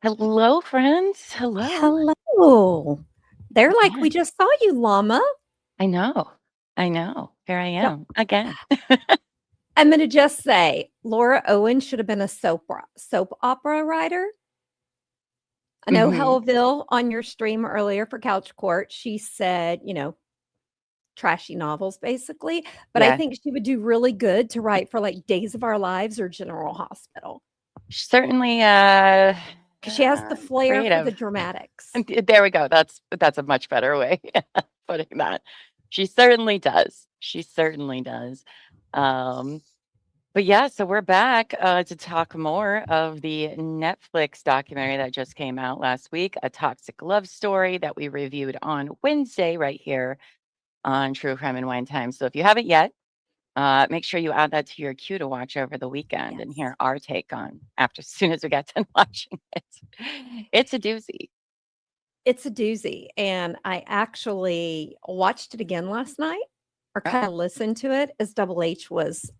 Hello, friends. Hello. Hello. They're like, we Again. just saw you, llama. I know. I know. Here I So am again. I'm going to just say Laura Owen should have been a soap opera writer. I know Hmm. Hellville on your stream earlier for Couch Court, she said, trashy novels basically, but I Yeah. think she would do really good to write for like Days of Our Lives or General Hospital Certainly because she has the flair for the creative. dramatics. And there we go. That's a much better way of putting that. She certainly does. She certainly does. Um, but yeah, so we're back to talk more of the Netflix documentary that just came out last week, A Toxic Love Story that we reviewed on Wednesday right here on True Crime and Wine Time. So if you haven't yet, make sure you add that to your queue to watch over the weekend and Yes. hear our take on after as soon as we get done watching it. It's a doozy. It's a doozy, and I actually watched it again last night, or kinda Oh, listened to it as Double H was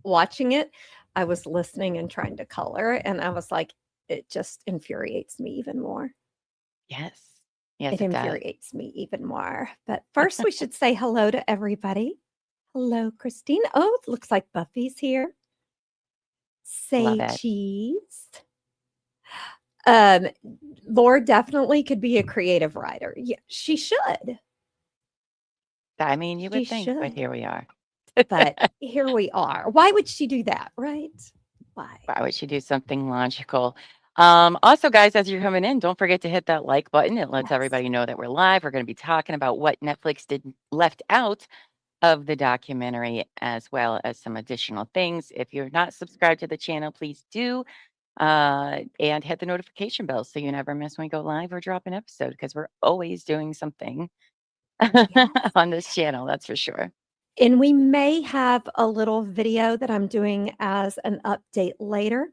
watching it. I was listening and trying to color, and I was like, "It just infuriates me even more. yes. Yes, It it does. infuriates me even more." But first, we should say hello to everybody. Hello, Christine. Oh, it looks like Buffy's here. Love Say it. cheese. Um, Laura definitely could be a creative writer. Yeah, she should. I mean, you She would think, but should. here we are. But here we are. Why would she do that, right? Why? Why would she do something logical? Also, guys, as you're coming in, don't forget to hit that like button. It lets Yes. everybody know that we're live. We're going to be talking about what Netflix did left out of the documentary, as well as some additional things. If you're not subscribed to the channel, please do. And hit the notification bell so you never miss when we go live or drop an episode because we're always doing something Yes. on this channel, that's for sure. And we may have a little video that I'm doing as an update later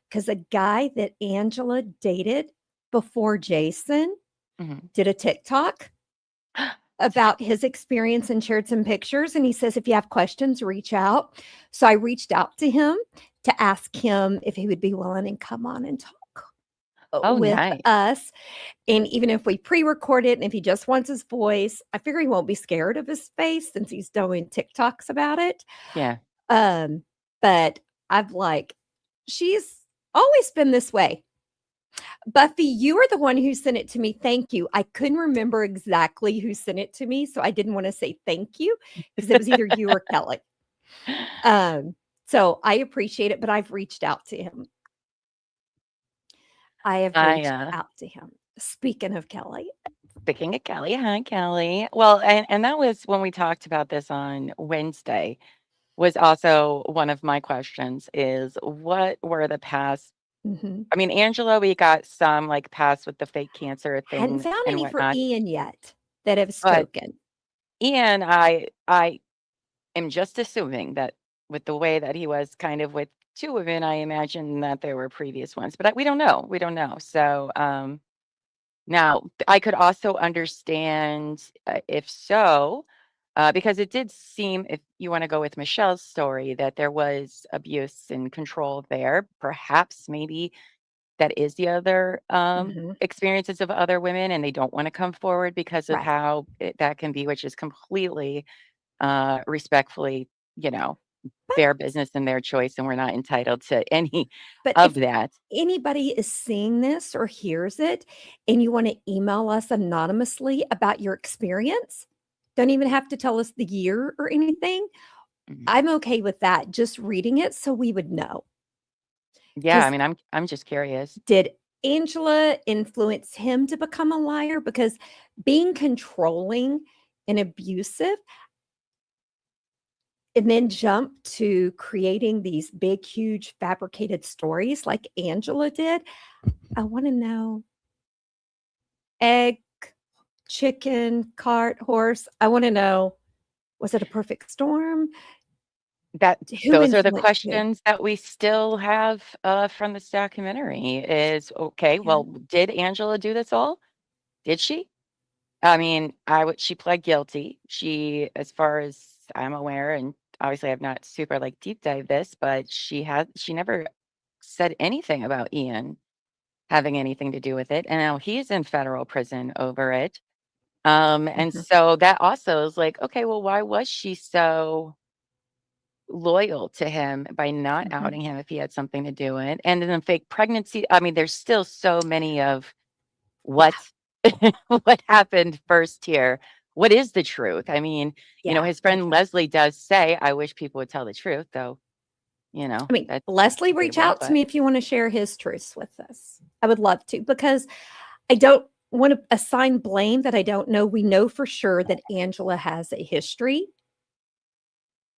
because a guy that Angela dated before Jason Mhm. did a TikTok about his experience and shared some pictures. And he says, if you have questions, reach out. So I reached out to him to ask him if he would be willing and come on and talk Oh, with nice. us. And even if we pre-record it and if he just wants his voice, I figure he won't be scared of his face since he's doing TikToks about it. Yeah. Um, but I've like, she's always been this way. Buffy, you are the one who sent it to me. Thank you. I couldn't remember exactly who sent it to me, so I didn't want to say thank you because it was either you or Kelly. So I appreciate it, but I've reached out to him. I have I, reached out to him. Speaking of Kelly, speaking of Kelly, hi, Kelly. Well, and that was when we talked about this on Wednesday, was also one of my questions is what were the past mhm. I mean, Angela, we got some like past with the fake cancer Hadn't thing found and any for whatnot, Ian yet that have but spoken. Ian, I am just assuming that with the way that he was kind of with 2 women, I imagine that there were previous ones, but we don't know. We don't know. So, now I could also understand, if so, because it did seem, if you wanna go with Michelle's story, that there was abuse and control there. Perhaps maybe that is the other, Mhm. experiences of other women, and they don't wanna come forward because of Right. how that can be, which is completely, respectfully, you know, But their business and their choice, and we're not entitled to any but of if that. anybody is seeing this or hears it and you want to email us anonymously about your experience, don't even have to tell us the year or anything. Mhm. I'm okay with that. Just reading it so we would know. Yeah, I Because mean, I'm just curious. did Angela influence him to become a liar? Because being controlling and abusive and then jump to creating these big, huge fabricated stories like Angela did, I want to know egg, chicken, cart, horse. I want to know, was it a perfect storm? That Who those are the influenced who? questions that we still have, from this documentary is, okay, Yeah. well, did Angela do this all? Did she? I mean, I would she pled guilty. She, as far as I'm aware, and obviously I've not super, like, deep dive this, but she never said anything about Ian having anything to do with it. And now he's in federal prison over it. And Mhm. so that also is like, okay, well, why was she so loyal to him by not Mhm. outing him if he had something to do with it? And then the fake pregnancy. I mean, there's still so many of Yeah. what what happened first here. What is the truth? I mean, Yeah. his Thank friend you. Leslie does say, I wish people would tell the truth, though, I mean, that's Leslie, reach debatable, out to but me if you want to share his truths with us. I would love to, because I don't want to assign blame that I don't know. We know for sure that Angela has a history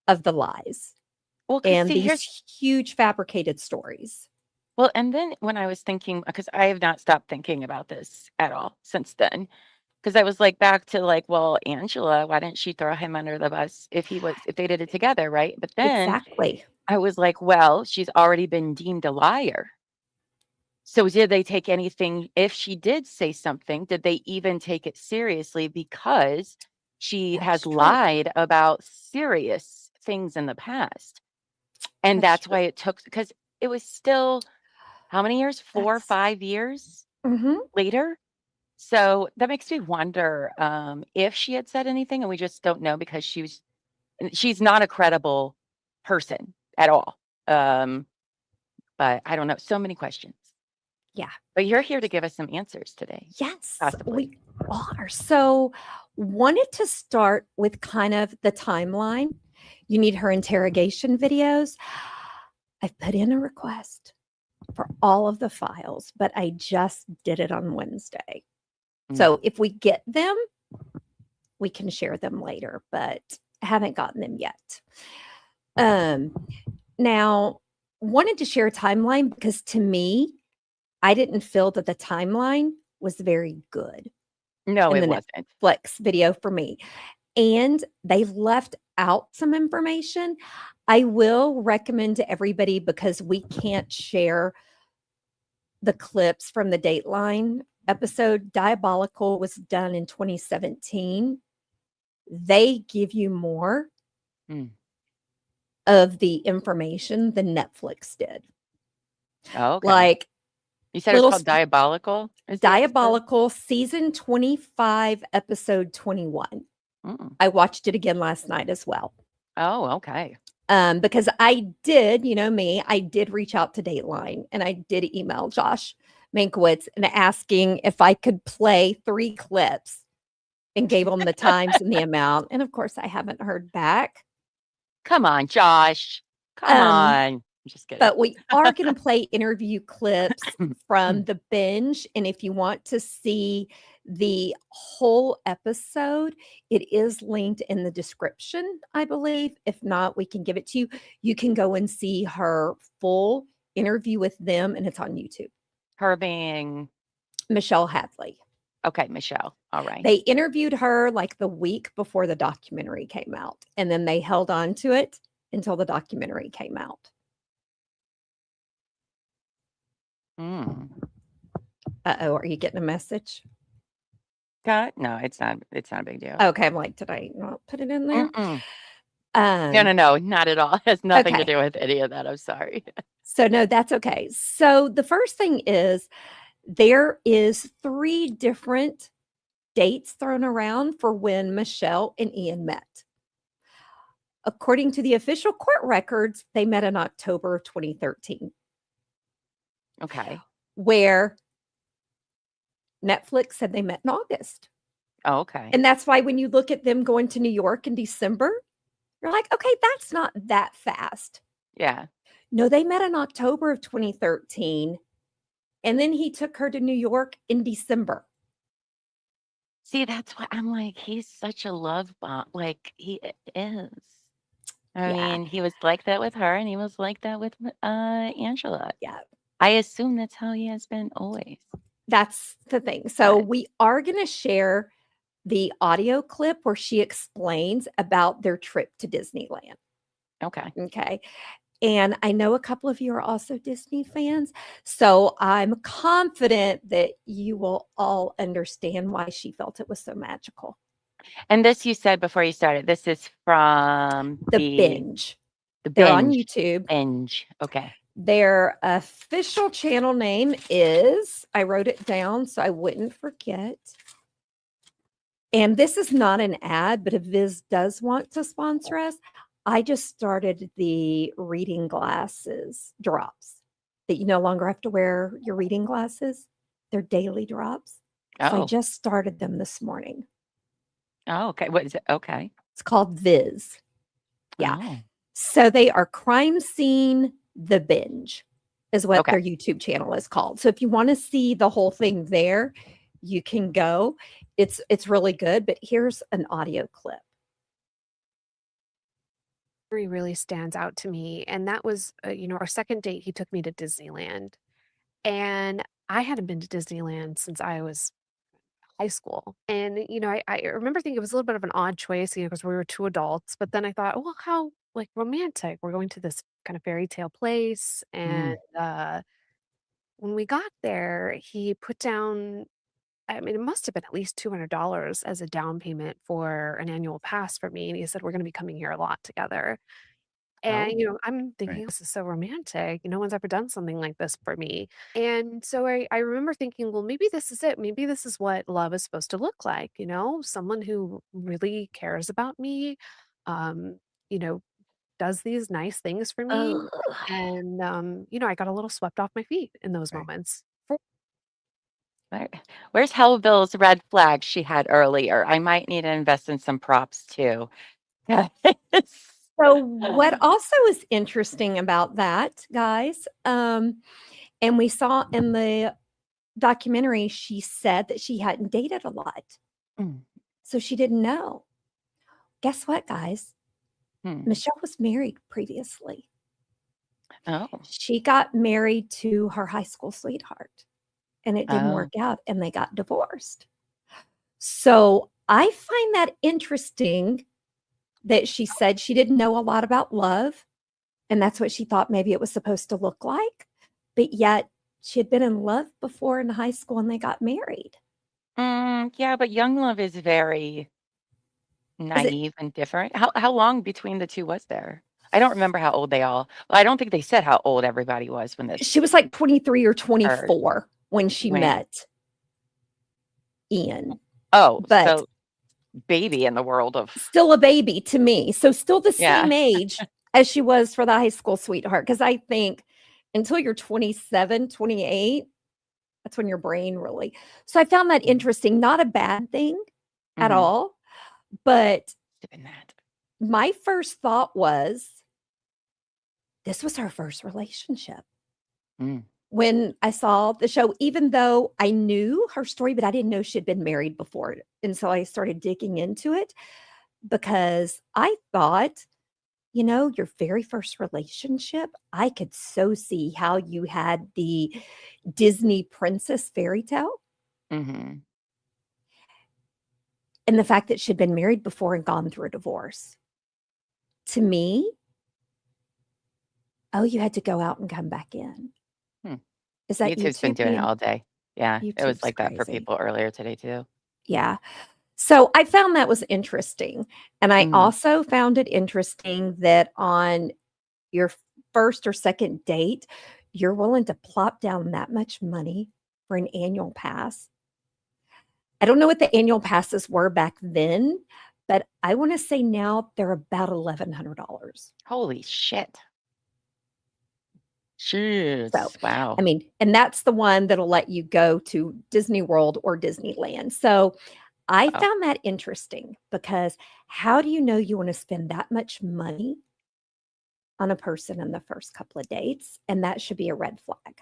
of the lies well, because and see, here's these huge fabricated stories. well, and then when I was thinking, because I have not stopped thinking about this at all since then, because I was like back to like, well, Angela, why didn't she throw him under the bus if they did it together, right? But then Exactly. I was like, well, she's already been deemed a liar. So did they take anything if she did say something, did they even take it seriously because she That's has true. lied about serious things in the past? And That's that's true. why it took because it was still how many years? 4, That's 5 years mhm. later? So that makes me wonder if she had said anything and we just don't know because she's not a credible person at all. Um, but I don't know. So many questions. Yeah. But you're here to give us some answers today, Yes, possibly. we are. So, wanted to start with kind of the timeline. You need her interrogation videos. I've put in a request for all of the files, but I just did it on Wednesday. Mm. So, if we get them, we can share them later, but I haven't gotten them yet. Um, now, wanted to share a timeline because to me, I didn't feel that the timeline was very good No, in it the wasn't. Netflix video for me. And they left out some information. I will recommend to everybody, because we can't share the clips from the Dateline episode. Diabolical was done in 2017. They give you more Mm. of the information than Netflix did. Oh, okay. Like You said it's little called Diabolical, is the episode? Diabolical season 25, episode 21. Mm. I watched it again last night as well. Oh, okay. Because I did, me, I did reach out to Dateline and I did email Josh Mankiewicz and asking if I could play 3 clips and gave them the times and the amount. And of course, I haven't heard back. Come on, Josh. Come Um, on. I'm just kidding. but we are going to play interview clips from the binge. And if you want to see the whole episode, it is linked in the description, I believe. If not, we can give it to you. You can go and see her full interview with them, and it's on YouTube. Her being Michelle Hadley. okay, Michelle. All right. They interviewed her like the week before the documentary came out, and then they held on to it until the documentary came out. Mm. Uh-oh, are you getting a message? God, no, it's not a big deal. Okay, I'm like, did I not put it in there? Mm-mm. No, Um, no, no, not at all. It has nothing to okay. do with any of that. I'm sorry. So no, that's okay. So the first thing is there is 3 different dates thrown around for when Michelle and Ian met. According to the official court records, they met in October of 2013, Okay. where Netflix said they met in August. Oh, okay. And that's why when you look at them going to New York in December, you're like, okay, that's not that fast. Yeah. No, they met in October of 2013. And then he took her to New York in December. See, that's why I'm like, he's such a love bomb. Like he is. I Yeah. mean, he was like that with her and he was like that with Angela. Yeah. I assume that's how he has been always. That's the thing. So But we are going to share the audio clip where she explains about their trip to Disneyland. okay. Okay. And I know a couple of you are also Disney fans. So I'm confident that you will all understand why she felt it was so magical. And this you said before you started. This is from The the binge. the They're on binge. YouTube. Binge. Okay. Their official channel name is, I wrote it down so I wouldn't forget. And this is not an ad, but if Viz does want to sponsor us, I just started the reading glasses drops that you no longer have to wear your reading glasses. They're daily drops. So I Oh. just started them this morning. Oh, okay. What is it? Okay. It's called Viz. Yeah. Oh. So they are Crime Scene The Binge is what Okay. their YouTube channel is called. So if you want to see the whole thing there, you can go. It's really good, but here's an audio clip. Really stands out to me, and that was, our second date. He took me to Disneyland, and I hadn't been to Disneyland since I was high school. And I remember thinking it was a little bit of an odd choice, because we were two adults. But then I thought, well, how like romantic. We're going to this kind of fairy tale place, and Mm. when we got there, he put down. I mean, it must have been at least $200 as a down payment for an annual pass for me. And he said, we're going to be coming here a lot together. And, Oh. I'm thinking, Right. "This is so romantic. No one's ever done something like this for me." And so I remember thinking, well, maybe this is it. Maybe this is what love is supposed to look like, someone who really cares about me, um, you know, does these nice things for me. Oh. And, I got a little swept off my feet in those Right. moments. Where, where's Hellbill's red flag she had earlier? I might need to invest in some props too. So what also is interesting about that, guys, and we saw in the documentary, she said that she hadn't dated a lot. Mm. So she didn't know. Guess what, guys? Hmm. Michelle was married previously. Oh. She got married to her high school sweetheart, and it didn't Oh. work out, and they got divorced. So I find that interesting that she said she didn't know a lot about love, and that's what she thought maybe it was supposed to look like, but yet she had been in love before in high school, and they got married. Yeah, but young love is very Is it naive and different. How long between the two was there? I don't remember how old they all. Well, I don't think they said how old everybody was when this she was like 23 or occurred. 24 when she When met Ian, oh, but so baby in the world of still a baby to me. So still the yeah. same age as she was for the high school sweetheart. Because I think until you're 27, 28, that's when your brain really. So I found that interesting. Not a bad thing at Mhm. all. But Doing that. my first thought was this was her first relationship. Mm. When I saw the show, even though I knew her story, but I didn't know she'd been married before. And so I started digging into it because I thought, your very first relationship, I could so see how you had the Disney princess fairy tale Mhm. and the fact that she'd been married before and gone through a divorce. To me, oh, you had to go out and come back in. Hmm. Is that YouTube's been YouTube doing it being all day. Yeah, it was YouTube's like that for crazy? people earlier today too. Yeah. So I found that was interesting. And I Mhm. also found it interesting that on your first or second date, you're willing to plop down that much money for an annual pass. I don't know what the annual passes were back then, but I want to say now they're about $1,100. Holy shit. So, Jeez. Wow. I mean, and that's the one that'll let you go to Disney World or Disneyland. So I Wow. found that interesting because how do you know you want to spend that much money on a person in the first couple of dates? And that should be a red flag.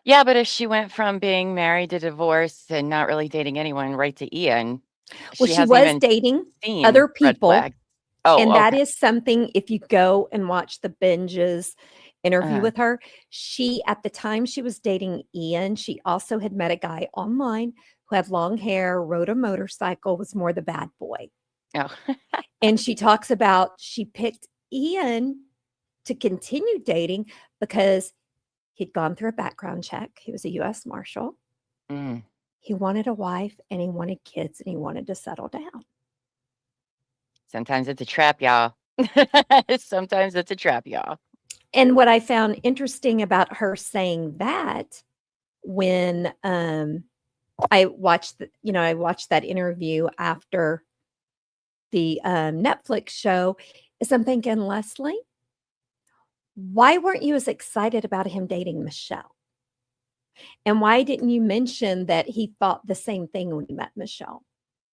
Yeah, but if she went from being married to divorce and not really dating anyone right to Ian, Well, she she hasn't was even dating seen other red people. flags. Oh, And that okay. is something, if you go and watch the Binge's interview Uh, with her, she, at the time she was dating Ian, she also had met a guy online who had long hair, rode a motorcycle, was more the bad boy. oh. And she talks about she picked Ian to continue dating because he'd gone through a background check. He was a US Marshal. Mm. He wanted a wife and he wanted kids and he wanted to settle down. Sometimes it's a trap, y'all. Sometimes it's a trap, y'all. And what I found interesting about her saying that when I watched I watched that interview after the Netflix show is I'm thinking, Leslie, why weren't you as excited about him dating Michelle? And why didn't you mention that he thought the same thing when he met Michelle?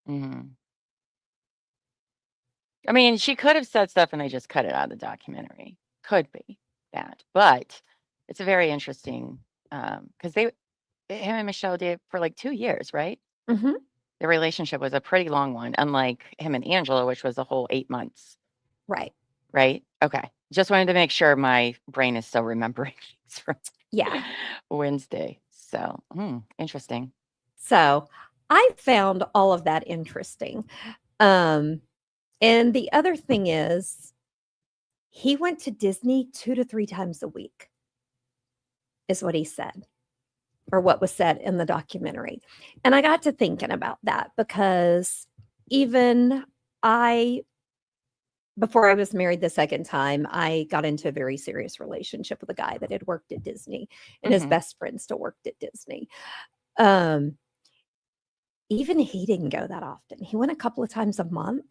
Mhm. I mean, she could have said stuff and they just cut it out of the documentary. Could be that, but it's a very interesting, because him and Michelle dated for like 2 years, right? Mhm. Their relationship was a pretty long one, unlike him and Angela, which was a whole 8 months, Right. right? Okay. Just wanted to make sure my brain is still remembering things from Yeah. Wednesday. So, interesting. So I found all of that interesting. And the other thing is, he went to Disney 2 to 3 times a week, is what he said, or what was said in the documentary. And I got to thinking about that because even I before I was married the second time, I got into a very serious relationship with a guy that had worked at Disney, and his Mhm. best friend still worked at Disney. Um, Even he didn't go that often. He went a couple of times a month.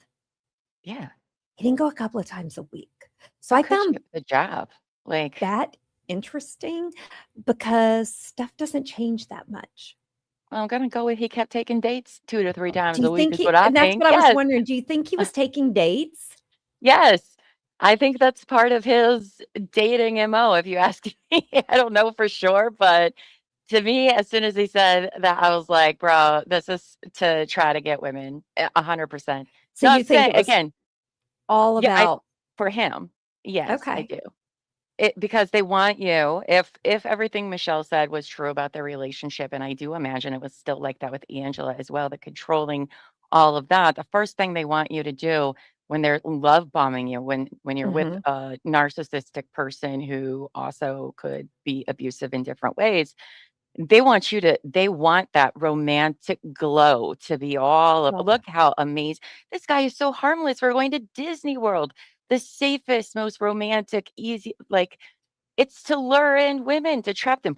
Yeah. He didn't go a couple of times a week. So How I could you? found The job. Like, that interesting because stuff doesn't change that much. well, I'm gonna go with he kept taking dates 2 to 3 Do times you a week think is what I and that's think. what I was Yes. wondering, do you think he was taking dates? Yes. I think that's part of his dating MO, if you ask me. I don't know for sure, but to me, as soon as he said that, I was like, "Bro, this is to try to get women, 100%." So you Not think saying it was again, all yeah, I about for him, yes, I okay. do. Because they want you if everything Michelle said was true about their relationship, and I do imagine it was still like that with Angela as well, the controlling all of that, the first thing they want you to do when they're love bombing you, when you're with Mhm. a narcissistic person who also could be abusive in different ways, they want that romantic glow to be all of, Love "Look that. how amazing this guy is so harmless. We're going to Disney World, the safest, most romantic, easy," like, it's to lure in women, to trap them.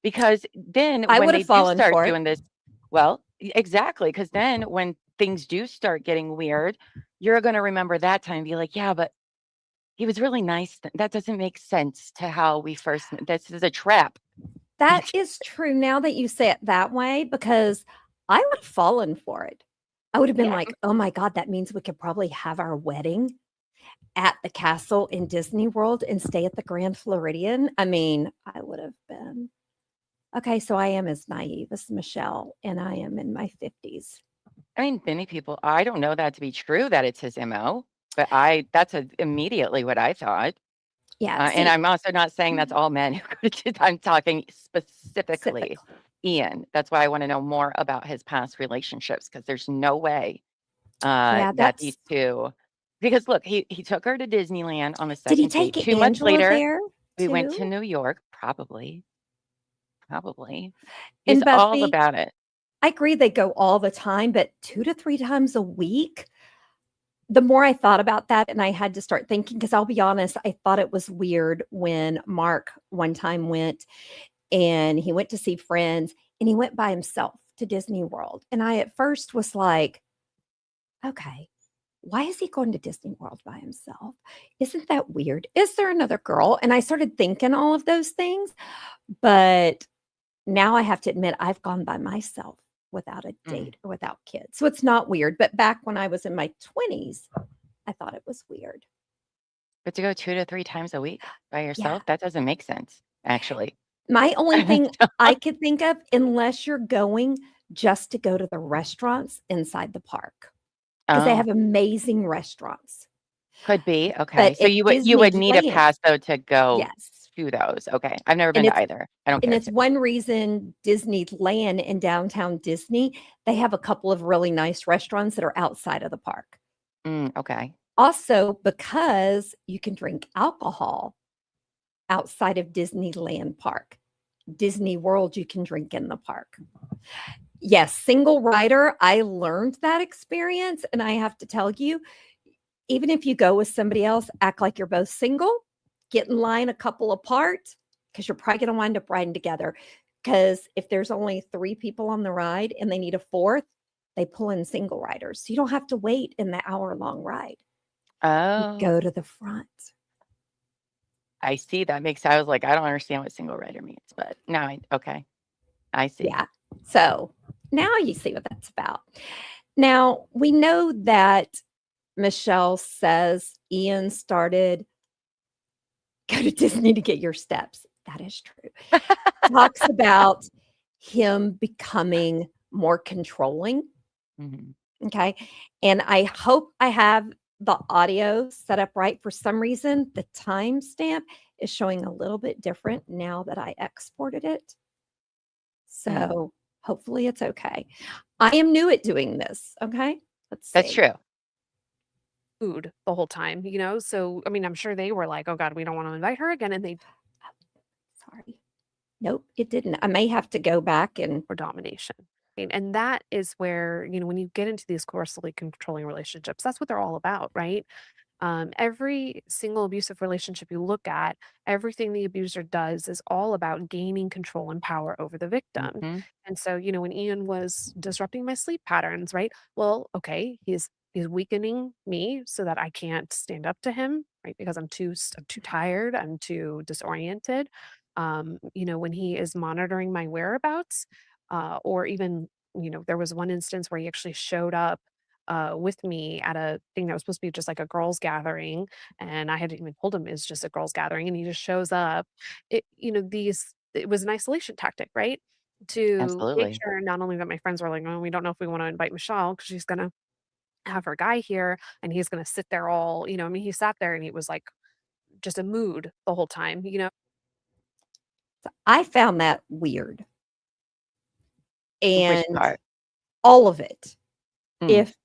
Because then I when would they have do fallen start for it. doing this, well, exactly. Because then when things do start getting weird, you're gonna remember that time and be like, "Yeah, but he was really nice. That doesn't make sense to how we first met. This is a trap." That is true now that you say it that way because I would have fallen for it. I would have been Yeah. like, "Oh my god, that means we could probably have our wedding at the castle in Disney World and stay at the Grand Floridian." I mean, I would have been okay, so I am as naive as Michelle, and I am in my 50s. I mean, many people I don't know that to be true that it's his MO, but that's immediately what I thought. Yeah, And see I'm also not saying that's all men who go to I'm talking specifically specifically. Ian. That's why I wanna know more about his past relationships because there's no way, Yeah, that that's these 2 because look, he took her to Disneyland on the did he 2nd date. take 2 months Angela later, there we went to too? New York, probably, probably. He's And all Buffy, about it. I agree they go all the time, but 2 to 3 times a week? The more I thought about that and I had to start thinking, because I'll be honest, I thought it was weird when Mark one time went and he went to see friends and he went by himself to Disney World. And I at first was like, okay, why is he going to Disney World by himself? Isn't that weird? Is there another girl? And I started thinking all of those things. But now I have to admit, I've gone by myself without a Mm. date or without kids. So it's not weird. But back when I was in my 20s, I thought it was weird. But to go 2 to 3 times a week by Yeah. yourself, that doesn't make sense, actually. My only thing I could think of, unless you're going just to go to the restaurants inside the park, because they Oh, have amazing restaurants. could be, okay. But So at you would need a Disneyland, pass, though, to go yes. to those, okay. I've never And been to it's either. I don't and care it's to. one reason Disneyland in downtown Disney, they have a couple of really nice restaurants that are outside of the park. Okay. Also, because you can drink alcohol outside of Disneyland Park. Disney World, you can drink in the park. Yes, single rider, I learned that experience, and I have to tell you, even if you go with somebody else, act like you're both single, get in line a couple apart because you're probably going to wind up riding together. Because if there's only 3 people on the ride and they need a 4th, they pull in single riders. So you don't have to wait in the hour-long ride. You Oh, go to the front. I see. That makes I was like, I don't understand what single rider means, but now okay. I see. Yeah. So now you see what that's about. Now, we know that Michelle says Ian started go to Disney to get your steps. That is true. Talks about him becoming more controlling. Mhm. Okay. And I hope I have the audio set up right. For some reason, the timestamp is showing a little bit different now that I exported it. So hopefully it's okay. I am new at doing this. Okay. Let's see. That's true. Food the whole time, you know? So, I mean, I'm sure they were like, "Oh god, we don't want to invite her again," and they Sorry. Nope, it didn't. I may have to go back and for domination. And that is where, you know, when you get into these coercively controlling relationships, that's what they're all about, right? Every single abusive relationship you look at, everything the abuser does is all about gaining control and power over the victim. Mhm. And so, you know, when Ian was disrupting my sleep patterns, right? Well, okay, he's weakening me so that I can't stand up to him, right? Because I'm too tired, I'm too disoriented. You know, when he is monitoring my whereabouts, or even, you know, there was one instance where he actually showed up with me at a thing that was supposed to be just like a girls' gathering, and I hadn't even told him it's just a girls' gathering, and he just shows up. You know, it was an isolation tactic, right? To make Absolutely. sure not only that my friends were like, "Oh, we don't know if we want to invite Michelle because she's gonna have her guy here, and he's gonna sit there all," you know. I mean, he sat there and it was like just a mood the whole time, you know. I found that weird. Which And part? all of it. Mm, If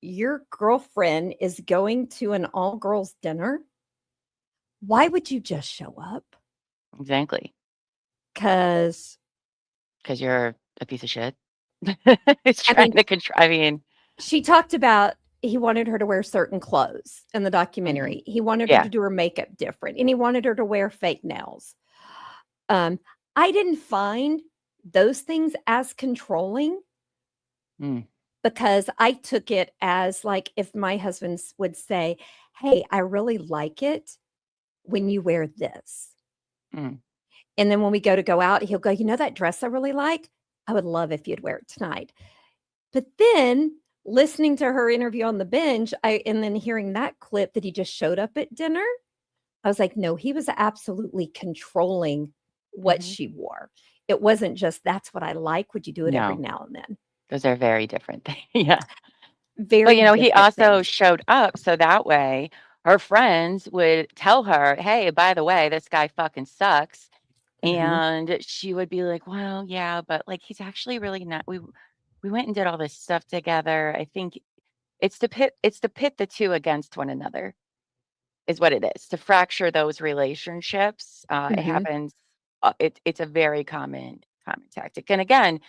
your girlfriend is going to an all-girls dinner, why would you just show up? exactly. Because 'Cause you're a piece of shit. It's I trying mean, to control. I mean, she talked about he wanted her to wear certain clothes in the mhm. documentary. He wanted her Yeah, to do her makeup different, and he wanted her to wear fake nails. Um, I didn't find those things as controlling mm, because I took it as like if my husband would say, "Hey, I really like it when you wear this." mm, And then when we go out, he'll go, "You know that dress I really like? I would love if you'd wear it tonight." But then listening to her interview on the Binge, and then hearing that clip that he just showed up at dinner, I was like, "No, he was absolutely controlling what mhm. she wore." It wasn't just, "That's what I like. Would you do it every No, now and then?" those are very different things. Yeah. But, Very he different also things. showed up so that way her friends would tell her, "Hey, by the way, this guy fucking sucks." Mhm. And she would be like, "Well, yeah, but, like, he's actually really not we went and did all this stuff together." I think it's to pit the 2 against one another is what it is, to fracture those relationships. It Mhm. happens, it's a very common tactic. And again,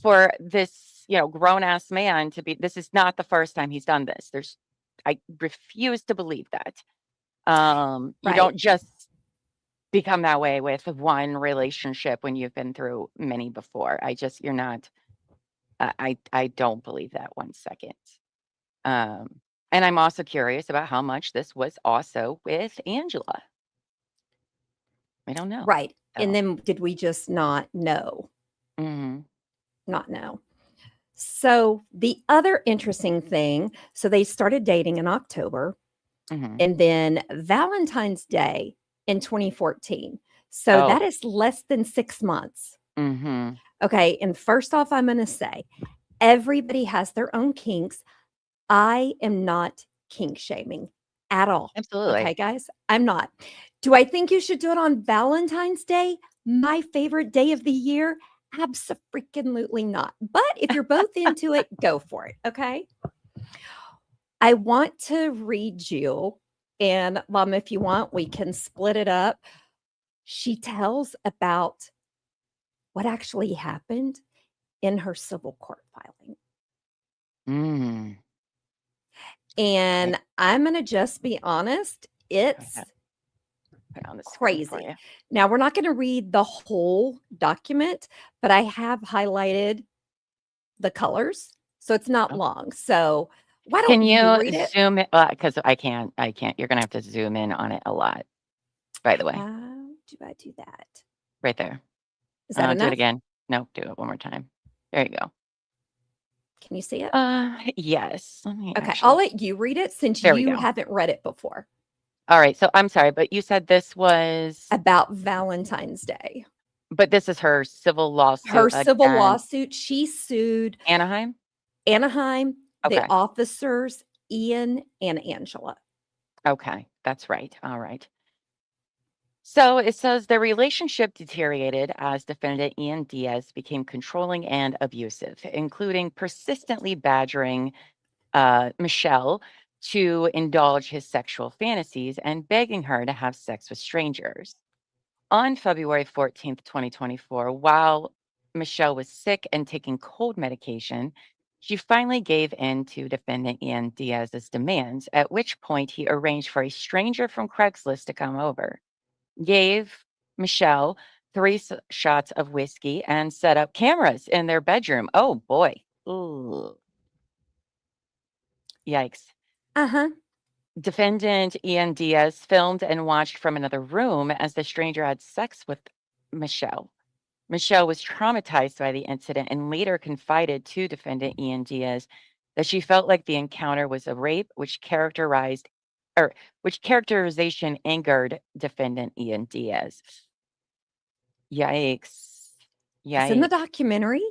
for this, grown ass man to be this is not the first time he's done this. I refuse to believe that. You Right. don't just become that way with one relationship when you've been through many before. You're not, I don't believe that one second. Um, and I'm also curious about how much this was also with Angela. I don't know. Right. And So, then did we just not know? mhm, Not know. So the other interesting thing, so they started dating in October mhm. and then Valentine's Day in 2014. So that Oh, is less than 6 months. mhm. Okay, and first off, I'm gonna say, everybody has their own kinks. I am not kink shaming at all. Okay, Absolutely. guys? I'm not. Do I think you should do it on Valentine's Day, my favorite day of the year? Abso-freaking-lutely not. But if you're both into it, go for it, okay? I want to read you, and Mom, if you want, we can split it up. She tells about what actually happened in her civil court filing. Mm. Okay, And I'm gonna just be honest, go it's ahead. put it on the screen for Crazy. you. Now, we're not going to read the whole document, but I have highlighted the colors, so it's not Oh. long. So why Can don't you you read it? zoom it? Because I can't. You're gonna have to zoom in on it a lot. By the way, How do I do that? right there. Is that Do it enough? again. No, do it one more time. There you go. Can you see it? Yes. Let me Okay, I'll actually. let you read it since There we you go. haven't read it before. All right. So I'm sorry, but you said this was, About Valentine's Day. but this is her civil lawsuit Her civil against lawsuit, she sued Anaheim. Anaheim, the Okay. officers, Ian and Angela. Okay, that's right. All right. So it says the relationship deteriorated as defendant Ian Diaz became controlling and abusive, including persistently badgering Michelle to indulge his sexual fantasies and begging her to have sex with strangers. On February 14th, 2024, while Michelle was sick and taking cold medication, she finally gave in to defendant Ian Diaz's demands, at which point he arranged for a stranger from Craigslist to come over, gave Michelle shots of whiskey, and set up cameras in their bedroom. Oh boy. Ooh. Yikes. Uh-huh. Defendant Ian Diaz filmed and watched from another room as the stranger had sex with Michelle. Michelle was traumatized by the incident and later confided to defendant Ian Diaz that she felt like the encounter was a rape, which characterization angered defendant Ian Diaz. Yikes. Because in the Yikes. documentary,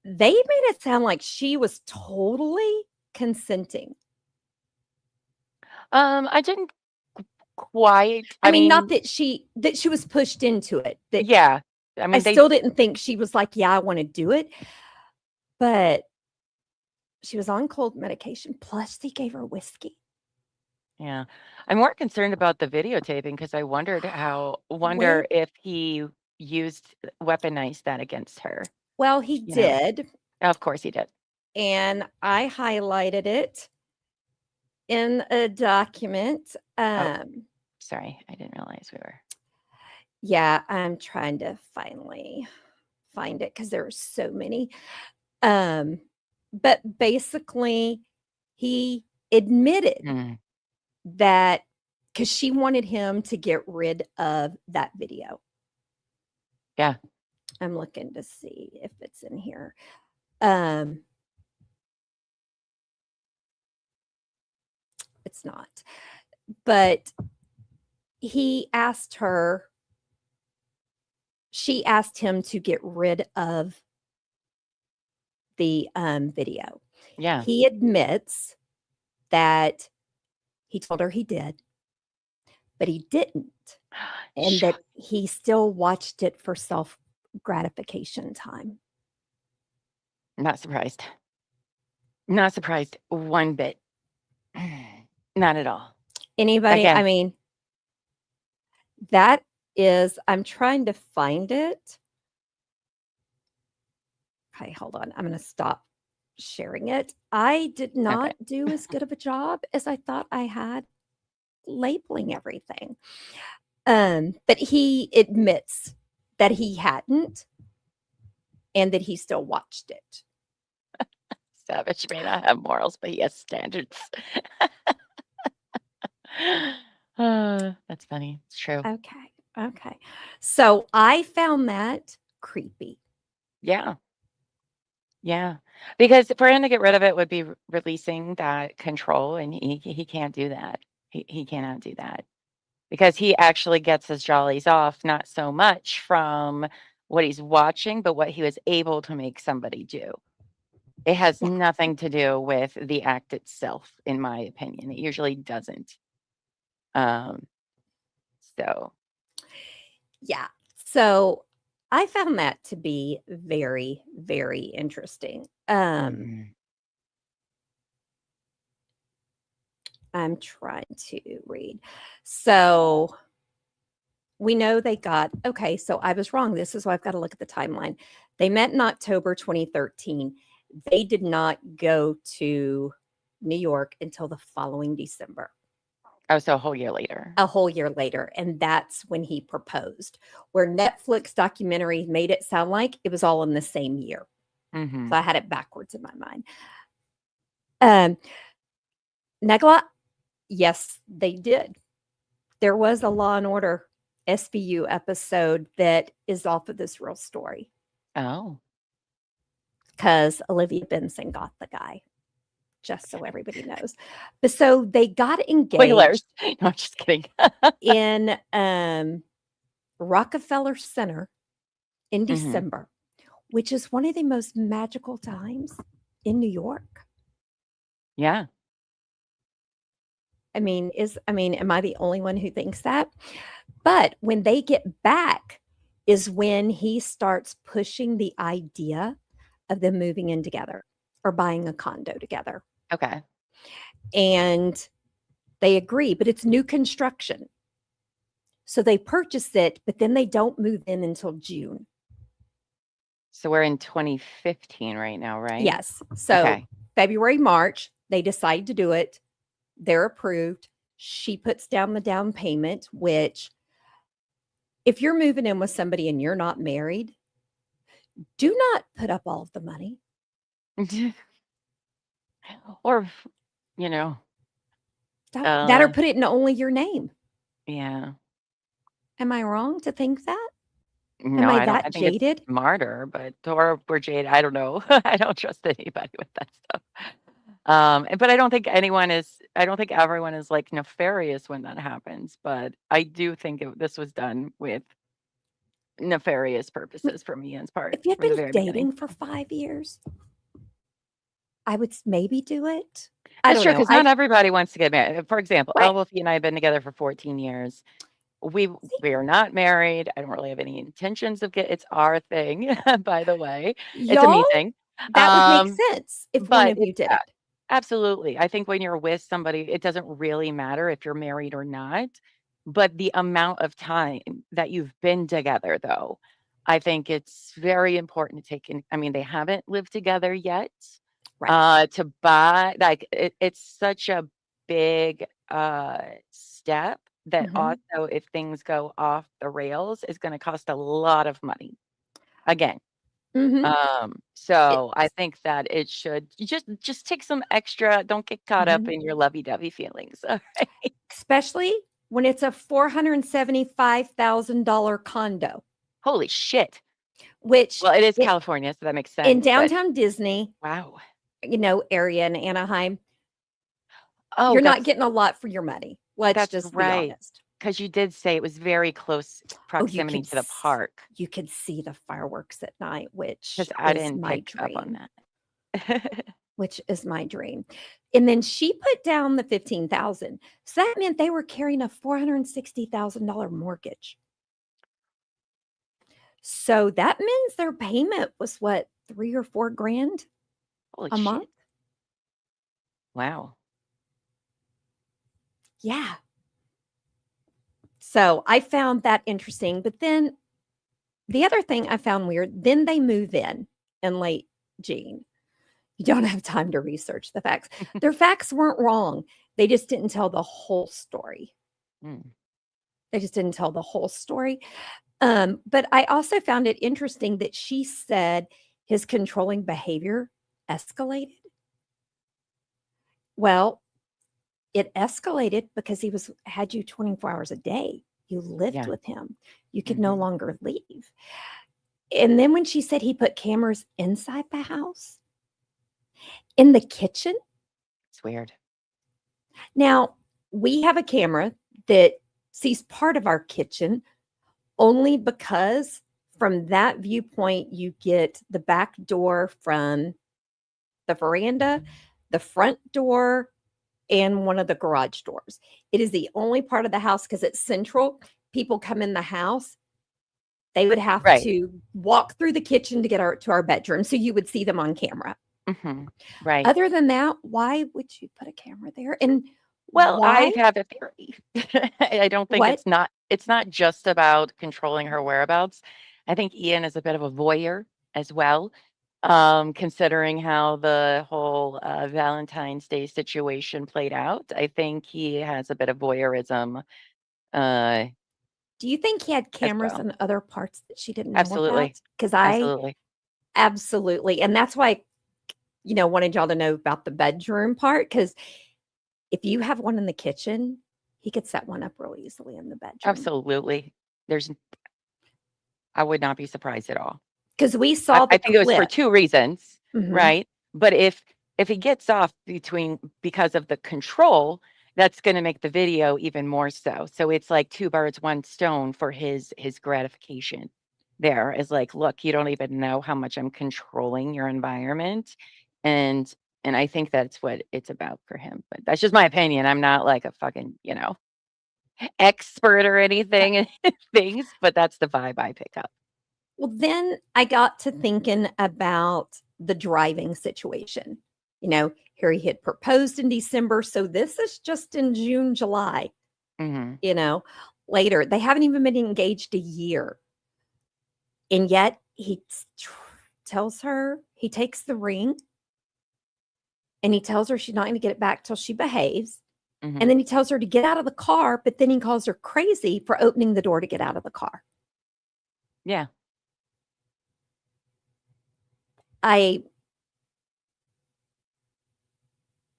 they made it sound like she was totally consenting. I didn't quite. I mean, not that she was pushed into it. That yeah. I I mean, still didn't think she was like, yeah, I want to do it. But she was on cold medication. Plus, they gave her whiskey. yeah. I'm more concerned about the videotaping because I wonder if he weaponized that against her. Well, he You know, did. of course he did. And I highlighted it in a document. Sorry, I didn't realize we were. Yeah, I'm trying to finally find it because there are so many. But basically, he admitted Mm, that because she wanted him to get rid of that video. yeah. I'm looking to see if it's in here. It's not. But he asked her, she asked him to get rid of the video. Yeah. He admits that he told her he did, but he didn't. And that he still watched it for self gratification time. Not surprised. Not surprised one bit. Not at all. Anybody? Again. I mean, that is, I'm trying to find it. Okay, hold on. I'm going to stop sharing it. I did not do as good of a job as I thought I had labeling everything. But he admits that he hadn't and that he still watched it. Savage may not have morals, but he has standards. That's funny. It's true. Okay. So I found that creepy. Yeah. Yeah. Because for him to get rid of it would be releasing that control, and he can't do that. He cannot do that because he actually gets his jollies off, not so much from what he's watching, but what he was able to make somebody do. It has Yeah. nothing to do with the act itself, in my opinion. It usually doesn't. So Yeah. So I found that to be very, very interesting. mhm. I'm trying to read. So we know they got, okay, so I was wrong. This is why I've got to look at the timeline. They met in October 2013. They did not go to New York until the following December. Oh, so a whole year later. a whole year later. And that's when he proposed, where Netflix documentary made it sound like it was all in the same year. Mhm. So I had it backwards in my mind. Negla, yes, they did. There was a Law and Order SVU episode that is off of this real story Oh. because Olivia Benson got the guy, just so everybody knows. But so they got Spoilers. engaged No, I'm just kidding. in Rockefeller Center in Mhm. December, which is one of the most magical times in New York. Yeah. I mean, am I the only one who thinks that? But when they get back is when he starts pushing the idea of them moving in together or buying a condo together. Okay. And they agree, but it's new construction. So they purchase it, but then they don't move in until June. So we're in 2015 right now, right? Yes. So Okay. February, March, they decide to do it. They're approved. She puts down the down payment, which if you're moving in with somebody and you're not married, do not put up all of the money. Or, you know, That or put it in only your name. yeah. Am I wrong to think that? No, Am I I don't. I that think it's jaded? smarter, but or we're jaded. I don't know. I don't trust anybody with that stuff. But I don't think anyone is. I don't think everyone is like nefarious when that happens. But I do think this was done with nefarious purposes from Ian's part If you'd from the been very beginning. dating for 5 years, I would maybe do it. I That's don't true know. because not everybody wants to get married. For example, Right. Wolfie and I have been together for 14 years. We See, we are not married. I don't really have any intentions of get. It's our thing, by the way. It's a y'all, me thing. that would make Um, sense if one but of you did it. absolutely. I think when you're with somebody, it doesn't really matter if you're married or not. But the amount of time that you've been together, though, I think it's very important to take in. I mean, they haven't lived together yet. Right. To buy, like, it's such a big step that Mhm. also, if things go off the rails, is going to cost a lot of money. Again, Mhm. so I It's think that it should you just take some extra, don't get caught up mhm. in your lovey-dovey feelings. All right. Especially when it's a $475,000 condo, Holy shit. which Well, it is I California, so that makes in sense, but downtown Disney, wow. area in Anaheim, Oh, you're not getting a lot for your money. Let's that's just be right. honest. Because you did say it was very close Oh, proximity to the park. you could see the fireworks at night, which Because I is didn't my pick up on dream. that. Which is my dream. And then she put down the 15,000. So that meant they were carrying a $460,000 mortgage. So that means their payment was what, 3 or 4 grand Holy a shit. month? Wow. Yeah. So I found that interesting. But then the other thing I found weird, then they move in late June. You don't have time to research the facts. Their facts weren't wrong. They just didn't tell the whole story. Mm. They just didn't tell the whole story. But I also found it interesting that she said his controlling behavior escalated. Well, it escalated because he had you 24 hours a day. You lived Yeah. with him. You could no Mhm. longer leave. And then when she said he put cameras inside the house, in the kitchen. It's weird. Now, we have a camera that sees part of our kitchen only because from that viewpoint, you get the back door from the veranda, the front door, and one of the garage doors. It is the only part of the house because it's central. People come in the house, they would have Right. to walk through the kitchen to get to our bedroom. So you would see them on camera. Mhm. Right. Other than that, why would you put a camera there? And Well, I why? have a theory. I don't think What? it's not just about controlling her whereabouts. I think Ian is a bit of a voyeur as well. considering how the whole Valentine's Day situation played out. I think he has a bit of voyeurism uh, Do you think he had as cameras well. in other parts that she didn't know about? Absolutely. Because I Absolutely. absolutely, and that's why, wanted y'all to know about the bedroom part. Because if you have one in the kitchen, he could set one up really easily in the bedroom. Absolutely. I would not be surprised at all. Because we saw the I think it was for clip. 2 reasons, Mhm. right? But if he gets off because of the control, that's gonna make the video even more so. So it's like 2 birds, 1 stone for his gratification there is like, "Look, you don't even know how much I'm controlling your environment." And I think that's what it's about for him, but that's just my opinion. I'm not like a fucking, expert or anything in things, but that's the vibe I pick up. Well, then I got to thinking about the driving situation. Here he had proposed in December, so this is just in June, July, Mhm. later. They haven't even been engaged a year. And yet he tells her, he takes the ring and he tells her she's not going to get it back till she behaves. Mhm. And then he tells her to get out of the car, but then he calls her crazy for opening the door to get out of the car. Yeah. I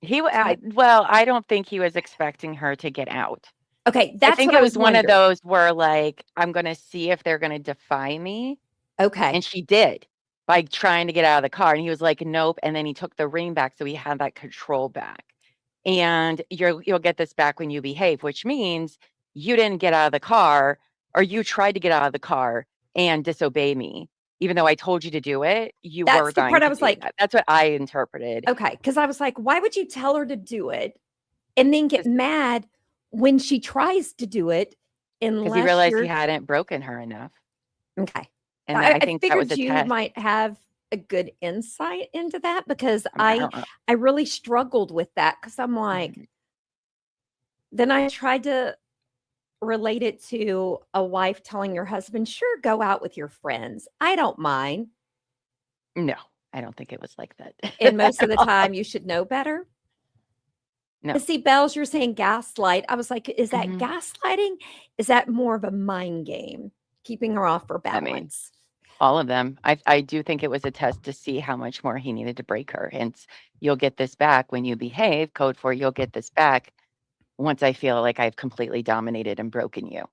I don't think he was expecting her to get out. Okay, I that's think what it I was was one of wondering. those where, like, I'm gonna see if they're gonna defy me, Okay. and she did by trying to get out of the car, and he was like, "Nope," and then he took the ring back, so he had that control back. And you'll get this back when you behave, which means you didn't get out of the car, or you tried to get out of the car and disobey me. Even though I told you to do it, you were That's the going part I to was do like, that. That's what I interpreted. okay, because I was like, why would you tell her to do it and then get 'Cause mad when she tries to do it 'Cause he unless realized he you're hadn't broken her enough, okay. and I, I I think that was figured a you test. might have a good insight into that because I mean, I don't know. I really struggled with that because I'm like, Mhm. then I tried to relate it to a wife telling your husband, sure, go out with your friends. I don't mind. No, I don't think it was like that And most of at the all. time you should know better. No. But see, Bells, you're saying gaslight. I was like, is that Mhm. gaslighting? Is that more of a mind game, keeping her off her I mean, balance? all of them. I do think it was a test to see how much more he needed to break her, hence, "You'll get this back when you behave," code for "You'll get this back once I feel like I've completely dominated and broken you."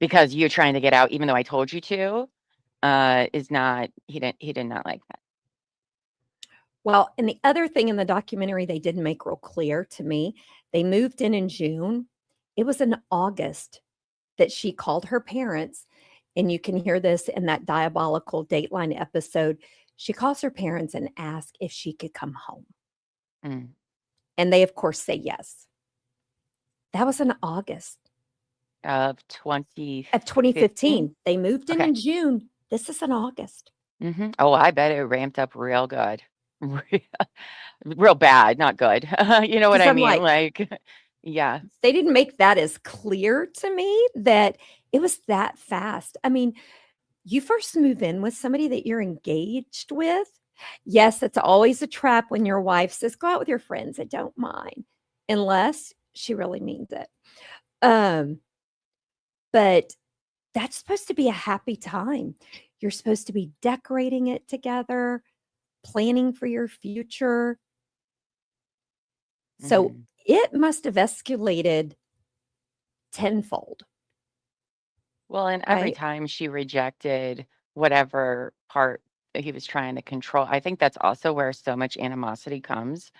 Because you trying to get out even though I told you to, is not he did not like that. Well, and the other thing in the documentary they didn't make real clear to me, they moved in June. It was in August that she called her parents, and you can hear this in that diabolical Dateline episode. She calls her parents and asks if she could come home. Mm. And they, of course, say yes. That was in August Of of 2015? 2015. They moved Okay. in June. This is in August. Mhm. Oh, I bet it ramped up real good. Real real bad, not good. You know what Because I I'm mean? like, Like, yeah. they didn't make that as clear to me that it was that fast. I mean, you first move in with somebody that you're engaged with. Yes, it's always a trap when your wife says, go out with your friends. I don't mind, unless she really means it. Um, but that's supposed to be a happy time. You're supposed to be decorating it together, planning for your future. So Mhm. it must have escalated tenfold, Well, and every right? time she rejected whatever part that he was trying to control, I think that's also where so much animosity comes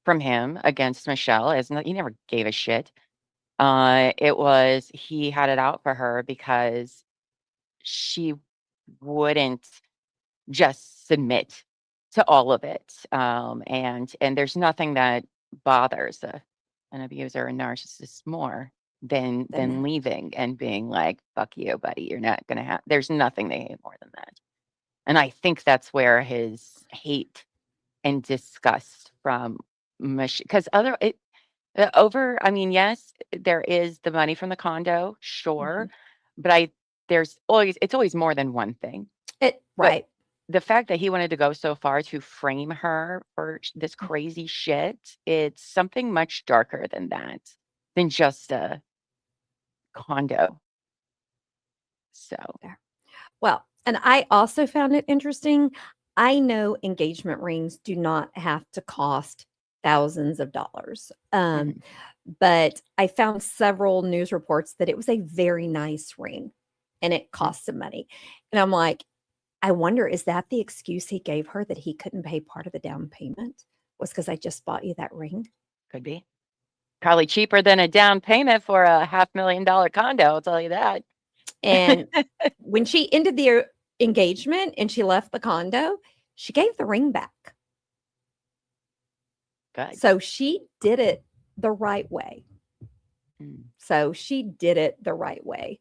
from him against Michelle, is not he never gave a shit. It was he had it out for her because she wouldn't just submit to all of it. And there's nothing that bothers an abuser and narcissist more Than than that. leaving and being like, "Fuck you, buddy. You're not gonna have." There's nothing they hate more than that. And I think that's where his hate and disgust from because other it over. I mean, yes, there is the money from the condo, sure, Mhm. but it's always more than one thing. But Right. the fact that he wanted to go so far to frame her for this crazy shit, it's something much darker than that, than just a condo. So, Well, and I also found it interesting. I know engagement rings do not have to cost thousands of dollars. mhm, But I found several news reports that it was a very nice ring and it mm, cost some money. And I'm like, I wonder, is that the excuse he gave her that he couldn't pay part of the down payment? Was because I just bought you that ring? could be. Probably cheaper than a down payment for a $500,000 condo, I'll tell you that. And when she ended the engagement and she left the condo, she gave the ring back. Good. So she did it the right way. Mm. So she did it the right way.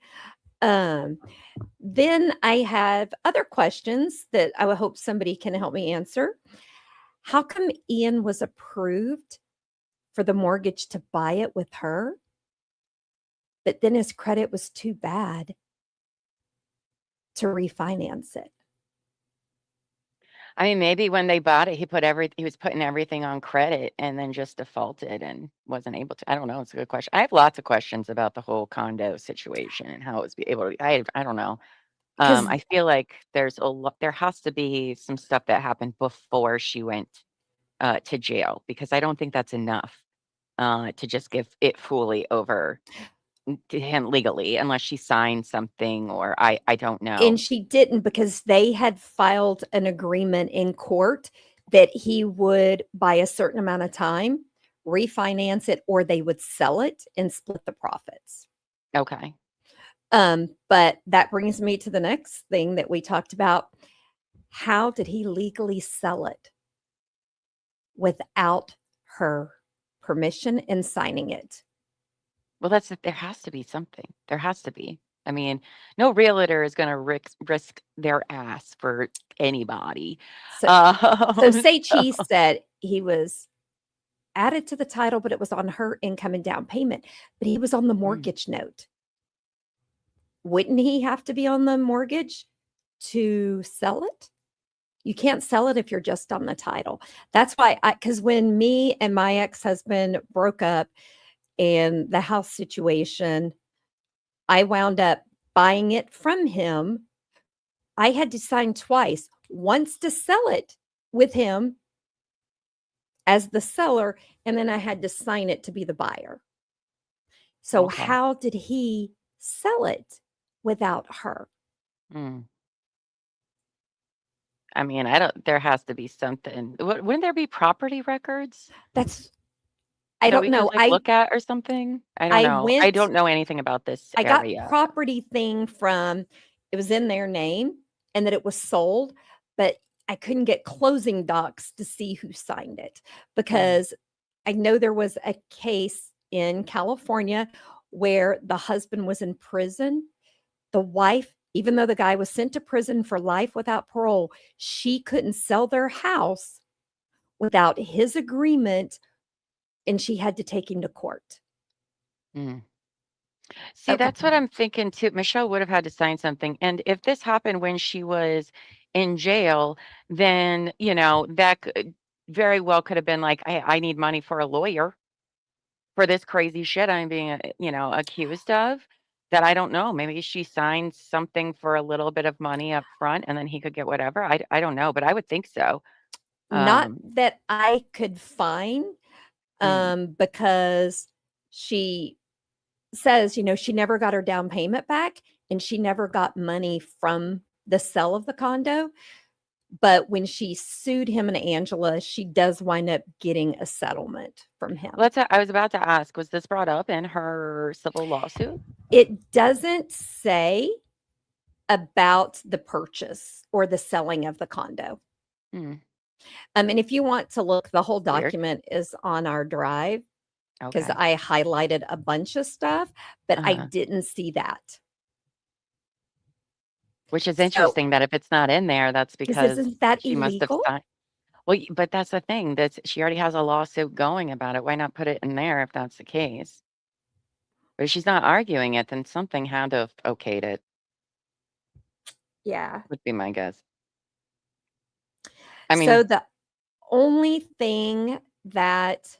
Then I have other questions that I would hope somebody can help me answer. How come Ian was approved for the mortgage to buy it with her, but then his credit was too bad to refinance it? I mean, maybe when they bought it, he was putting everything on credit and then just defaulted and wasn't able to. I don't know. It's a good question. I have lots of questions about the whole condo situation and how it was be able to. I don't know. Because I feel like there has to be some stuff that happened before she went to jail, because I don't think that's enough to just give it fully over to him legally, unless she signed something, or I don't know. and she didn't, because they had filed an agreement in court that he would, by a certain amount of time, refinance it or they would sell it and split the profits. Okay. But that brings me to the next thing that we talked about. How did he legally sell it without her permission and signing it? Well, there has to be something. There has to be. I mean, no realtor is going to risk their ass for anybody. So, so Um, say Cheese said he was added to the title, but it was on her income and down payment, but he was on the mm, mortgage note. Wouldn't he have to be on the mortgage to sell it? You can't sell it if you're just on the title. That's why because when me and my ex-husband broke up and the house situation, I wound up buying it from him. I had to sign twice, once to sell it with him as the seller, and then I had to sign it to be the buyer. So okay. how did he sell it without her? Mm. I mean, I don't. There has to be something. Wouldn't there be property records That's I that don't we could know. like look at or something? I don't I know. I went don't know anything about this I got area. property thing from, it was in their name and that it was sold, but I couldn't get closing docs to see who signed it, Mm, because I know there was a case in California where the husband was in prison. The wife, even though the guy was sent to prison for life without parole, she couldn't sell their house without his agreement, and she had to take him to court. mm. See, Okay. that's what I'm thinking too. Michelle would have had to sign something. And if this happened when she was in jail, then, that very well could have been like, I need money for a lawyer for this crazy shit I'm being, accused of, that I don't know. Maybe she signed something for a little bit of money up front and then he could get whatever. I don't know, but I would think so. Not Um, that I could find, mm, because she says, she never got her down payment back and she never got money from the sale of the condo. But when she sued him and Angela, she does wind up getting a settlement from him. I was about to ask, was this brought up in her civil lawsuit? It doesn't say about the purchase or the selling of the condo. Hmm, And if you want to look, the whole weird. document is on our drive, because Okay. I highlighted a bunch of stuff, but I Uh-huh. didn't see that. Which is So, interesting that if it's not in there, that's because because isn't that she must have illegal? signed. Well, but that's the thing, she already has a lawsuit going about it. Why not put it in there if that's the case? But if she's not arguing it, then something had to have okayed it, Yeah. would be my guess. I So mean, the only thing that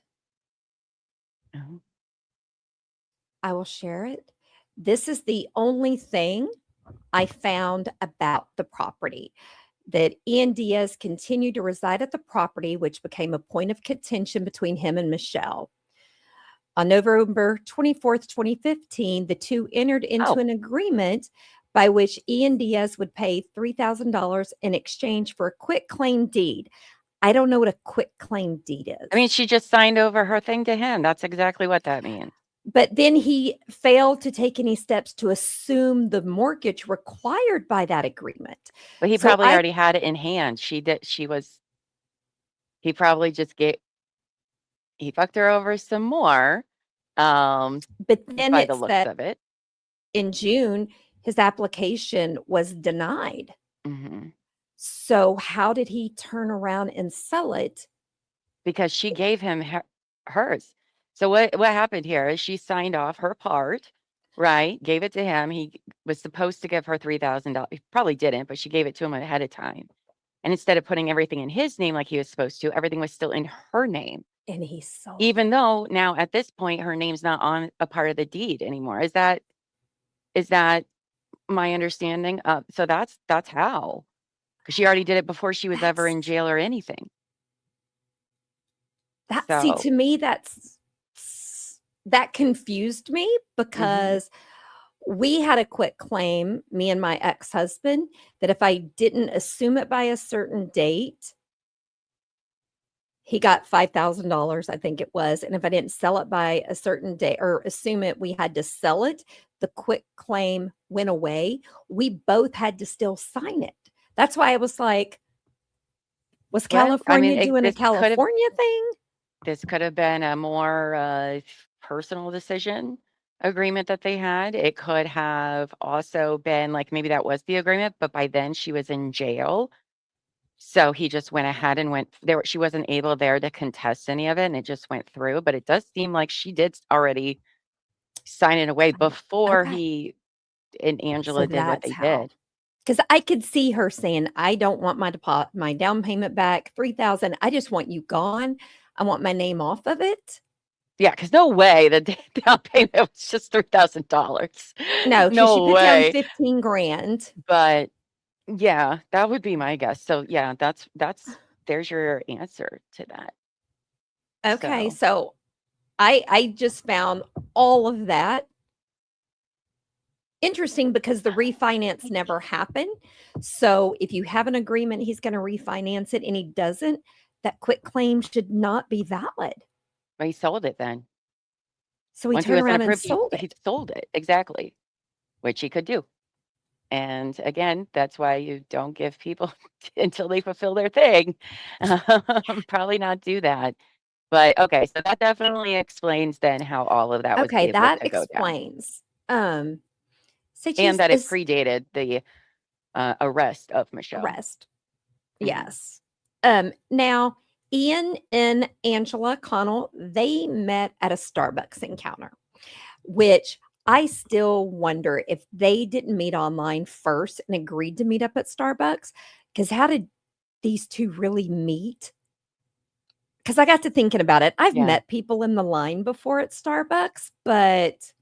uh-huh. I will share it. This is the only thing I found about the property, that Ian Diaz continued to reside at the property, which became a point of contention between him and Michelle. On November 24th, 2015, the two entered into Oh, an agreement by which Ian Diaz would pay $3,000 in exchange for a quit claim deed. I don't know what a quit claim deed I mean, is. she just signed over her thing to him. That's exactly what that means. But then he failed to take any steps to assume the mortgage required by that agreement. But he So probably already had it in hand. He probably just he fucked her over some more, but then by the it's looks that of it. in June, his application was denied. Mhm. So how did he turn around and sell it? Because she gave him hers. So what happened here is she signed off her part, right? Gave it to him. He was supposed to give her $3,000. He probably didn't, but she gave it to him ahead of time. And instead of putting everything in his name like he was supposed to, everything was still in her name. And he sold Even it. though now at this point her name's not on a part of the deed anymore. Is that my understanding? So that's how. Because she already did it before she was ever in That's jail or anything. see, So, to me, that confused me mhm. because we had a quit claim, me and my ex-husband, that if I didn't assume it by a certain date, he got $5,000, I think it was. And if I didn't sell it by a certain day or assume it, we had to sell it. The quit claim went away. We both had to still sign it. That's why I was like, was Well, I mean, California doing a California thing? this could have been a more personal decision agreement that they had. It could have also been like maybe that was the agreement, but by then she was in jail. So he just went ahead and went there. She wasn't able there to contest any of it, and it just went through. But it does seem like she did already sign it away Sign it. before Okay. he and So Angela did what that's they how. did. Because I could see her saying, "I don't want my deposit, my down payment back, 3,000. I just want you gone. I want my name off of it." Yeah, because no way the down payment was just $3,000. No, because she No put down way. 15 grand. But yeah, that would be my guess. So yeah, there's your answer to that. Okay, So so I just found all of that interesting because the refinance never happened. So if you have an agreement he's going to refinance it and he doesn't, that quit claim should not be valid. he sold it then. So he Once he turned wasn't around and approved, sold he it. sold it. Exactly. Which he could do. And again, that's why you don't give people until they fulfill their thing. Probably not do that. But okay, so that definitely explains then how all of that was Okay, able that to go down. explains. So And she's that a it predated the arrest of Michelle. arrest. Mhm. Yes. Now Ian and Angela Connell, they met at a Starbucks encounter, which I still wonder if they didn't meet online first and agreed to meet up at Starbucks. Because how did these two really meet? Because I got to thinking about it. I've Yeah. met people in the line before at Starbucks, but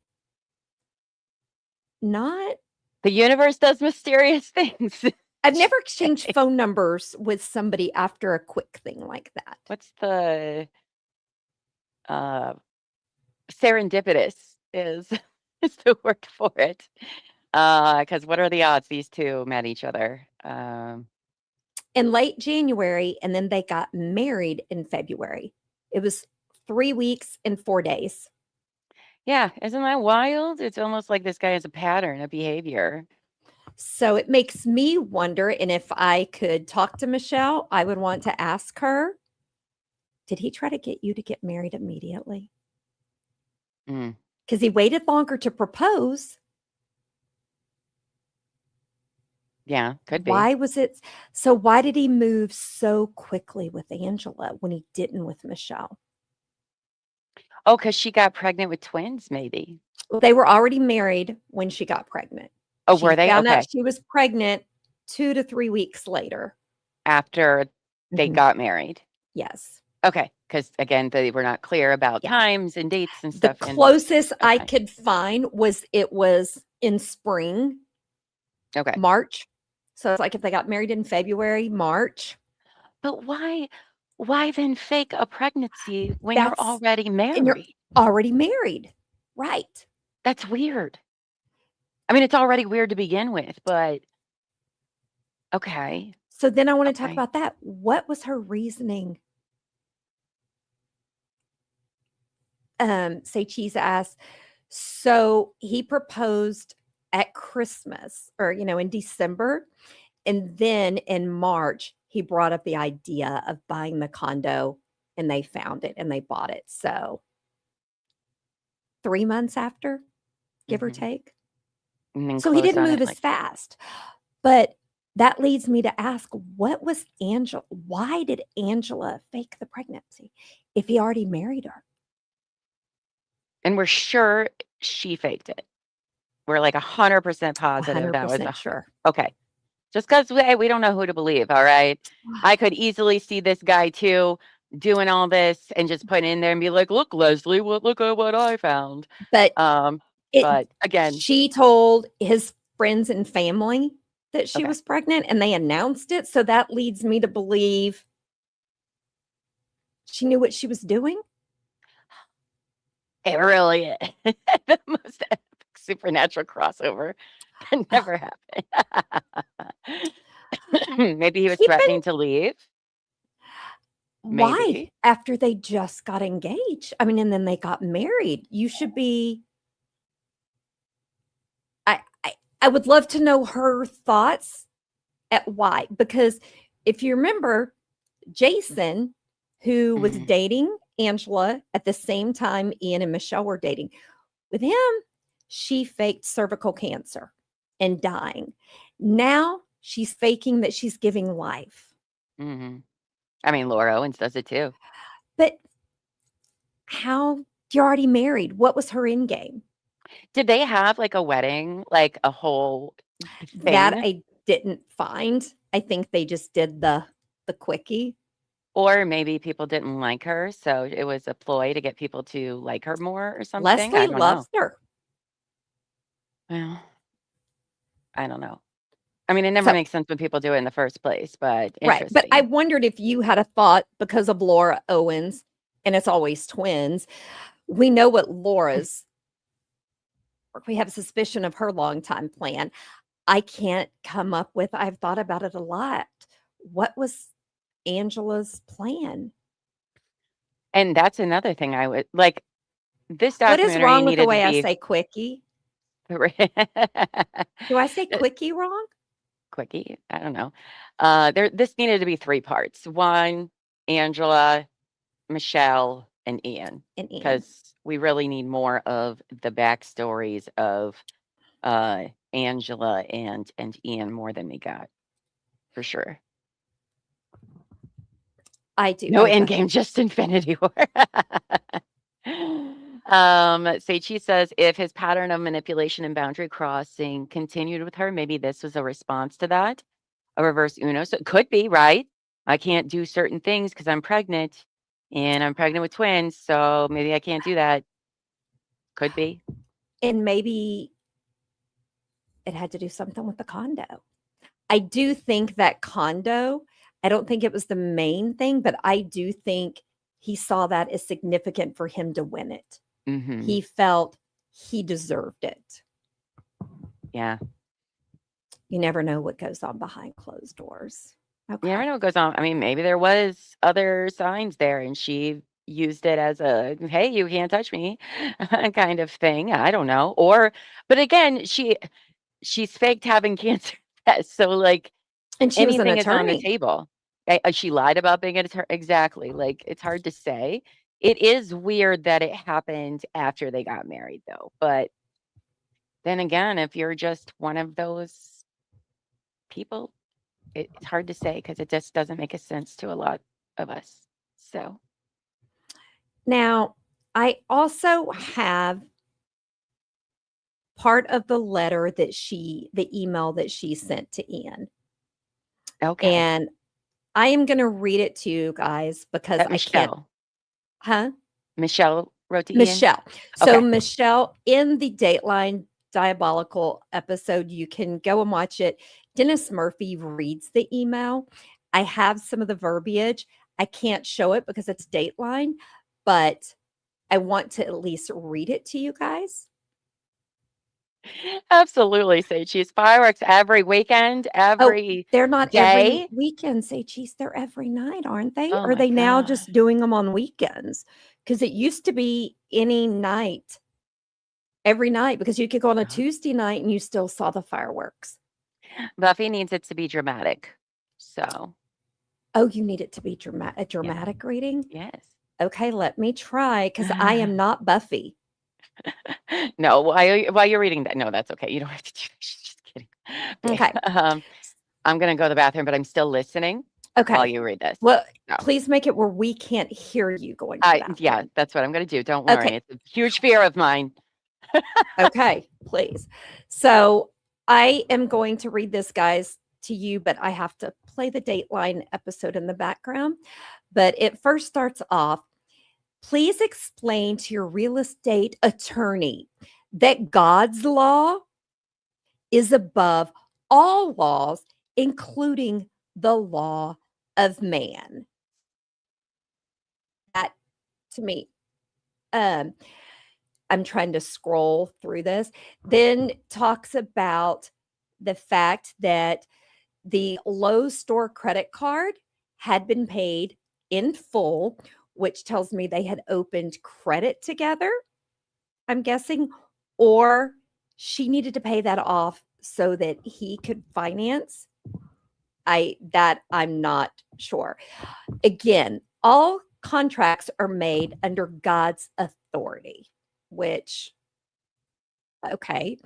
not The universe does mysterious things. I've never exchanged phone numbers with somebody after a quick thing like that. What's the uh serendipitous is is the word for it. Because what are the odds these two met each other? In late January, and then they got married in February. It was 3 weeks and 4 days. Yeah, isn't that wild? It's almost like this guy has a pattern of behavior. So it makes me wonder, and if I could talk to Michelle, I would want to ask her, did he try to get you to get married immediately? Mm, Because he waited longer to propose. yeah, could be. Why was it so why did he move so quickly with Angela when he didn't with Michelle? Oh, because she got pregnant with twins, maybe. Well, they were already married when she got pregnant. Oh, She were they? found out Okay. she was pregnant 2 to 3 weeks later. After they Mhm. got married. Yes. Okay, because again, they were not clear about Yeah. times and dates and The stuff. And closest I okay, could find was it was in spring, okay. March. So it's like if they got married in February, March. But why then fake a pregnancy when you're That's already and you're married? already married. Right. That's weird. I mean, it's already weird to begin with, but okay, So then I want to talk okay. about that. What was her reasoning? Say Cheese asked, so he proposed at Christmas or, in December. And then in March, he brought up the idea of buying the condo and they found it and they bought it. So 3 months after, give or Mhm. take. And then So he closed didn't on move it as like fast. But that leads me to ask, what was Angela? Why did Angela fake the pregnancy if he already married her? and we're sure she faked it. We're like 100% positive that was 100% sure. okay. Just because we don't know who to believe, all right? I could easily see this guy too doing all this and just put it in there and be like, "Look, Leslie, look at what I found." But Um, it but again, she told his friends and family that she okay. was pregnant and they announced it. So that leads me to believe she knew what she was doing. It really is the most epic supernatural crossover that Oh, never happened. Maybe he was keep in threatening to leave. why Maybe. after they just got engaged. I mean, and then they got married. You should be I would love to know her thoughts at why. Because if you remember, Jason, who was Mhm. dating Angela at the same time Ian and Michelle were dating, with him, she faked cervical cancer and dying. Now she's faking that she's giving life. Mhm. I mean, Laura Owens does it too. But how you're already married? What was her end game? Did they have like a wedding, like a whole That thing? I didn't find. I think they just did the quickie. Or maybe people didn't like her, so it was a ploy to get people to like her more or something? I Leslie don't know. loves her. Well, I don't know. I mean, it never So makes sense when people do it in the first place, but right. But I interesting. wondered if you had a thought because of Laura Owens, and it's always twins. We know what Laura's, or we have suspicion of her longtime plan. I can't come up with, I've thought about it a lot. What was Angela's plan? And that's another thing I would like this What is documentary wrong with the needed to way I be say quickie? Do I say Uh, quickie wrong? quickie. I don't know. This needed to be 3 parts. 1, Angela, Michelle, and Ian, And Ian. because we really need more of the backstories of Angela and Ian more than we got, for sure. I do. No Okay. Endgame, just Infinity War. Seichi says, if his pattern of manipulation and boundary crossing continued with her, maybe this was a response to that, a reverse Uno. So it could be, right? I can't do certain things because I'm pregnant and I'm pregnant with twins. So maybe I can't do that. Could be. And maybe it had to do something with the condo. I do think that condo, I don't think it was the main thing, but I do think he saw that as significant for him to win it. Hmm. He felt he deserved it. Yeah. You never know what goes on behind closed doors. You never Okay. know what goes on. I mean, maybe there was other signs there and she used it as a, hey, you can't touch me kind of thing. I don't know. Or, but again, she's faked having cancer. So like And she was an anything is on the attorney. table. She lied about being an attorney. Exactly. Like it's hard to say. It is weird that it happened after they got married though. But then again, if you're just one of those people, it's hard to say because it just doesn't make a sense to a lot of us. So, Now, I also have part of the letter that the email that she sent to Ian. okay. And I am going to read it to you guys because That I can't. Michelle. Huh? Michelle wrote to Ian? Michelle. So, Okay. Michelle, in the Dateline Diabolical episode, you can go and watch it. Dennis Murphy reads the email. I have some of the verbiage. I can't show it because it's Dateline, but I want to at least read it to you guys. Absolutely, say cheese. Fireworks every weekend, Oh, every they're not every day. weekend. Say, geez, they're every night, aren't they? Oh Or are my they now gosh. just doing them on weekends? Because it used to be any night, every night, because you could go on a Uh-huh. Tuesday night and you still saw the fireworks. Buffy needs it to be dramatic. So, Oh, you need it to be a yeah. dramatic reading? Yes. Okay, let me try because I am not Buffy. No, while you're reading that, no, that's okay. You don't have to do that. Just kidding. Okay. I'm gonna go to the bathroom, but I'm still listening while Okay. you read this. Well, No. please make it where we can't hear you going to the bathroom. Yeah, that's what I'm gonna do. Don't worry. Okay. It's a huge fear of mine. Okay, please. So I am going to read this, guys, to you, but I have to play the Dateline episode in the background. But it first starts off. Please explain to your real estate attorney that God's law is above all laws, including the law of man. That to me, um, I'm trying to scroll through this. Then talks about the fact that the Lowe's store credit card had been paid in full, which tells me they had opened credit together, I'm guessing, or she needed to pay that off so that he could finance. I'm not sure. Again, all contracts are made under God's authority, which okay.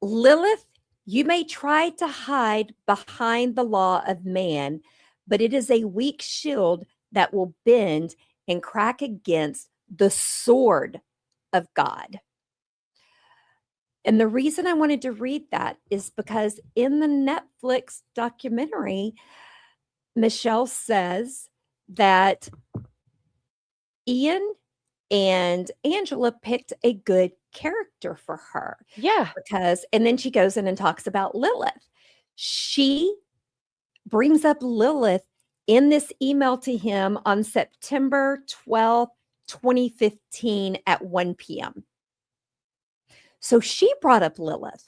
Lilith, you may try to hide behind the law of man, but it is a weak shield that will bend and crack against the sword of God. And the reason I wanted to read that is because in the Netflix documentary, Michelle says that Ian and Angela picked a good character for her. Yeah. Because, and then she goes in and talks about Lilith. She brings up Lilith in this email to him on September 12th, 2015 at 1 p.m. So she brought up Lilith.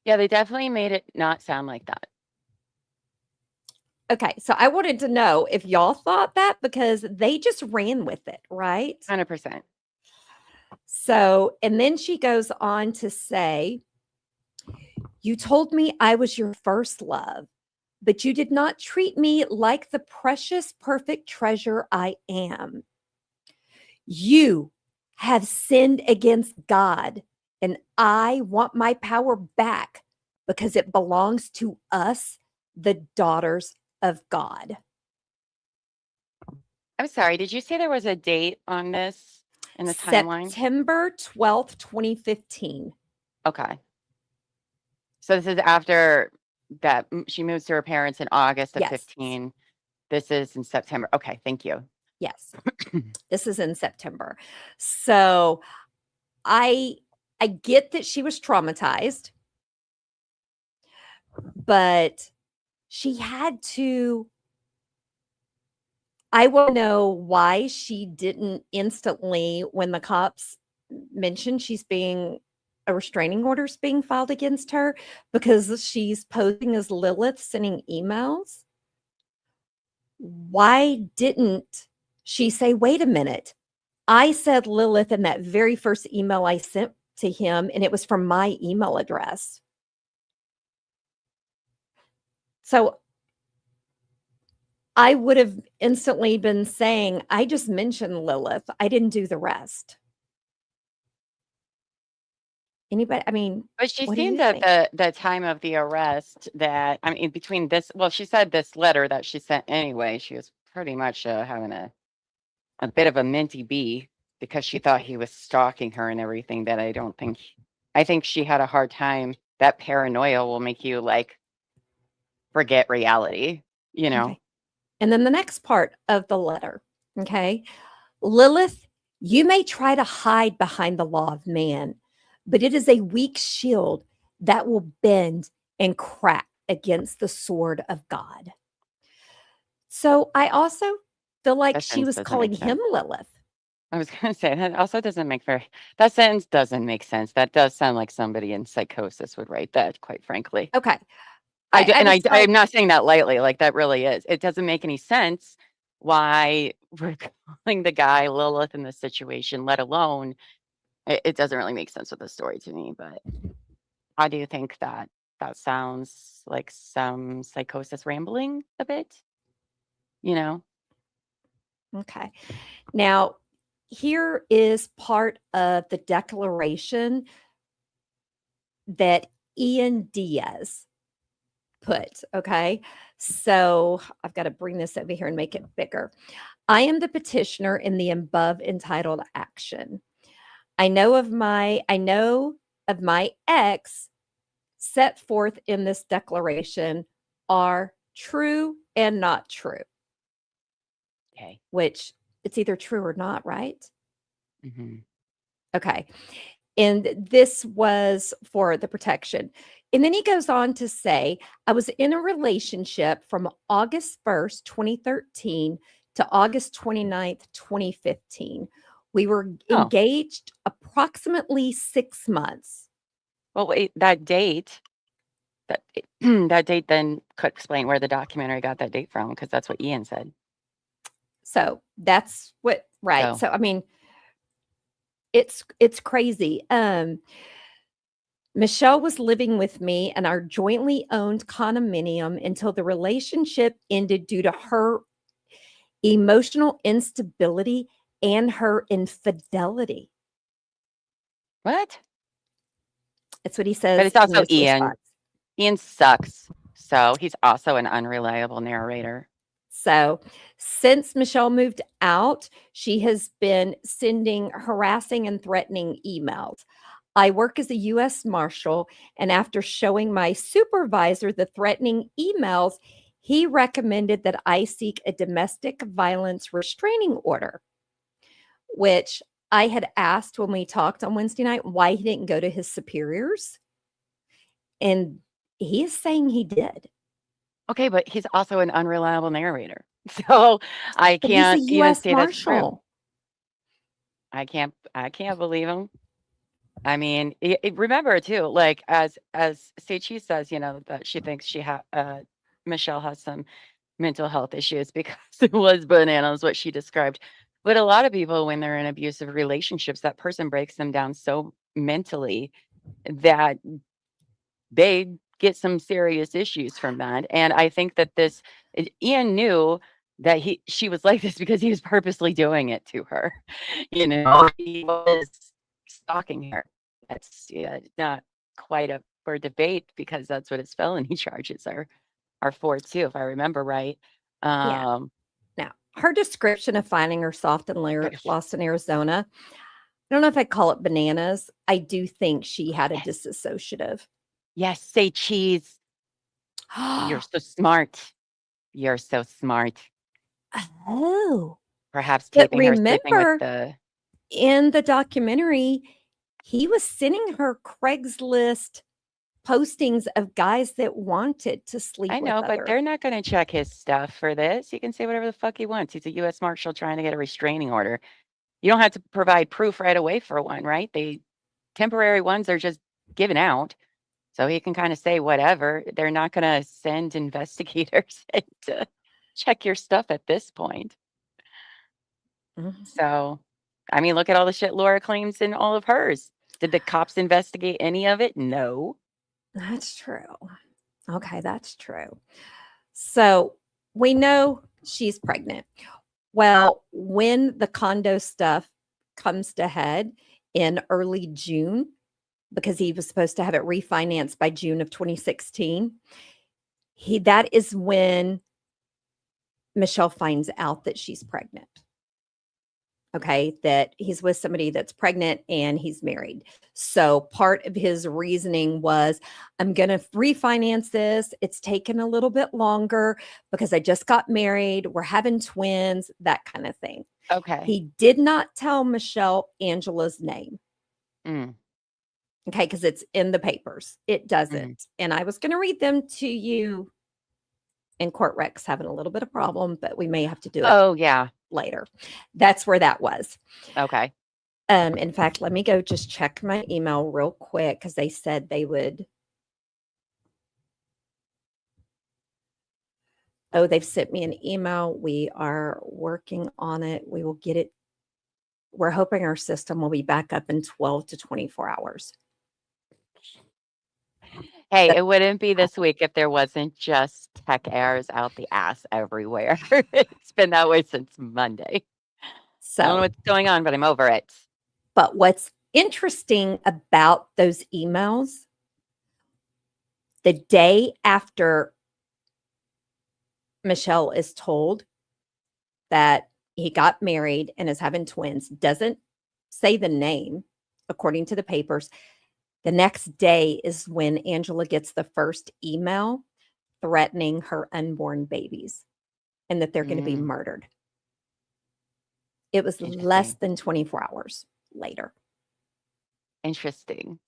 Yeah, they definitely made it not sound like that. Okay, so I wanted to know if y'all thought that because they just ran with it, right? 100%. So, and then she goes on to say, you told me I was your first love, but you did not treat me like the precious, perfect treasure I am. You have sinned against God, and I want my power back because it belongs to us, the daughters of God. I'm sorry, did you say there was a date on this in the timeline? September 12th, 2015. Okay. So this is after that she moves to her parents in August of Yes. 15. This is in September. Okay, thank you. Yes. This is in September. So I get that she was traumatized, but she had to. I want to know why she didn't instantly, when the cops mentioned she's being a restraining order's being filed against her because she's posing as Lilith sending emails. Why didn't she say, wait a minute, I said Lilith in that very first email I sent to him, and it was from my email address. So I would have instantly been saying, I just mentioned Lilith. I didn't do the rest. Anybody? I mean, But she what do seemed you at think? the time of the arrest that, I mean, between this, well, she said this letter that she sent anyway, she was pretty much having a bit of a minty bee because she thought he was stalking her and everything that I think she had a hard time. That paranoia will make you like forget reality, you know? Okay. And then the next part of the letter, okay? Lilith, you may try to hide behind the law of man, but it is a weak shield that will bend and crack against the sword of God. So I also feel like That she sentence was doesn't make calling him sense. Lilith. I was gonna say that also doesn't make that sentence doesn't make sense. That does sound like somebody in psychosis would write that, quite frankly. Okay. I And was I'm like, not saying that lightly, like, that really is. It doesn't make any sense why we're calling the guy Lilith in this situation, let alone it doesn't really make sense with the story to me, but I do think that that sounds like some psychosis rambling a bit, you know? okay. Now, here is part of the declaration that Ian Diaz put. Okay. So I've got to bring this over here and make it bigger. I am the petitioner in the above entitled action. I know of my ex set forth in this declaration are true and not true, Okay. which it's either true or not, right? Mhm. Okay. And this was for the protection. And then he goes on to say, I was in a relationship from August 1st, 2013 to August 29th, 2015. We were Oh, engaged approximately 6 months. well, wait, that date, that that date then could explain where the documentary got that date from, because that's what Ian said. So that's what, right. So, So, I mean, it's crazy. Michelle was living with me in our jointly owned condominium until the relationship ended due to her emotional instability and her infidelity. what? That's what he But says it's in also his Ian. response. Ian sucks, so he's also an unreliable narrator. So, since Michelle moved out, she has been sending harassing and threatening emails. I work as a U.S. Marshal, and after showing my supervisor the threatening emails, he recommended that I seek a domestic violence restraining order, which I had asked when we talked on Wednesday night why he didn't go to his superiors. And he is saying he did. Okay, but he's also an unreliable narrator. So I But he's a can't even U.S. say that's true. Marshal. I can't believe him. I mean, remember too, like as Seichi says, that she thinks Michelle has some mental health issues because it was bananas what she described. But a lot of people, when they're in abusive relationships, that person breaks them down so mentally that they get some serious issues from that. And I think that Ian knew that she was like this because he was purposely doing it to her. He was stalking her. That's, yeah, not quite up for debate because that's what his felony charges are for too, if I remember right. Yeah. Um, Now, her description of finding her soft and but lost in Arizona, I don't know if I call it bananas. I do think she had a yes, dissociative. yes, say cheese. You're so smart. You're so smart. Oh, Perhaps but taping her sleeping with remember the in the documentary, he was sending her Craigslist postings of guys that wanted to sleep I with know, but other. they're not gonna check his stuff for this. He can say whatever the fuck he wants. He's a US Marshal trying to get a restraining order. You don't have to provide proof right away for one, right? Temporary ones are just given out. So he can kind of say whatever. They're not gonna send investigators to check your stuff at this point. Mhm. So, I mean, look at all the shit Laura claims in all of hers. Did the cops investigate any of it? No. That's true. Okay, that's true. So we know she's pregnant. Well, when the condo stuff comes to head in early June, because he was supposed to have it refinanced by June of 2016, that is when Michelle finds out that she's pregnant. Okay, that he's with somebody that's pregnant and he's married. So part of his reasoning was, I'm going to refinance this. It's taken a little bit longer because I just got married. We're having twins, that kind of thing. Okay. He did not tell Michelle Angela's name. Mm, Okay, because it's in the papers. It mm. doesn't. And I was going to read them to you. And Court Rec's having a little bit of problem, but we may have to do it Oh, yeah. later. That's where that was. Okay. In fact, let me go just check my email real quick because they said they would. Oh, they've sent me an email. We are working on it. We will get it. We're hoping our system will be back up in 12 to 24 hours. Hey, That- it wouldn't be this week if there wasn't just tech errors out the ass everywhere. It's been that way since Monday. I don't know So, what's going on, but I'm over it. but what's interesting about those emails, the day after Michelle is told that he got married and is having twins, doesn't say the name according to the papers. The next day is when Angela gets the first email threatening her unborn babies and that they're going to be Mm, murdered. It was less interesting. than 24 hours later. Interesting.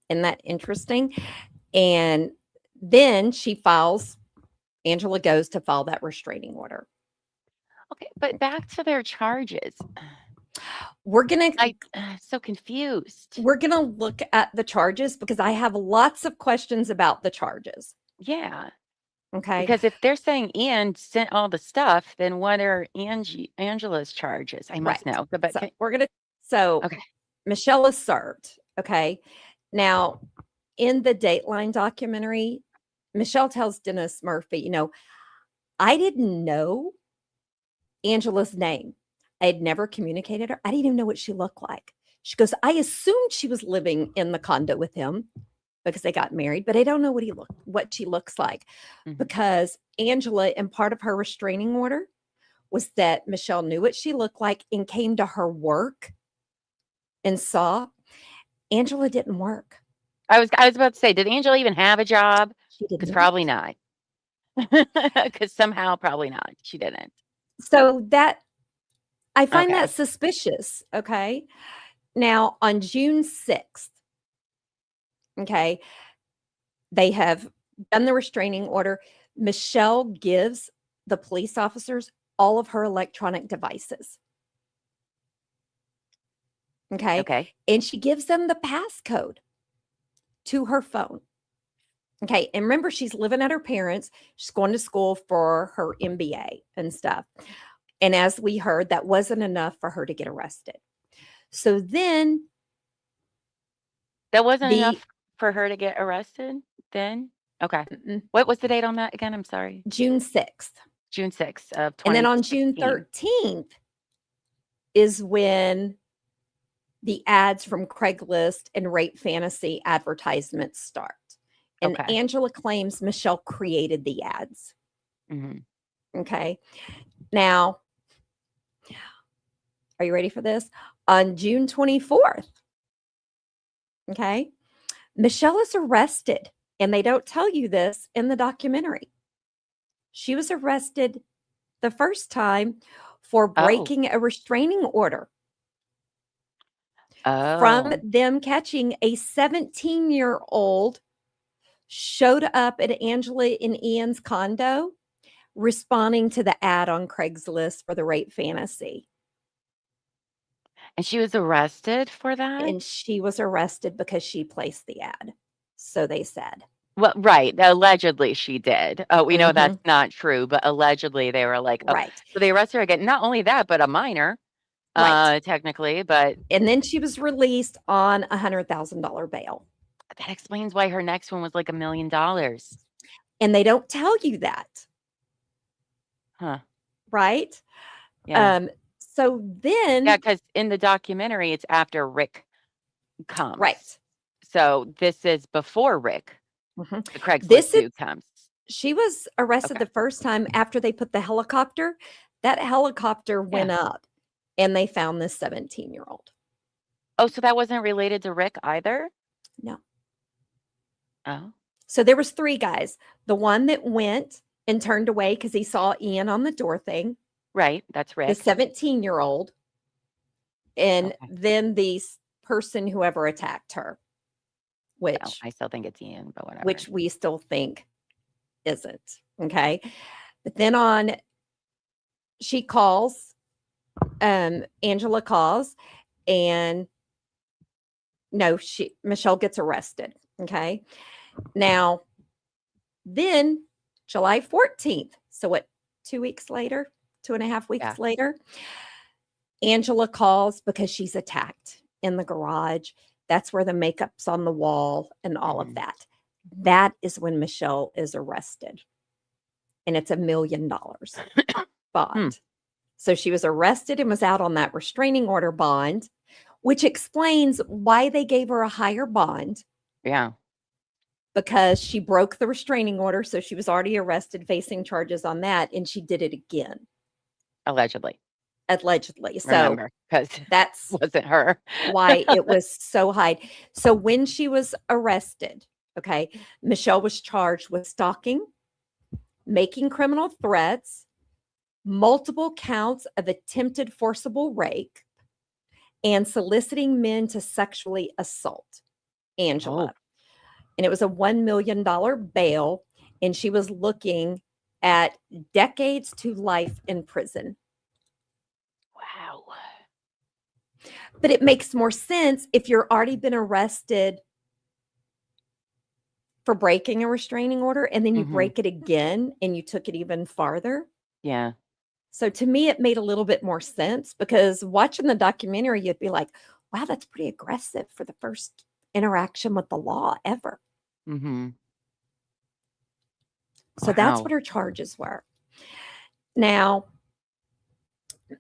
Isn't that interesting? And then Angela goes to file that restraining order. Okay, but back to their charges. We're going to So confused. We're going to look at the charges because I have lots of questions about the charges. Yeah, Okay. because if they're saying Ian sent all the stuff, then what are Angela's charges? I must Right. know. But So we're going to, so okay. Michelle is served. Okay. Now, in the Dateline documentary, Michelle tells Dennis Murphy, I didn't know Angela's name. I had never communicated her. I didn't even know what she looked like. She goes, I assumed she was living in the condo with him because they got married, but I don't know what she looks like. Mhm. Because Angela, and part of her restraining order was that Michelle knew what she looked like and came to her work and saw. Angela didn't work. I was about to say, did Angela even have a job? She did Because not. probably not. Because somehow probably not. She didn't. So that I find Okay. that suspicious. Okay. Now on June 6th, okay, they have done the restraining order. Michelle gives the police officers all of her electronic devices. Okay. Okay. And she gives them the passcode to her phone. Okay. And remember, she's living at her parents'. She's going to school for her MBA and stuff. And as we heard, that wasn't enough for her to get arrested. So then That wasn't enough for her to get arrested then? Okay. What was the date on that again? I'm sorry. June 6th. June 6th of And then on June 2016. 13th is when the ads from Craigslist and Rape Fantasy advertisements start. And Okay. Angela claims Michelle created the ads. Mhm. Okay. Now, are you ready for this? On June 24th, okay, Michelle is arrested, and they don't tell you this in the documentary. She was arrested the first time for breaking a restraining order from them catching a 17-year-old showed up at Angela and Ian's condo responding to the ad on Craigslist for the Rape Fantasy. And she was arrested for that? And she was arrested because she placed the ad. So they said. Well, right. Allegedly she did. We know that's Mhm. not true, but allegedly they were like, oh, Right. so they arrested her again. Not only that, but a minor, Right. technically, but And then she was released on $100,000 bail. that explains why her next one was like $1 million. And they don't tell you that. Huh. Right? Yeah. So then Yeah, because in the documentary, it's after Rick comes. Right. So this is before Rick, Mhm. the Craigslist This is dude comes. She was arrested Okay. the first time after they put the helicopter. That helicopter went up and they found this 17-year-old. Oh, so that wasn't related to Rick either? No. Oh, So there was 3 guys. The one that went and turned away because he saw Ian on the door thing, right. That's the Rick. 17-year-old, and Okay. then the person whoever attacked her, Well, which I still think it's Ian, but whatever. which we still think isn't. Okay. But then she calls, Angela calls, and no, Michelle gets arrested. Okay. Now, then July 14th. So what, 2 weeks later, 2.5 weeks Yeah. later, Angela calls because she's attacked in the garage. That's where the makeup's on the wall and all of Mhm. that. That is when Michelle is arrested. And it's $1 million bond. So she was arrested and was out on that restraining order bond, which explains why they gave her a higher bond, Yeah. because she broke the restraining order. So she was already arrested, facing charges on that, and she did it again, Allegedly. allegedly. So Remember, because that's wasn't her. why it was so high. So when she was arrested, okay, Michelle was charged with stalking, making criminal threats, multiple counts of attempted forcible rape, and soliciting men to sexually assault Angela. Oh, And it was a $1 million bail, and she was looking at decades to life in prison. wow. But it makes more sense if you're already been arrested for breaking a restraining order and then you Mhm. break it again and you took it even farther. Yeah. So to me, it made a little bit more sense, because watching the documentary, you'd be like, wow, that's pretty aggressive for the first interaction with the law ever. Mhm. So that's Wow. what her charges were. Now,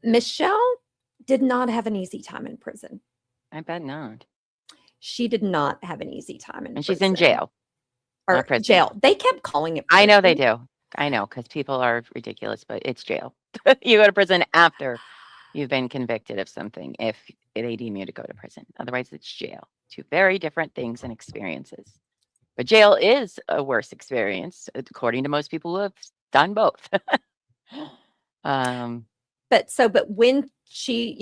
Michelle did not have an easy time in prison. I bet not. She did not have an easy time in And she's prison. in jail. Or not prison. jail. They kept calling it I know they prison. do. I know, because people are ridiculous, but it's jail. You go to prison after you've been convicted of something if they deem you to go to prison. Otherwise, it's jail. 2 very different things and experiences. But jail is a worse experience, according to most people who have done both. Um, But when she,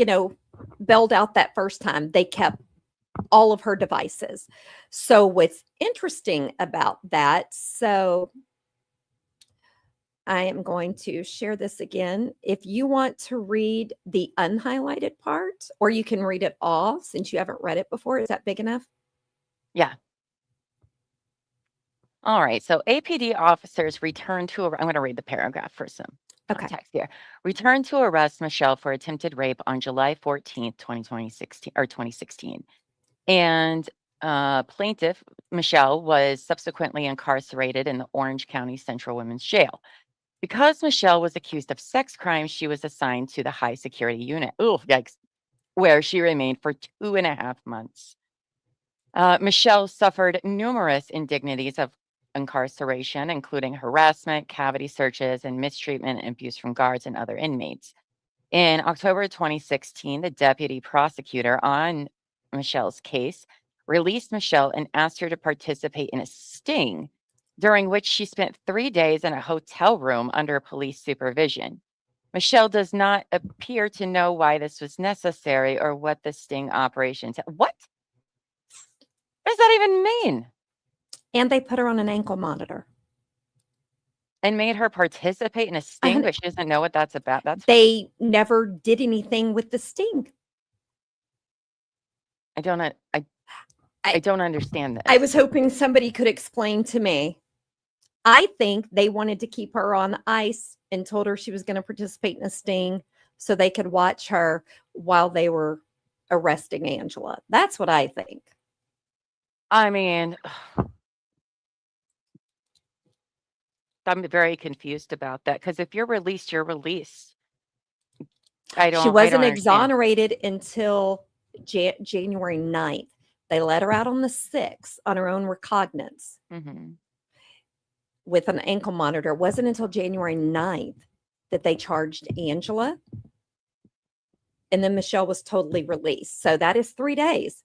bailed out that first time, they kept all of her devices. So what's interesting about that, so I am going to share this again. If you want to read the unhighlighted part, or you can read it all since you haven't read it before. Is that big enough? yeah. All right. So APD officers returned to, I'm going to read the paragraph for some Okay. context here. Returned to arrest Michelle for attempted rape on July 14th, 2016. And plaintiff Michelle was subsequently incarcerated in the Orange County Central Women's Jail. Because Michelle was accused of sex crimes, she was assigned to the high security unit. Oh, yikes. Where she remained for 2.5 months. Michelle suffered numerous indignities of incarceration, including harassment, cavity searches, and mistreatment and abuse from guards and other inmates. In October 2016, the deputy prosecutor on Michelle's case released Michelle and asked her to participate in a sting, during which she spent 3 days in a hotel room under police supervision. Michelle does not appear to know why this was necessary or what the sting operations. What? What does that even mean? And they put her on an ankle monitor. And made her participate in a sting, but she doesn't know what that's about. They never did anything with the sting. I don't understand this. I was hoping somebody could explain to me. I think they wanted to keep her on ice and told her she was going to participate in a sting so they could watch her while they were arresting Angela. That's what I think. I mean, I'm very confused about that, because if you're released, you're released. She wasn't understand. exonerated until January 9th. They let her out on the 6th on her own recognizance Mhm. with an ankle monitor. It wasn't until January 9th that they charged Angela. And then Michelle was totally released. So that is 3 days.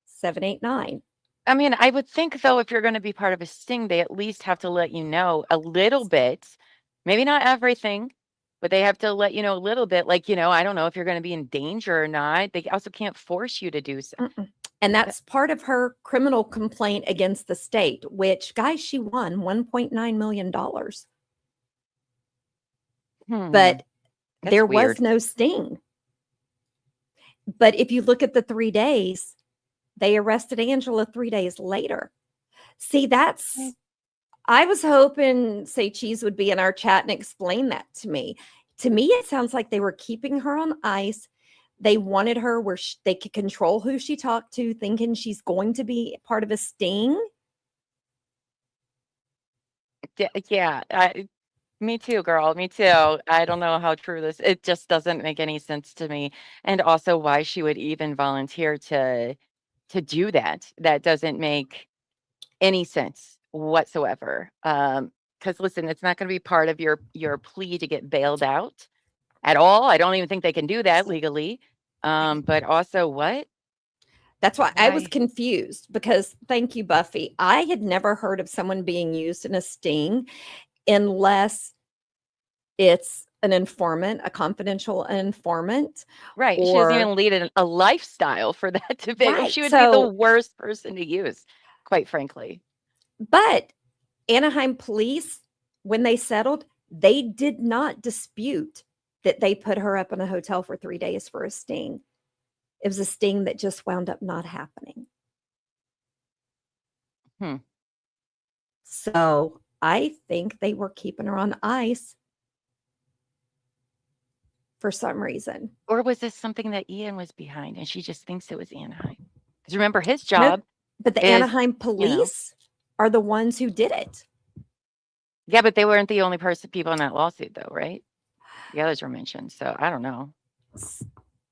7, 8, 9. I mean, I would think though, if you're going to be part of a sting, they at least have to let you know a little bit, maybe not everything, but they have to let you know a little bit. Like, I don't know if you're going to be in danger or not. They also can't force you to do so. And that's part of her criminal complaint against the state, which, guys, she won $1.9 million. But That's there was weird. no sting. But if you look at the 3 days, they arrested Angela 3 days later. See, I was hoping Say Cheese would be in our chat and explain that to me. To me, it sounds like they were keeping her on ice. They wanted her where they could control who she talked to, thinking she's going to be part of a sting. Yeah, me too, girl. Me too. I don't know how true it just doesn't make any sense to me. And also why she would even volunteer to do that. That doesn't make any sense whatsoever. Because listen, it's not going to be part of your plea to get bailed out at all. I don't even think they can do that legally. But also what? That's why I was Why? confused, because thank you, Buffy. I had never heard of someone being used in a sting unless it's an informant, a confidential informant, Right. She doesn't or even lead a lifestyle for that to be. right. She would be the So, worst person to use, quite frankly. but Anaheim police, when they settled, they did not dispute that they put her up in a hotel for 3 days for a sting. It was a sting that just wound up not happening. Hmm. So I think they were keeping her on ice for some reason. Or was this something that Ian was behind and she just thinks it was Anaheim? Because remember, his No, job but the is, Anaheim police are the ones who did it. yeah, but they weren't the only people in that lawsuit, though, right? The others were mentioned. So I don't know.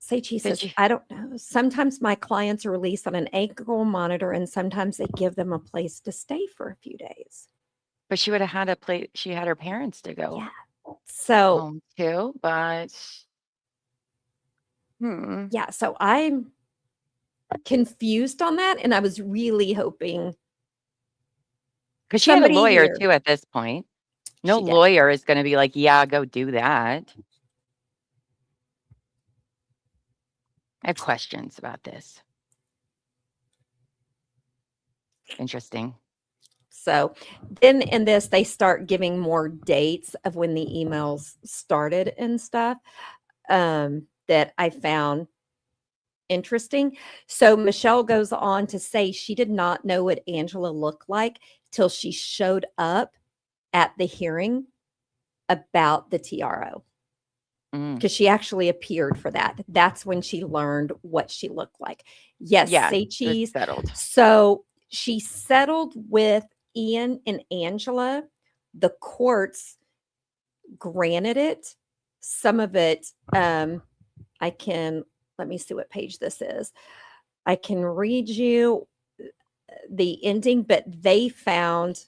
Say Cheese Did says, you? I don't know. Sometimes my clients are released on an ankle monitor, and sometimes they give them a place to stay for a few days. But she would have had a place. She had her parents to go Yeah. So, home to, but yeah. So I'm confused on that. And I was really hoping because she had a somebody lawyer here, too at this point. No she did. lawyer is going to be like, yeah, go do that. I have questions about this. Interesting. So then in this, they start giving more dates of when the emails started and stuff that I found interesting. So Michelle goes on to say she did not know what Angela looked like till she showed up at the hearing about the TRO, because she actually appeared for that. That's when she learned what she looked like. Yes, Yeah, Say it was Cheese. settled. So she settled with Ian and Angela. The courts granted it. Some of it, I can, let me see what page this is. I can read you the ending, but they found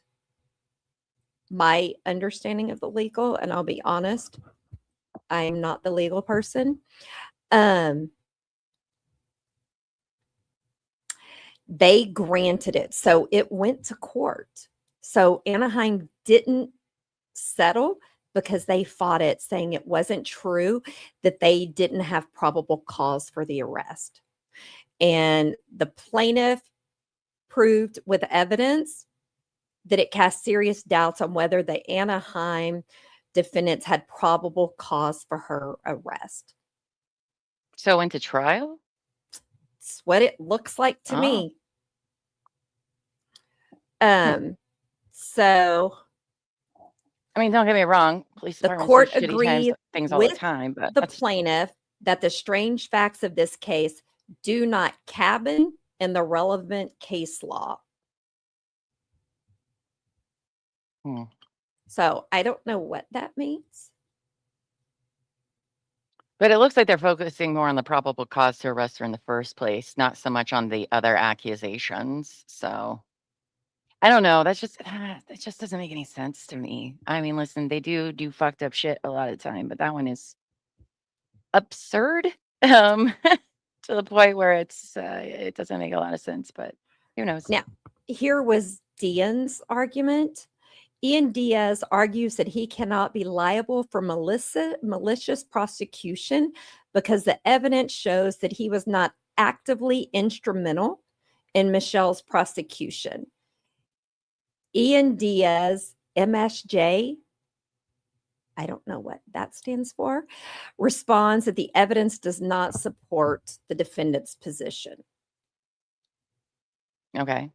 my understanding of the legal, and I'll be honest, I'm not the legal person. They granted it. So it went to court. So Anaheim didn't settle because they fought it, saying it wasn't true that they didn't have probable cause for the arrest. And the plaintiff proved with evidence that it cast serious doubts on whether the Anaheim defendants had probable cause for her arrest. So went to trial? It's what it looks like to me. So I mean, don't get me wrong, police the departments do court shitty things all the with time, but the plaintiff that the strange facts of this case do not cabin in the relevant case law. So I don't know what that means. But it looks like they're focusing more on the probable cause to arrest her in the first place, not so much on the other accusations. So I don't know. That's just that just doesn't make any sense to me. I mean, listen, they do fucked up shit a lot of time, but that one is absurd to the point where it doesn't make a lot of sense, but who knows? Now, here was Dian's argument. Ian Diaz argues that he cannot be liable for malicious prosecution because the evidence shows that he was not actively instrumental in Michelle's prosecution. Ian Diaz, MSJ, I don't know what that stands for, responds that the evidence does not support the defendant's position. Okay.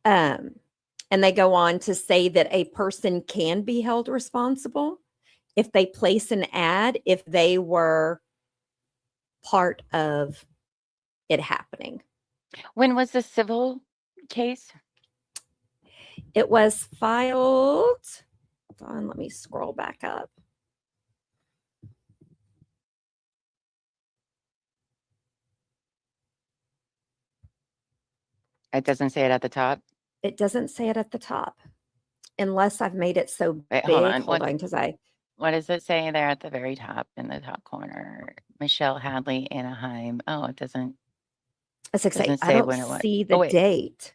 And they go on to say that a person can be held responsible if they place an ad, if they were part of it happening. When was the civil case? It was filed. Hold on, let me scroll back up. It doesn't say it at the top. It doesn't say it at the top, unless I've made it so Wait, big. hold on. Hold on, because What does it say there at the very top in the top corner? Michelle Hadley, Anaheim. Oh, it doesn't. As I say, Doesn't I say don't when it was. see Oh, the wait. date.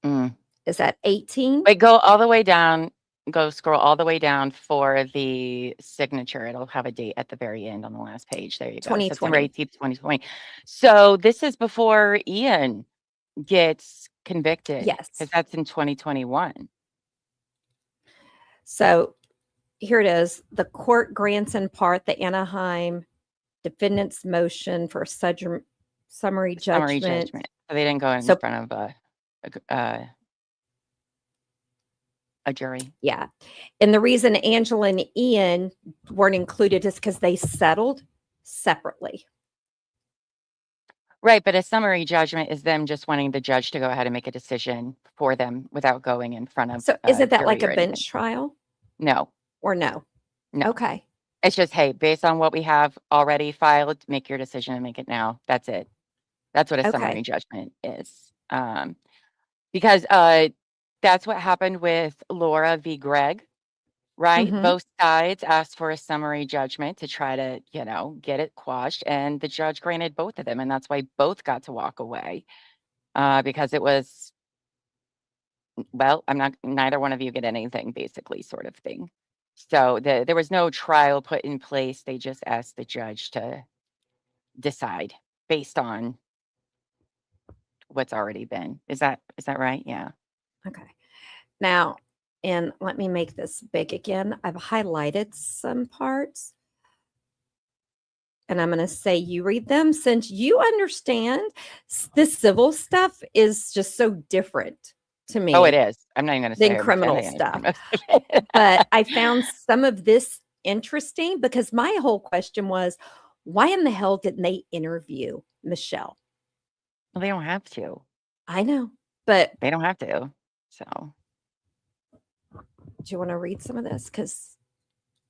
Mm. Is that 18? Wait, go all the way down. Go scroll all the way down for the signature. It'll have a date at the very end on the last page. There you go. 2020. September 18th, 2020. So this is before Ian gets convicted. Yes. Because that's in 2021. So here it is. The court grants in part the Anaheim defendant's motion for summary judgment. So they didn't go in So- front of a jury. Yeah. And the reason Angela and Ian weren't included is because they settled separately. Right, but a summary judgment is them just wanting the judge to go ahead and make a decision for them without going in front of So isn't that jury like or a anything. bench trial No, or no? No. Okay. it's just, hey, based on what we have already filed, make your decision and make it now. That's it. That's what a Okay. summary judgment is. Because that's what happened with Laura v. Gregg, right? Mhm. Both sides asked for a summary judgment to try to, get it quashed, and the judge granted both of them, and that's why both got to walk away because it was, well, neither one of you get anything, basically, sort of thing. So there was no trial put in place. They just asked the judge to decide based on what's already been. Is that right? Yeah. Okay. Now, and let me make this big again. I've highlighted some parts. And I'm going to say you read them since you understand the civil stuff is just so different to me. Oh, it is. I'm not even going to say Than I criminal understand stuff. most of it. But I found some of this interesting because my whole question was, why in the hell didn't they interview Michelle? Well, they don't have to. I know, but They don't have to. So do you want to read some of this? Because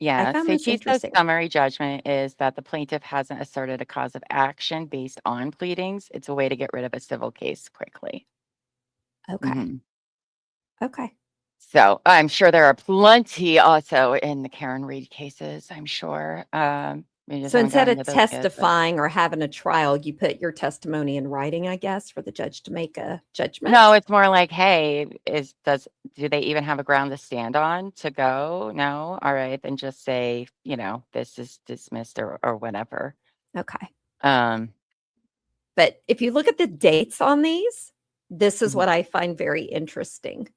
yeah, found this Satista's interesting. summary judgment is that the plaintiff hasn't asserted a cause of action based on pleadings. It's a way to get rid of a civil case quickly. Okay. Mhm. Okay. So I'm sure there are plenty also in the Karen Reed cases, I'm sure. We just So haven't instead gotten of to those yet, but- testifying or having a trial, you put your testimony in writing, I guess, for the judge to make a judgment. No, it's more like, hey, do they even have a ground to stand on to go? No? All right, then just say, this is dismissed or whatever. Okay. Um, But if you look at the dates on these, this is Mhm. what I find very interesting.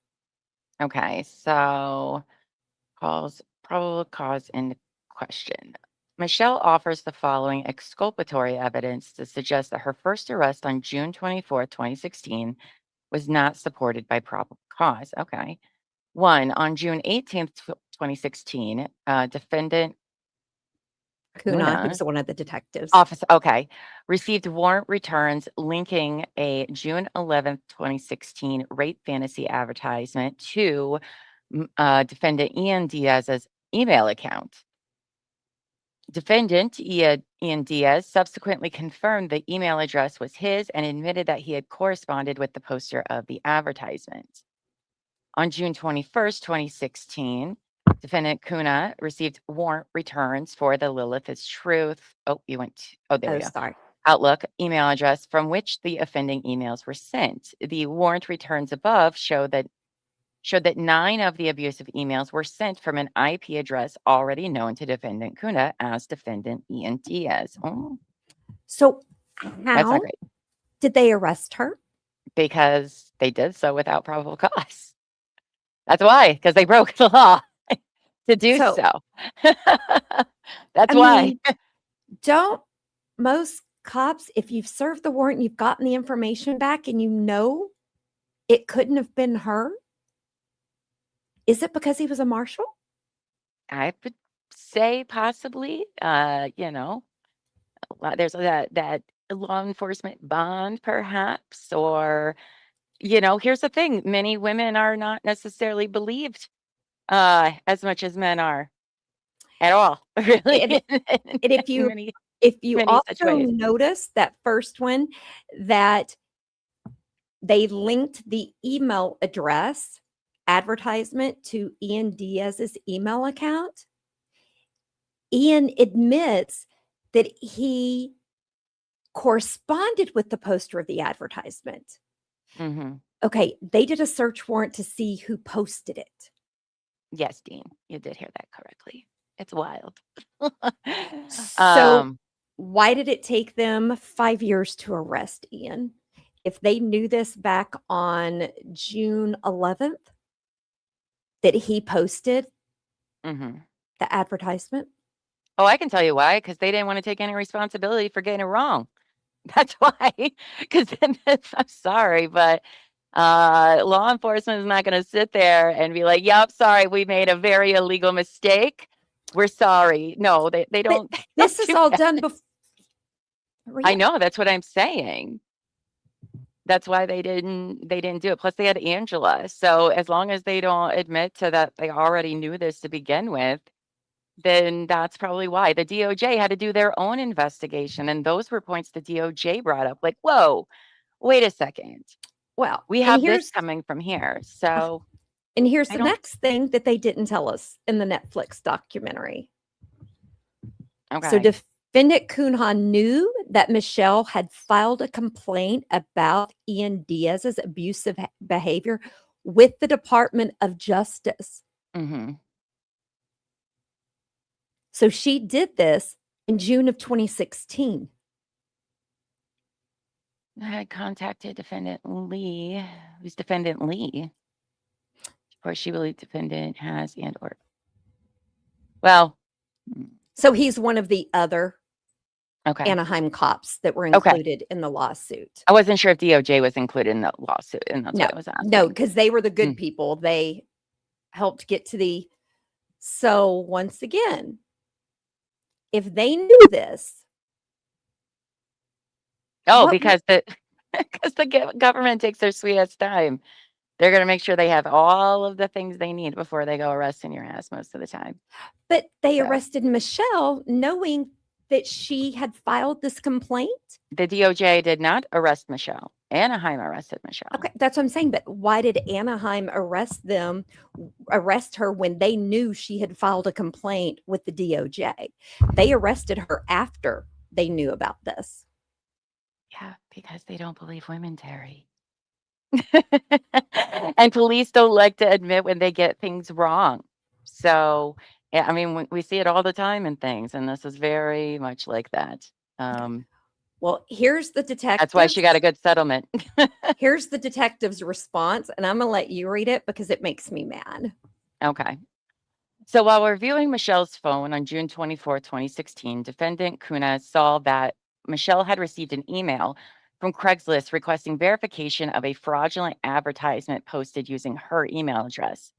okay, so probable cause in question. Michelle offers the following exculpatory evidence to suggest that her first arrest on June 24th, 2016 was not supported by probable cause. Okay. 1, on June 18th, 2016, defendant Kuna, Kuna, who's one of the detectives. received warrant returns linking a June 11th, 2016 rape fantasy advertisement to defendant Ian Diaz's email account. Defendant Ian Diaz subsequently confirmed the email address was his and admitted that he had corresponded with the poster of the advertisement. On June 21st, 2016, Defendant Kuna received warrant returns for the Lilith is Truth. Oh, there we Oh, go. sorry. Outlook email address from which the offending emails were sent. The warrant returns above showed that 9 of the abusive emails were sent from an IP address already known to defendant Kuna as defendant Ian Diaz. Oh, So that's not how great did they arrest her? because they did so without probable cause. That's why, because they broke the law to do So, so. That's I why. mean, don't most cops, if you've served the warrant, you've gotten the information back and you know it couldn't have been her? Is it because he was a marshal? I would say possibly, there's that law enforcement bond perhaps, or, here's the thing, many women are not necessarily believed as much as men are at all, really, And, and in if you many such also ways. notice that first one, that they linked the email address advertisement to Ian Diaz's email account. Ian admits that he corresponded with the poster of the advertisement. Hmm. Okay, they did a search warrant to see who posted it. Yes, Dean, you did hear that correctly. It's wild. So why did it take them 5 years to arrest Ian? If they knew this back on June 11th, that he posted Mhm. the advertisement? Oh, I can tell you why, because they didn't wanna take any responsibility for getting it wrong. That's why. Because I'm sorry, but, law enforcement is not gonna sit there and be like, "Yep, sorry, we made a very illegal mistake. We're sorry." No, they But don't they don't this is do all that. done before. I know, that's what I'm saying. That's why they didn't do it. Plus, they had Angela. So, as long as they don't admit to that they already knew this to begin with, then that's probably why. The DOJ had to do their own investigation, and those were points the DOJ brought up, like, "Whoa, wait a second. Well, We have this coming from here." So, here's I the don't next thing that they didn't tell us in the Netflix documentary. So okay. defendant Kunhan knew that Michelle had filed a complaint about Ian Diaz's abusive behavior with the Department of Justice. Mhm. So she did this in June of 2016. I had contacted defendant Lee. Who's defendant Lee? Of course, she believed defendant has and/or well, So he's one of the other okay. Anaheim cops that were Okay. included in the lawsuit. I wasn't sure if DOJ was included in the lawsuit, and that's what I was asking. No, because they were the good Mm. people. They helped get to the. So once again, if they knew this, Oh, what because the because the government takes their sweetest time. They're gonna make sure they have all of the things they need before they go arresting your ass most of the time. but they So, arrested Michelle knowing that she had filed this complaint? the DOJ did not arrest Michelle. Anaheim arrested Michelle. Okay, that's what I'm saying. But why did Anaheim arrest her when they knew she had filed a complaint with the DOJ? They arrested her after they knew about this. Yeah, because they don't believe women, Terry. And police don't like to admit when they get things wrong. So, yeah, I mean, we see it all the time in things, and this is very much like that. Well, here's the That's why she got a good settlement. Here's the detective's response, and I'm going to let you read it because it makes me mad. Okay. So while reviewing Michelle's phone on June 24, 2016, defendant Kuna saw that Michelle had received an email from Craigslist requesting verification of a fraudulent advertisement posted using her email address.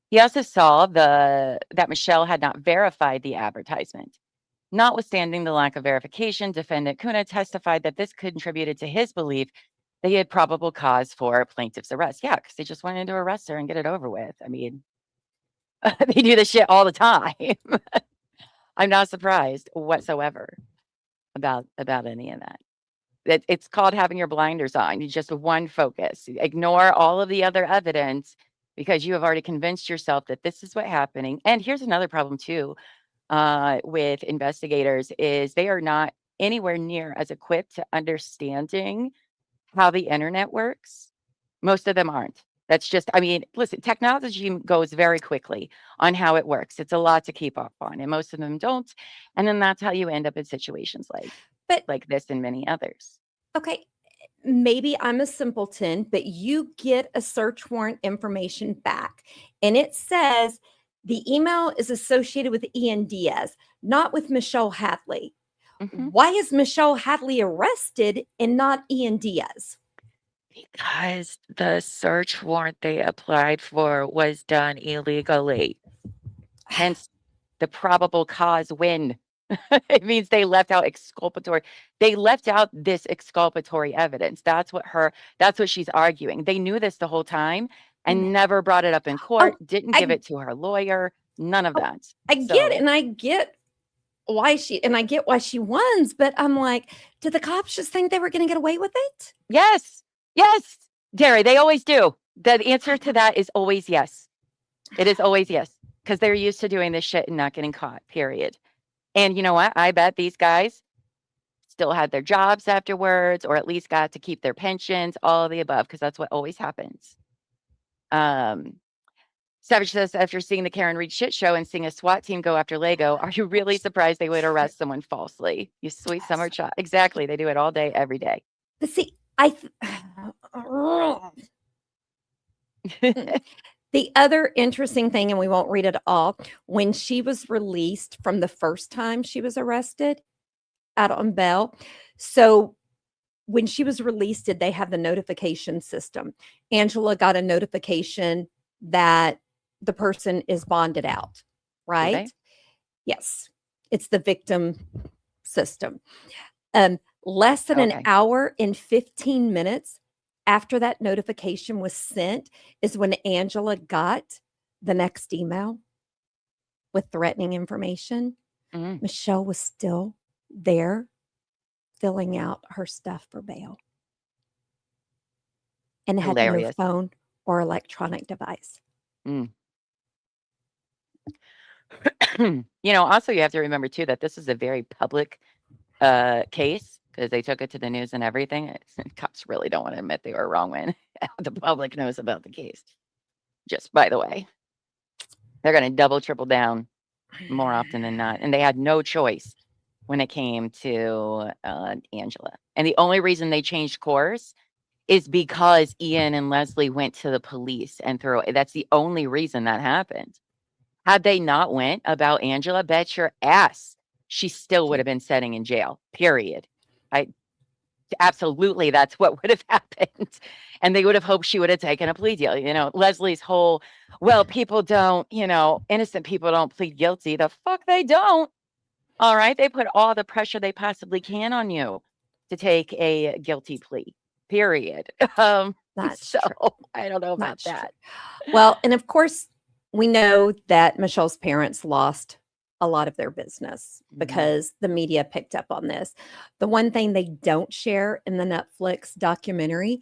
He also saw that Michelle had not verified the advertisement. Notwithstanding the lack of verification, defendant Kuna testified that this contributed to his belief that he had probable cause for plaintiff's arrest. Yeah, because they just wanted to arrest her and get it over with. I mean, they do this shit all the time. I'm not surprised whatsoever about any of that. It's called having your blinders on. You just one focus. You ignore all of the other evidence because you have already convinced yourself that this is what's happening. And here's another problem too, with investigators is they are not anywhere near as equipped to understanding how the internet works. Most of them aren't. That's just, I mean, listen, technology goes very quickly on how it works. It's a lot to keep up on, and most of them don't. And then that's how you end up in situations But like this and many others. okay, maybe I'm a simpleton, but you get a search warrant information back and it says the email is associated with Ian Diaz, not with Michelle Hadley. Mhm. Why is Michelle Hadley arrested and not Ian Diaz? Because the search warrant they applied for was done illegally. Hence the probable cause win. It means they left out this exculpatory evidence. That's what she's arguing. They knew this the whole time and never brought it up in court, didn't give I- it to her lawyer, none of that. I get So- it, and I get why she wins, but I'm like, did the cops just think they were going to get away with it? Yes. Yes. Derry, they always do. The answer to that is always yes. It is always yes. Because they're used to doing this shit and not getting caught, period. And you know what? I bet these guys still had their jobs afterwards, or at least got to keep their pensions, all of the above, because that's what always happens. Savage says, after seeing the Karen Reed shit show and seeing a SWAT team go after Lego, are you really surprised they would arrest someone falsely? You sweet summer child. Exactly. They do it all day, every day. But see, the other interesting thing, and we won't read it all, when she was released from the first time she was arrested out on bail. So when she was released, did they have the notification system? Angela got a notification that the person is bonded out, right? Yes. It's the victim system. Less than an hour and 15 minutes after that notification was sent is when Angela got the next email with threatening information. Michelle was still there filling out her stuff for bail and had no phone or electronic device. Also you have to remember too that this is a very public case, because they took it to the news and everything. Cops really don't want to admit they were wrong when the public knows about the case. Just by the way, they're going to double, triple down more often than not. And they had no choice when it came to Angela. And the only reason they changed course is because Ian and Leslie went to the police and that's the only reason that happened. Had they not went about Angela, bet your ass she still would have been sitting in jail, period. Absolutely, that's what would have happened. And they would have hoped she would have taken a plea deal. Leslie's whole, well, people don't, innocent people don't plead guilty. The fuck they don't. All right. They put all the pressure they possibly can on you to take a guilty plea, period. That's so true. I don't know about That's that. True. Well, and of course, we know that Michelle's parents lost a lot of their business because the media picked up on this. The one thing they don't share in the Netflix documentary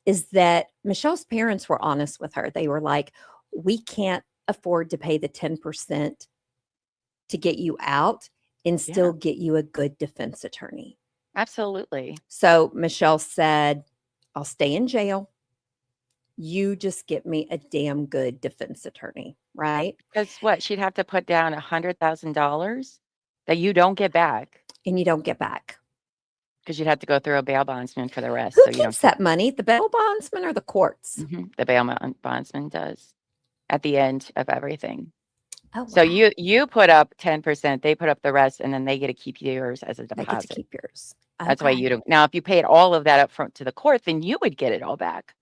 is that Michelle's parents were honest with her. They were like, we can't afford to pay the 10% to get you out and still get you a good defense attorney. Absolutely. So Michelle said, I'll stay in jail. You just get me a damn good defense attorney, right? Because what? She'd have to put down $100,000 that you don't get back. And you don't get back. Because you'd have to go through a bail bondsman for the rest. Who so you keeps that money? The bail bondsman or the courts? The bail bondsman does at the end of everything. Oh, wow. So you put up 10%, they put up the rest, and then they get to keep yours as a deposit. They get to keep yours. That's why you don't. Now, if you paid all of that up front to the court, then you would get it all back.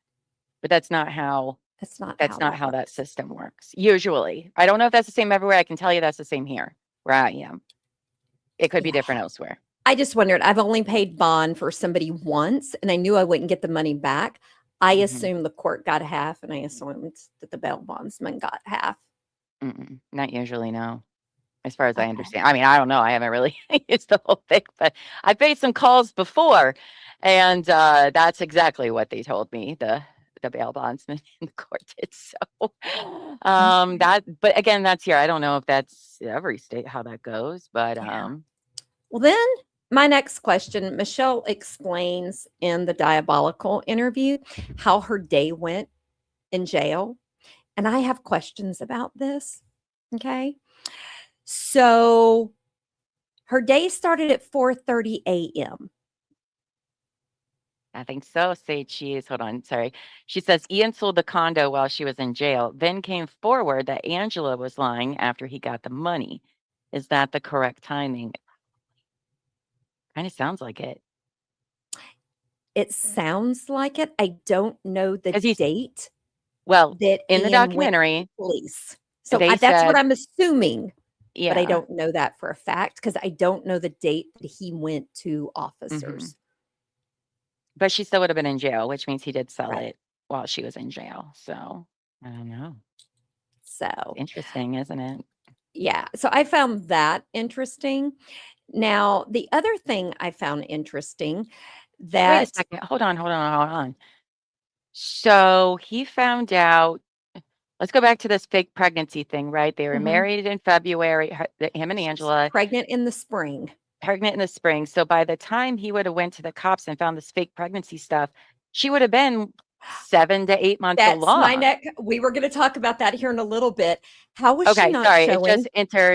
But that's not how. That's not how that system works. Usually, I don't know if that's the same everywhere. I can tell you that's the same here where I am. It could be different elsewhere. I just wondered. I've only paid bond for somebody once, and I knew I wouldn't get the money back. I assumed the court got half, and I assumed that the bail bondsman got half. Not usually, no. As far as I understand. I mean, I don't know. I haven't really used the whole thing, but I've made some calls before, and that's exactly what they told me. The the bail bondsman in the court did. So, Okay. but again, that's here. I don't know if that's every state how that goes, but Yeah. Well, then my next question, Michelle explains in the diabolical interview how her day went in jail. And I have questions about this. Okay. So her day started at 4:30 a.m. I think so. Say cheese. Hold on. Sorry. She says Ian sold the condo while she was in jail, then came forward that Angela was lying after he got the money. Is that the correct timing? Kind of sounds like it. It sounds like it. I don't know the 'Cause he's date well, that in the Ian went to documentary, police. So they that's what said I'm assuming, but I yeah. don't know that for a fact because I don't know the date that he went to Mhm. officers. But she still would have been in jail, which means he did sell Right. it while she was in jail. So, I don't know. So, Interesting, isn't it? yeah. So I found that interesting. Now, the other thing I found interesting Wait a that second. Hold on. So, he found out let's go back to this fake pregnancy thing, right? They were Mhm. married in February, him and She was Angela, pregnant in the spring. pregnant in the spring. So by the time he would have went to the cops and found this fake pregnancy stuff, she would have been 7 to 8 months That's my along. neck. We were going to talk about that here in a little bit. How was she Okay, not sorry. showing?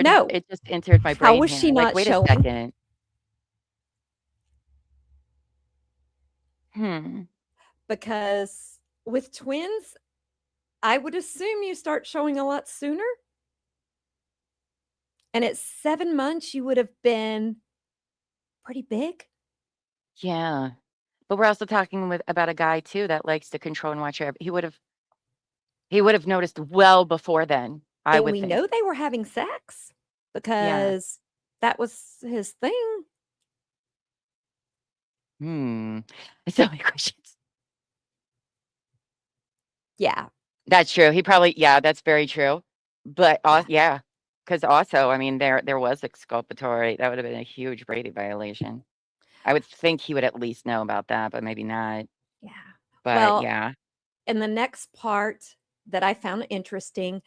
No. It just entered my How brain was here. she Like, not wait a showing? second. Hmm. Because with twins, I would assume you start showing a lot sooner. And at 7 months, you would have been pretty big. Yeah. But we're also talking about a guy too that likes to control and watch he would have noticed well before then, I And would we think. know they were having sex Yeah. because that was his thing. Hmm. So many questions. Yeah. That's true. He probably yeah, that's very true. But Yeah. yeah, because also, I mean, there was exculpatory. That would have been a huge Brady violation. I would think he would at least know about that, but maybe not. Yeah. But Well, yeah. and the next part that I found interesting,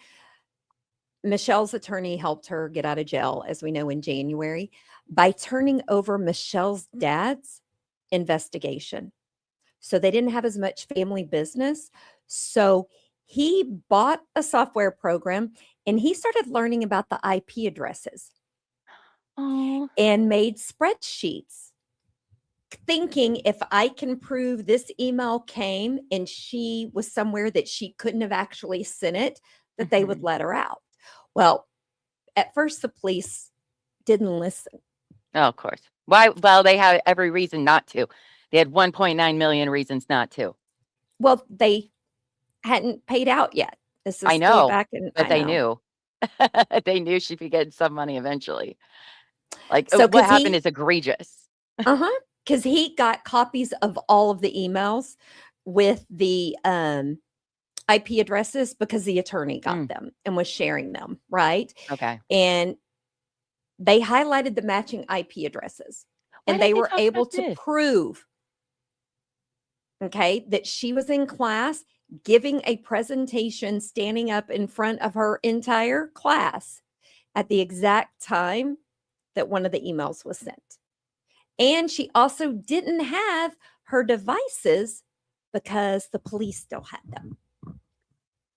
Michelle's attorney helped her get out of jail, as we know, in January by turning over Michelle's dad's investigation. So they didn't have as much family business. So he bought a software program and he started learning about the IP addresses Oh. and made spreadsheets, thinking if I can prove this email came and she was somewhere that she couldn't have actually sent it, that they would Mhm. let her out. Well, at first the police didn't listen. Oh, of course. Why well, they had every reason not to. They had 1.9 million reasons not to. Well, they hadn't paid out yet. This I is way know, back in but I they know. knew. They knew she'd be getting some money eventually. Like, So what cuz happened he is egregious. uh-huh, cuz he got copies of all of the emails with the IP addresses because the attorney got Mm, them and was sharing them, right? okay. And they highlighted the matching IP addresses Why and didn't they they were talk able about to this? prove, okay, that she was in class giving a presentation standing up in front of her entire class at the exact time that one of the emails was sent. And she also didn't have her devices because the police still had them.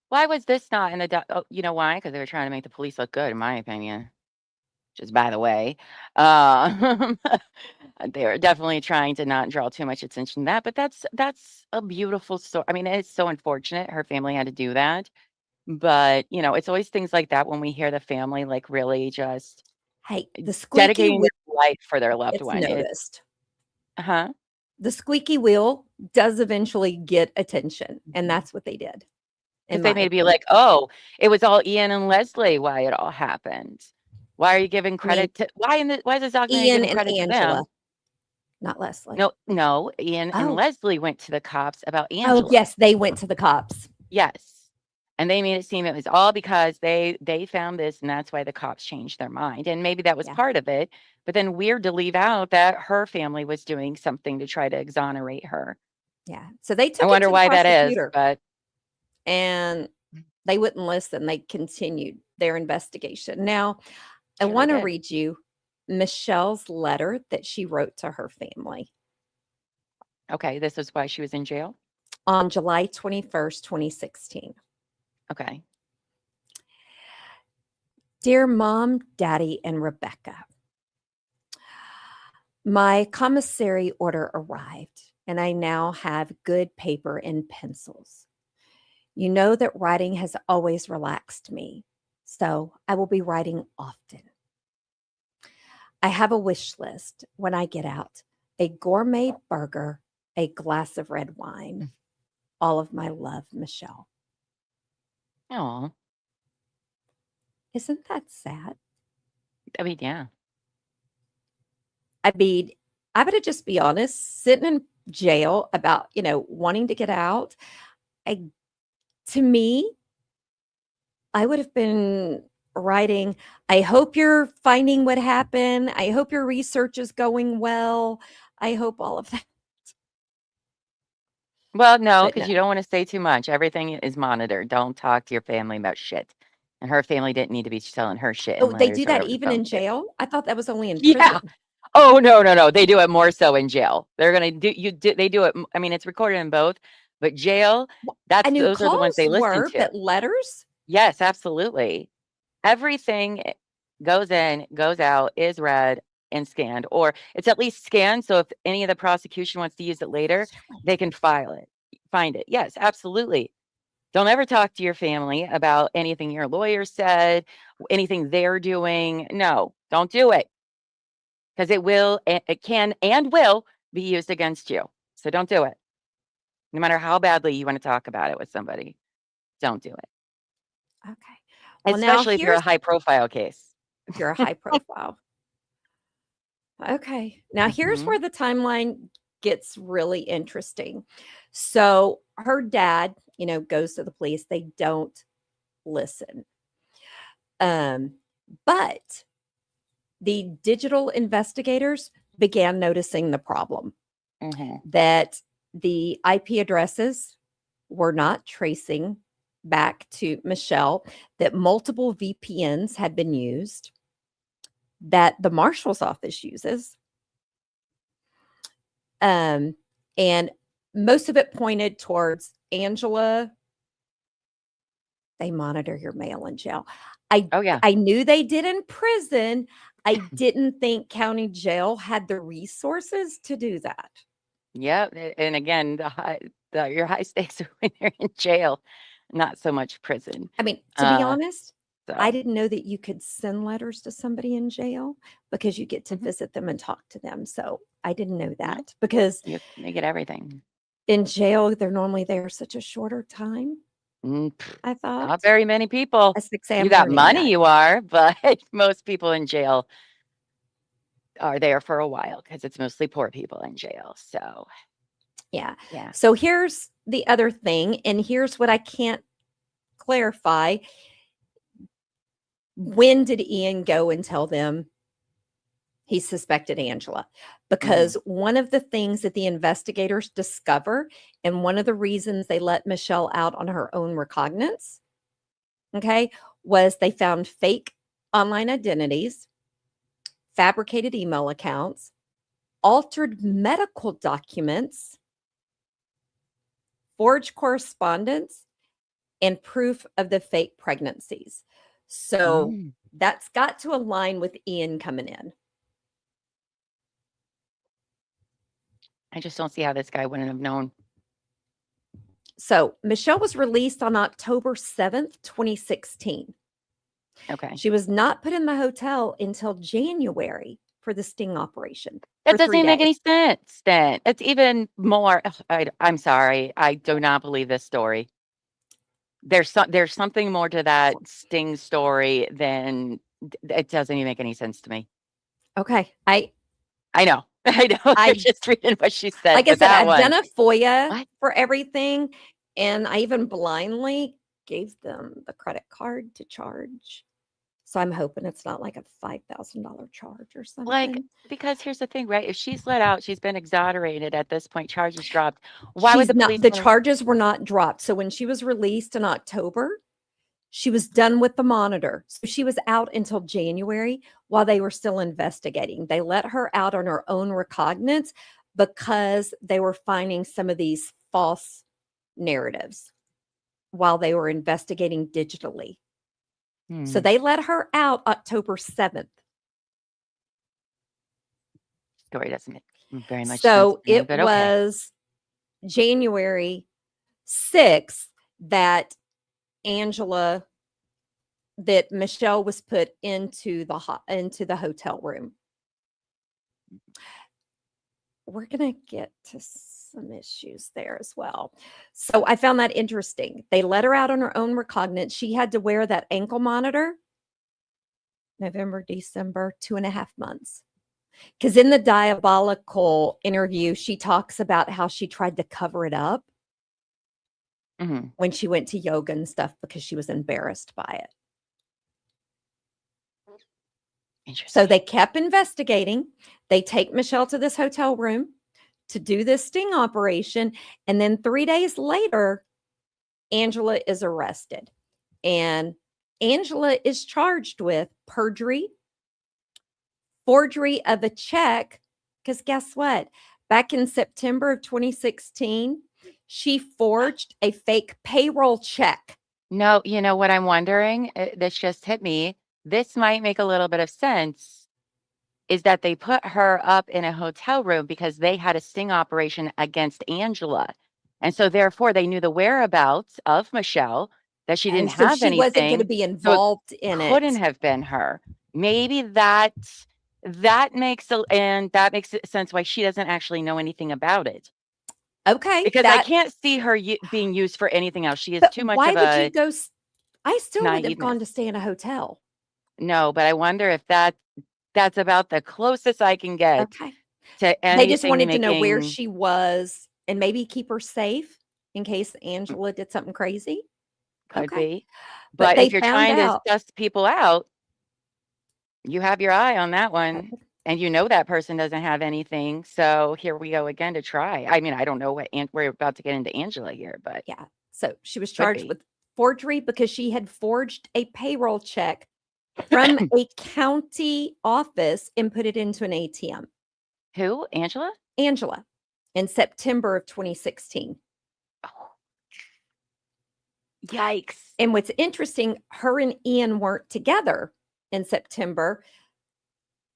Why was this not in the you know why? Because they were trying to make the police look good, in my opinion. Just by the way. Um, they were definitely trying to not draw too much attention to that, but that's a beautiful story. I mean, it's so unfortunate her family had to do that, but, it's always things like that when we hear the family, like, really just Hey, the squeaky dedicating wheel their life for their loved gets one. It's noticed. huh? The squeaky wheel does eventually get attention, and Because that's what they did, in they my may be opinion. like, "Oh, it was all Ian and Leslie why it all happened. Why are you giving I mean, credit to why is this documentary Ian giving and credit to Angela, them?" not Leslie. No, Ian and Oh, Leslie went to the cops about oh, Angela. yes, they went to the cops. Yes. And they made it seem it was all because they found this and that's why the cops changed their mind. And maybe that was Yeah, part of it, but then weird to leave out that her family was doing something to try to exonerate her. Yeah. So they I took it wonder to the why that is, prosecutor but and they wouldn't listen. They continued their investigation. Now, I sure they want to did. read you Michelle's letter that she wrote to her family Okay, this is why she was in jail? on July 21st, 2016. Okay. Dear Mom, Daddy, and Rebecca, my commissary order arrived, and I now have good paper and pencils. You know that writing has always relaxed me, so I will be writing often. I have a wish list when I get out: a gourmet burger, a glass of red wine. All of my love, Michelle. Oh, Isn't that sad? I mean, yeah. I mean, I better just be honest, sitting in jail about, wanting to get out. I To me, I would have been writing, I hope you're finding what happened. I hope your research is going well. I hope all of that. Well, no, But because no. you don't want to say too much. Everything is monitored. Don't talk to your family about shit. And her family didn't need to be telling her shit in Oh, they letters do or that over the even phone in too. jail? I thought that was only in Yeah. prison. Oh, no, no, no. They do it more so in jail. They're gonna they do it. I mean, it's recorded in both, but jail, Well, I that's knew those are the ones calls they listen were, to. but letters? Yes, absolutely. Everything goes in, goes out, is read and scanned, or it's at least scanned. So if any of the prosecution wants to use it later, they can find it. Yes, absolutely. Don't ever talk to your family about anything your lawyer said, anything they're doing. No, don't do it because it can and will be used against you. So don't do it. No matter how badly you want to talk about it with somebody, don't do it, Okay. Well, now especially if you're a here's high profile case. if you're a high profile. Okay. Now here's Mhm. where the timeline gets really interesting. So her dad, goes to the police. They don't listen. But the digital investigators began noticing the problem Mhm. that the IP addresses were not tracing back to Michelle, that multiple VPNs had been used, that the marshal's office uses. And most of it pointed towards Angela. They monitor your mail in jail. I Oh yeah. I knew they did in prison. I didn't think county jail had the resources to do that. Yeah, and again, your high stakes are when you're in jail, not so much prison. I mean, to be Uh, honest, I so didn't know that you could send letters to somebody in jail because you get to mhm, visit them and talk to them. So I didn't know yeah, that because they get everything. in jail, they're normally there such a shorter time, I Not thought. very many people. A 6 a.m. You got morning money, nut. you are, but most people in jail are there for a while because it's mostly poor people in jail. So Yeah. yeah. So here's the other thing, and here's what I can't clarify. When did Ian go and tell them he suspected Angela? Hmm. Because one of the things that the investigators discover, and one of the reasons they let Michelle out on her own recognizance, okay, was they found fake online identities, fabricated email accounts, altered medical documents, forged correspondence, and proof of the fake pregnancies. So Mm. that's got to align with Ian coming in. I just don't see how this guy wouldn't have known. So Michelle was released on October 7th, 2016. Okay. She was not put in the hotel until January for the sting operation That for doesn't 3 even make days. any sense then. It's even more ugh, I'm sorry. I do not believe this story. There's something more to that Sting story than it doesn't even make any sense to me. Okay. I know. I know. You're I just reading what she said, like I but said, that I've done one, a FOIA what? for everything, and I even blindly gave them the credit card to charge. So I'm hoping it's not like a $5,000 charge or Like, something. because here's the thing, right? If she's let out, she's been exonerated at this point, charges dropped. Why would the police The wanna charges were not dropped. So when she was released in October, she was done with the monitor. So she was out until January while they were still investigating. They let her out on her own recognizance because they were finding some of these false narratives while they were investigating digitally. So Hmm, they let her out October 7th. story doesn't make very much sense So to me, it but okay. was January 6th that Angela that Michelle was put into the hotel room. We're going to get to some issues there as well. So I found that interesting. They let her out on her own recognizance. She had to wear that ankle monitor November, December, 2.5 months. Because in the diabolical interview, she talks about how she tried to cover it up Mhm, when she went to yoga and stuff because she was embarrassed by it. So interesting. they kept investigating. They take Michelle to this hotel room to do this sting operation. And then 3 days later, Angela is arrested. And Angela is charged with perjury, forgery of a check. Because guess what? Back in September of 2016, she forged a fake payroll check. No, you know what I'm wondering? This just hit me. This might make a little bit of sense, is that they put her up in a hotel room because they had a sting operation against Angela. And so therefore they knew the whereabouts of Michelle, that she didn't So have she wasn't going to anything. be So it involved in couldn't it. have been her. Maybe that makes sense why she doesn't actually know anything about it. Okay, Because I that. can't see her being used for anything else. She is But too much why of would you a go? I still would have naiveness. gone to stay in a hotel. No, but I wonder if that's about the closest I can get Okay. to They just anything wanted to know where making she was and maybe keep her safe in case Angela did something crazy. could Okay. be. But But if they you're found trying to out. suss people out, you have your eye on that one, and you know that person doesn't have anything. So here we go again to try. I mean, I don't know what we're about to get into Angela here, but Yeah. So she was could charged be. with forgery because she had forged a payroll check from a county office and put it into an ATM. Who? Angela? Angela, in September of 2016. Oh, yikes. And what's interesting, her and Ian weren't together in September.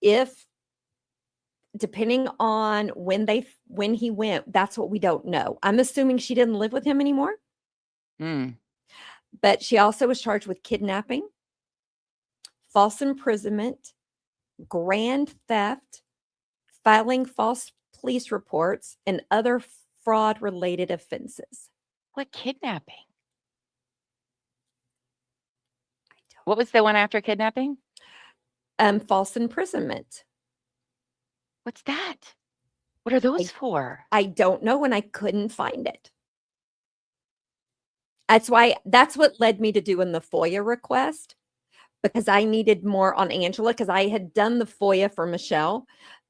If depending on when he went, that's what we don't know. I'm assuming she didn't live with him anymore, Hmm. but she also was charged with kidnapping, false imprisonment, grand theft, filing false police reports, and other fraud related offenses. What kidnapping? I What was the one after kidnapping? don't. False imprisonment. What's that? What are those I, for? I don't know, and I couldn't find it. That's what led me to doing the FOIA request because I needed more on Angela because I had done the FOIA for Michelle,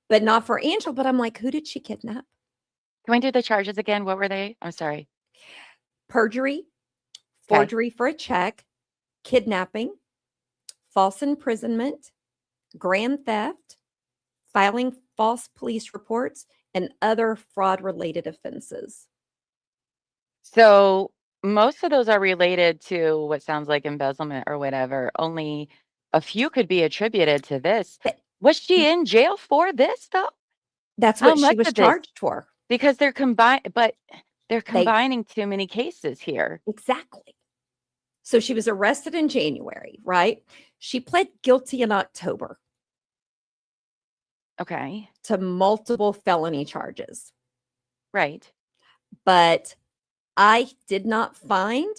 but not for Angela. But I'm like, who did she kidnap? Can we do the charges again? What were they? I'm sorry. Perjury, Okay. forgery for a check, kidnapping, false imprisonment, grand theft, filing false police reports, and other fraud related offenses. So most of those are related to what sounds like embezzlement or whatever. Only a few could be attributed to this. But Was she in jail for this though? that's How what she much was of this? charged for. Because they're They combining too many cases here. exactly. So she was arrested in January, right? She pled guilty in October Okay. to multiple felony charges, Right. but I did not find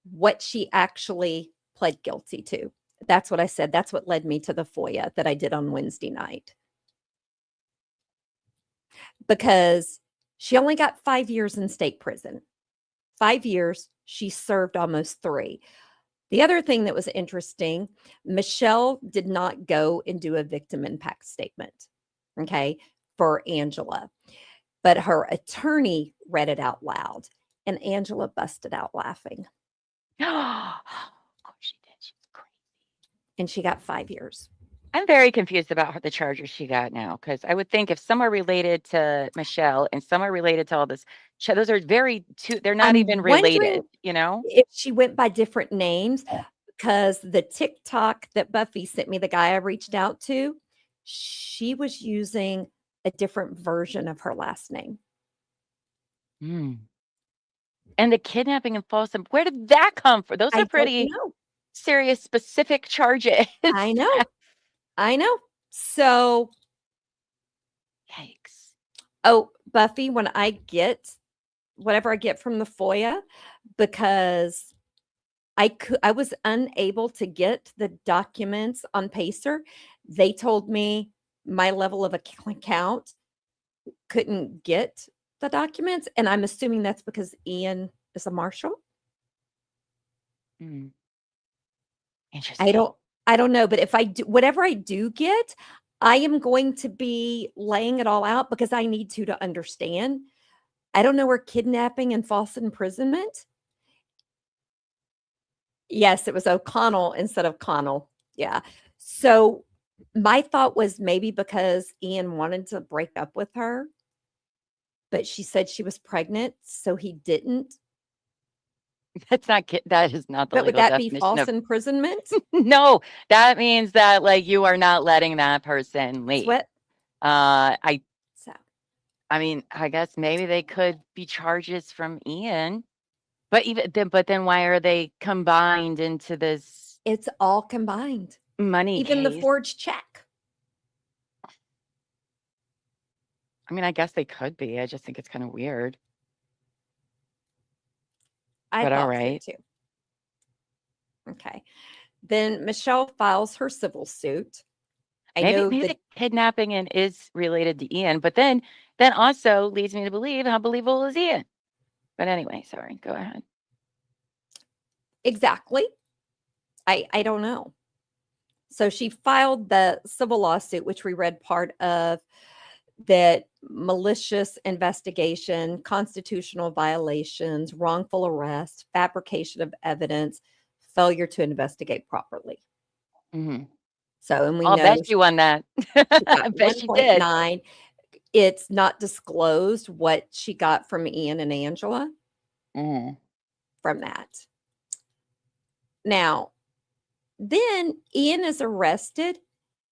what she actually pled guilty to. That's what I said. That's what led me to the FOIA that I did on Wednesday night. Because she only got 5 years in state prison. 5 years, she served almost 3. The other thing that was interesting, Michelle did not go and do a victim impact statement, okay, for Angela, but her attorney read it out loud, and Angela busted out laughing, Oh, she did. She's crazy. and she got 5 years. I'm very confused about the charges she got now, because I would think if some are related to Michelle and some are related to all this, those are they're not I'm even wondering related, you know? if she went by different names, because the TikTok that Buffy sent me, the guy I reached out to, she was using a different version of her last name. Hmm. And the kidnapping and where did that come from? Those I are don't pretty know. serious, specific charges. I know. I know. So, Yikes. oh, Buffy, when I get whatever I get from the FOIA, because I was unable to get the documents on Pacer. They told me my level of account couldn't get the documents, and I'm assuming that's because Ian is a marshal. Hmm. I Interesting. don't know, but if I do whatever I do get, I am going to be laying it all out because I need to understand. I don't know where kidnapping and false imprisonment. Yes, it was O'Connell instead of Connell. Yeah. So my thought was maybe because Ian wanted to break up with her, but she said she was pregnant, so he didn't. That is not the But would legal that be definition false of imprisonment? no. That means that like you are not letting that person That's leave. what. I So I mean, I guess maybe they could be charges from Ian, but then why are they combined into this it's all combined, money even the case? forged check. I mean, I guess they could be. I just think it's kind of weird. I But all thought so right. too. Okay. Then Michelle files her civil suit. I know Maybe that the kidnapping is related to Ian, but then also leads me to believe how believable is Ian. But anyway, sorry, go ahead. exactly. I don't know. So she filed the civil lawsuit, which we read part of, that malicious investigation, constitutional violations, wrongful arrest, fabrication of evidence, failure to investigate properly. Mhm. So, and we I'll know bet you won that. she I got bet she did. 1.9. It's not disclosed what she got from Ian and Angela Mhm. from that. Now, then Ian is arrested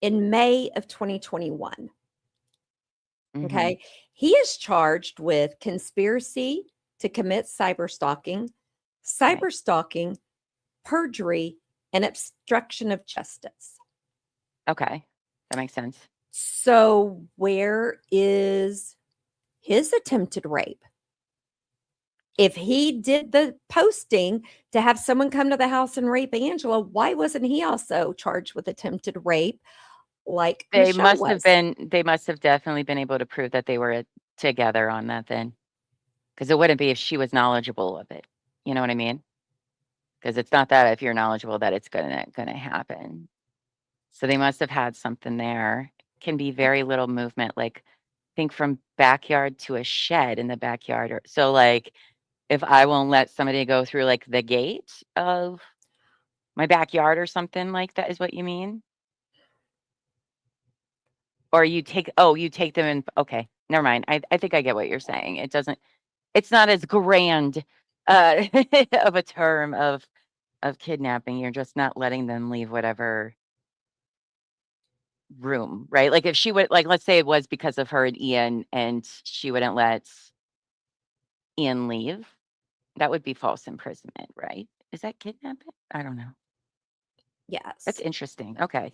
in May of 2021. Mhm. Okay. He is charged with conspiracy to commit cyberstalking, cyberstalking, perjury, and obstruction of justice. Okay. That makes sense. So, where is his attempted rape? If he did the posting to have someone come to the house and rape Angela, why wasn't he also charged with attempted rape like Michelle was? They must have definitely been able to prove that they were together on that then. Because it wouldn't be if she was knowledgeable of it. You know what I mean? Because it's not that if you're knowledgeable that it's gonna happen. So they must have had something there. Can be very little movement, like think from backyard to a shed in the backyard. Or so like if I won't let somebody go through like the gate of my backyard or something like that is what you mean? Or you take them in okay, never mind. I think I get what you're saying. It's not as grand of a term of kidnapping. You're just not letting them leave whatever room, right? Like if she would like let's say it was because of her and Ian and she wouldn't let Ian leave, that would be false imprisonment, right? Is that kidnapping? I don't know. That's Yes. interesting. Okay.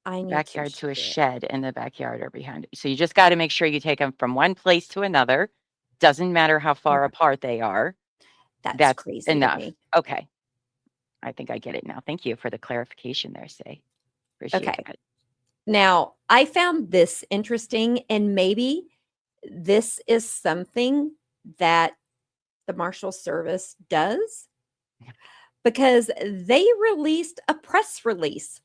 I need Backyard to a share. shed in the backyard or behind it. So you just got to make sure you take them from one place to another. Doesn't matter how far Okay. apart they are. That's That's crazy to enough. me. Okay. I think I get it now. Thank you for the clarification there, Say. Appreciate Okay. that. Now, I found this interesting, and maybe this is something that the Marshal Service does, because they released a press release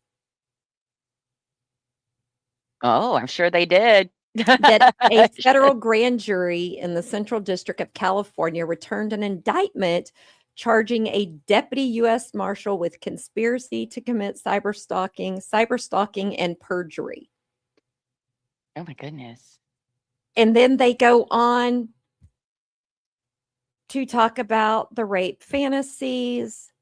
Oh, I'm sure they did. that a federal grand jury in the Central District of California returned an indictment charging a deputy U.S. Marshal with conspiracy to commit cyberstalking, and perjury. Oh my goodness. And then they go on to talk about the rape fantasies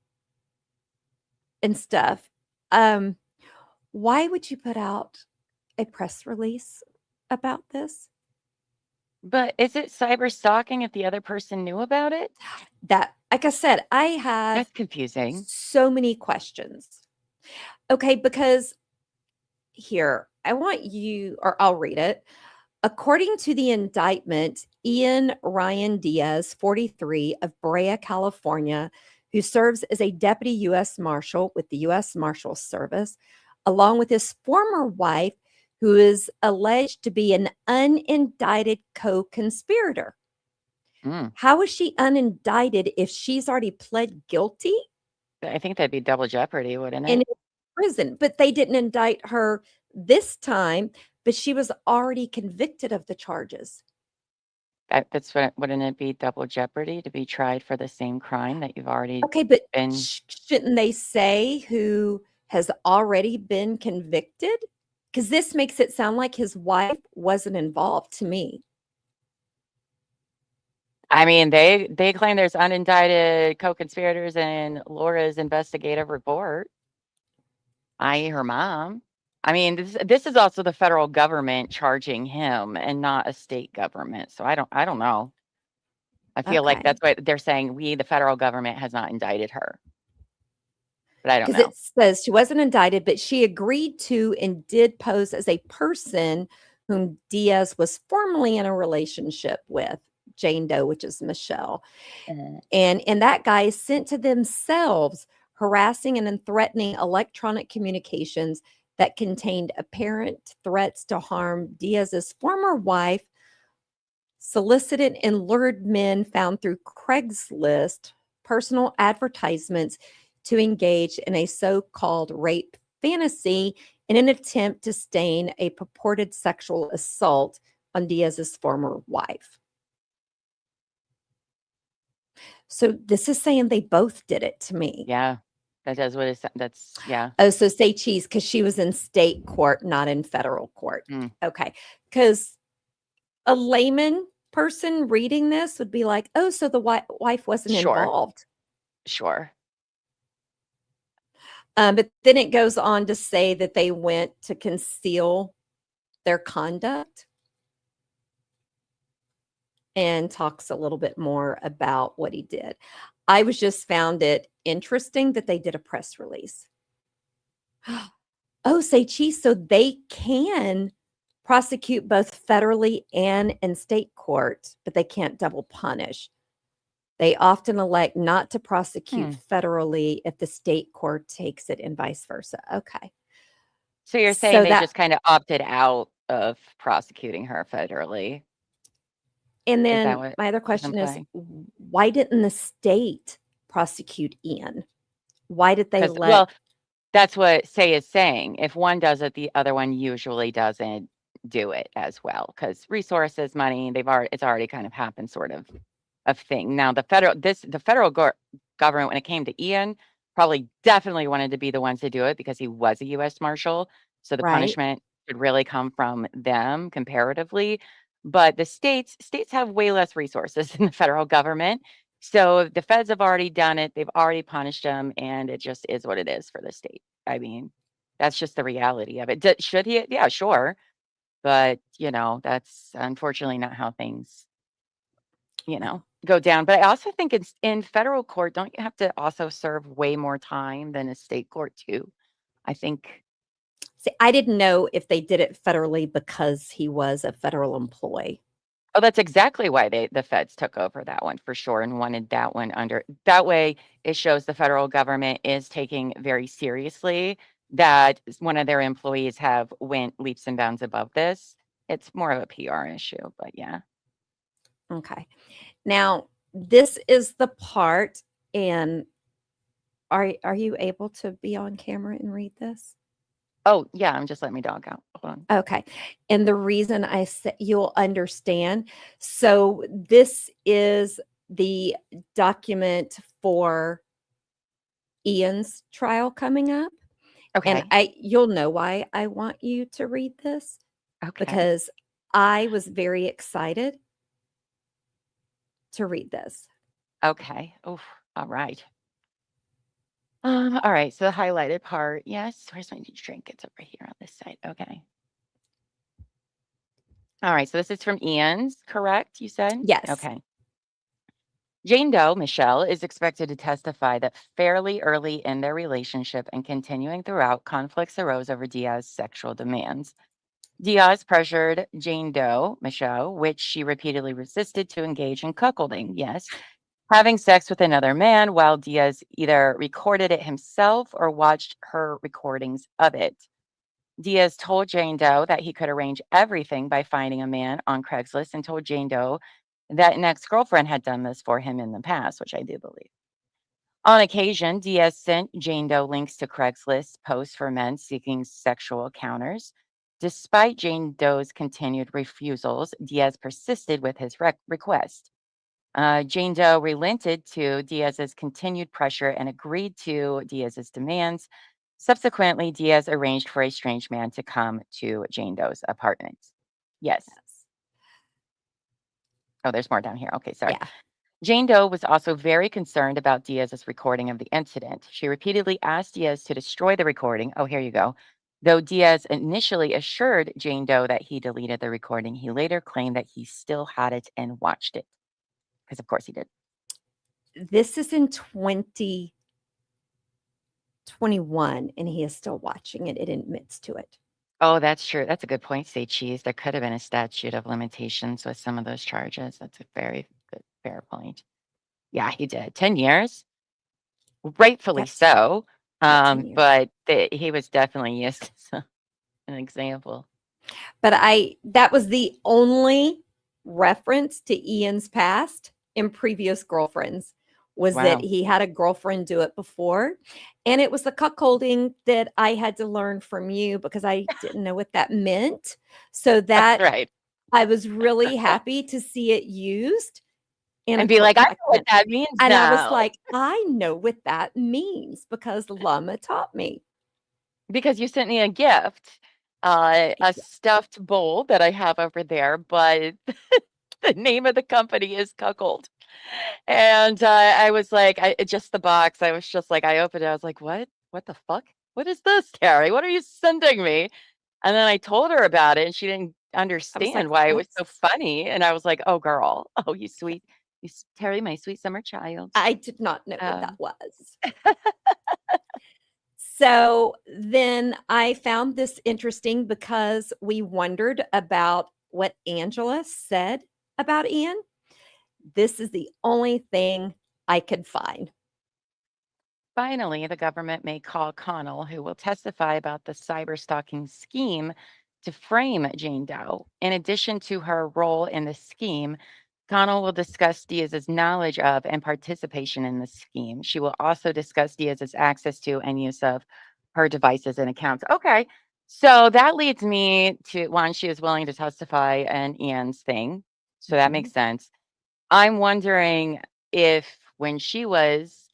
and stuff. Why would you put out a press release about this? But is it cyber stalking if the other person knew about it? That, like I said, I have That's confusing. so many questions. Okay, because here, I want you, or I'll read it. According to the indictment, Ian Ryan Diaz, 43, of Brea, California, who serves as a deputy U.S. Marshal with the U.S. Marshal Service, along with his former wife, who is alleged to be an unindicted co-conspirator. Mm. How is she unindicted if she's already pled guilty I think that'd be double jeopardy, wouldn't and it? in prison? But they didn't indict her this time, but she was already convicted of the charges. That's what, wouldn't it be double jeopardy to be tried for the same crime that you've already Okay, but been? shouldn't they say who has already been convicted? Because this makes it sound like his wife wasn't involved to me. I mean, they claim there's unindicted co-conspirators in Laura's investigative report, i.e. her mom. I mean, this is also the federal government charging him and not a state government. So I don't know. I feel like Okay. that's what they're saying. The federal government has not indicted her. But I don't Because know. it says she wasn't indicted, but she agreed to and did pose as a person whom Diaz was formerly in a relationship with, Jane Doe, which is Michelle. And that guy is sent to themselves, harassing and then threatening electronic communications that contained apparent threats to harm Diaz's former wife, solicited and lured men found through Craigslist personal advertisements to engage in a so-called rape fantasy in an attempt to stain a purported sexual assault on Diaz's former wife. So this is saying they both did it to me. Yeah. That's yeah. Oh, so say cheese because she was in state court, not in federal court. Mm. Okay. Because a layman person reading this would be like, oh, so the wife wasn't Sure. involved. Sure. But then it goes on to say that they went to conceal their conduct and talks a little bit more about what he did. I was just found it interesting that they did a press release. Oh, say cheese. So they can prosecute both federally and in state court, but they can't double punish. They often elect not to prosecute federally if the state court takes it and vice versa. Okay. So you're saying So they that, just kind of opted out of prosecuting her federally. and Is that then what my other it's question is, implying? why didn't the state prosecute Ian? Why did they 'Cause, let, well, that's what Say is saying. If one does it, the other one usually doesn't do it as well. Because resources, money, it's already kind of happened sort of thing. Now the federal government, when it came to Ian, probably definitely wanted to be the ones to do it because he was a U.S. Marshal. So the right? punishment should really come from them comparatively. But the states have way less resources than the federal government. So the feds have already done it. They've already punished them, and it just is what it is for the state. I mean, that's just the reality of it. Should he? Yeah, sure. But, that's unfortunately not how things, go down. But I also think it's in federal court, don't you have to also serve way more time than a state court too? I think. See, I didn't know if they did it federally because he was a federal employee. Oh, that's exactly why the feds took over that one for sure and wanted that one under. That way, it shows the federal government is taking very seriously that one of their employees have went leaps and bounds above this. It's more of a PR issue, but yeah. Okay. Now, this is the part, and Are you able to be on camera and read this? Oh, yeah, I'm just letting my dog out. Hold on. Okay. And the reason I said you'll understand. So this is the document for Ian's trial coming up. And Okay. you'll know why I want you to read this Okay. because I was very excited to read this. Okay. Oh, all right. All right. So the highlighted part. Yes. Where's my drink? It's over here on this side. Okay. All right. So this is from Ian's, correct? You said? Yes. Okay. Jane Doe, Michelle, is expected to testify that fairly early in their relationship and continuing throughout, conflicts arose over Diaz's sexual demands. Diaz pressured Jane Doe, Michelle, which she repeatedly resisted, to engage in cuckolding. Yes, having sex with another man, while Diaz either recorded it himself or watched her recordings of it. Diaz told Jane Doe that he could arrange everything by finding a man on Craigslist and told Jane Doe that an ex girlfriend had done this for him in the past, which I do believe. On occasion, Diaz sent Jane Doe links to Craigslist posts for men seeking sexual encounters. Despite Jane Doe's continued refusals, Diaz persisted with his request. Jane Doe relented to Diaz's continued pressure and agreed to Diaz's demands. Subsequently, Diaz arranged for a strange man to come to Jane Doe's apartment. Yes. Yes. Oh, there's more down here. Okay, sorry. Yeah. Jane Doe was also very concerned about Diaz's recording of the incident. She repeatedly asked Diaz to destroy the recording. Oh, here you go. Though Diaz initially assured Jane Doe that he deleted the recording, he later claimed that he still had it and watched it. Because, of course, he did. This is in 2021 and he is still watching it. It admits to it. Oh, that's true. That's a good point, say cheese. There could have been a statute of limitations with some of those charges. That's a very good, fair point. Yeah, he did. 10 years, rightfully Yep. so. Yeah, 10 years. But he was definitely used as an example. But that was the only reference to Ian's past in previous girlfriends was that Wow. he had a girlfriend do it before. And it was the cuckolding that I had to learn from you because I didn't know what that meant. So That's that right. I was really happy to see it used in a And be like, I court know what document. that means And I was now. like, I know what that means because Lama taught me. Because you sent me a gift, a Yeah. stuffed bowl that I have over there, but the name of the company is Cuckold. And I was like, just the box. I was just like, I opened it. I was like, what? What the fuck? What is this, Terry? What are you sending me? And then I told her about it, and she didn't I was understand like, why it was so what's funny. And I was like, oh, girl. Oh, you sweet. Terry, my sweet summer child. I did not know what that Um, was. So then I found this interesting because we wondered about what Angela said about Ian. This is the only thing I could find. Finally, the government may call Connell, who will testify about the cyber stalking scheme to frame Jane Doe. In addition to her role in the scheme, Connell will discuss Diaz's knowledge of and participation in the scheme. She will also discuss Diaz's access to and use of her devices and accounts. Okay, so that leads me to one, she is willing to testify in Ian's thing. So that makes sense. I'm wondering if when she was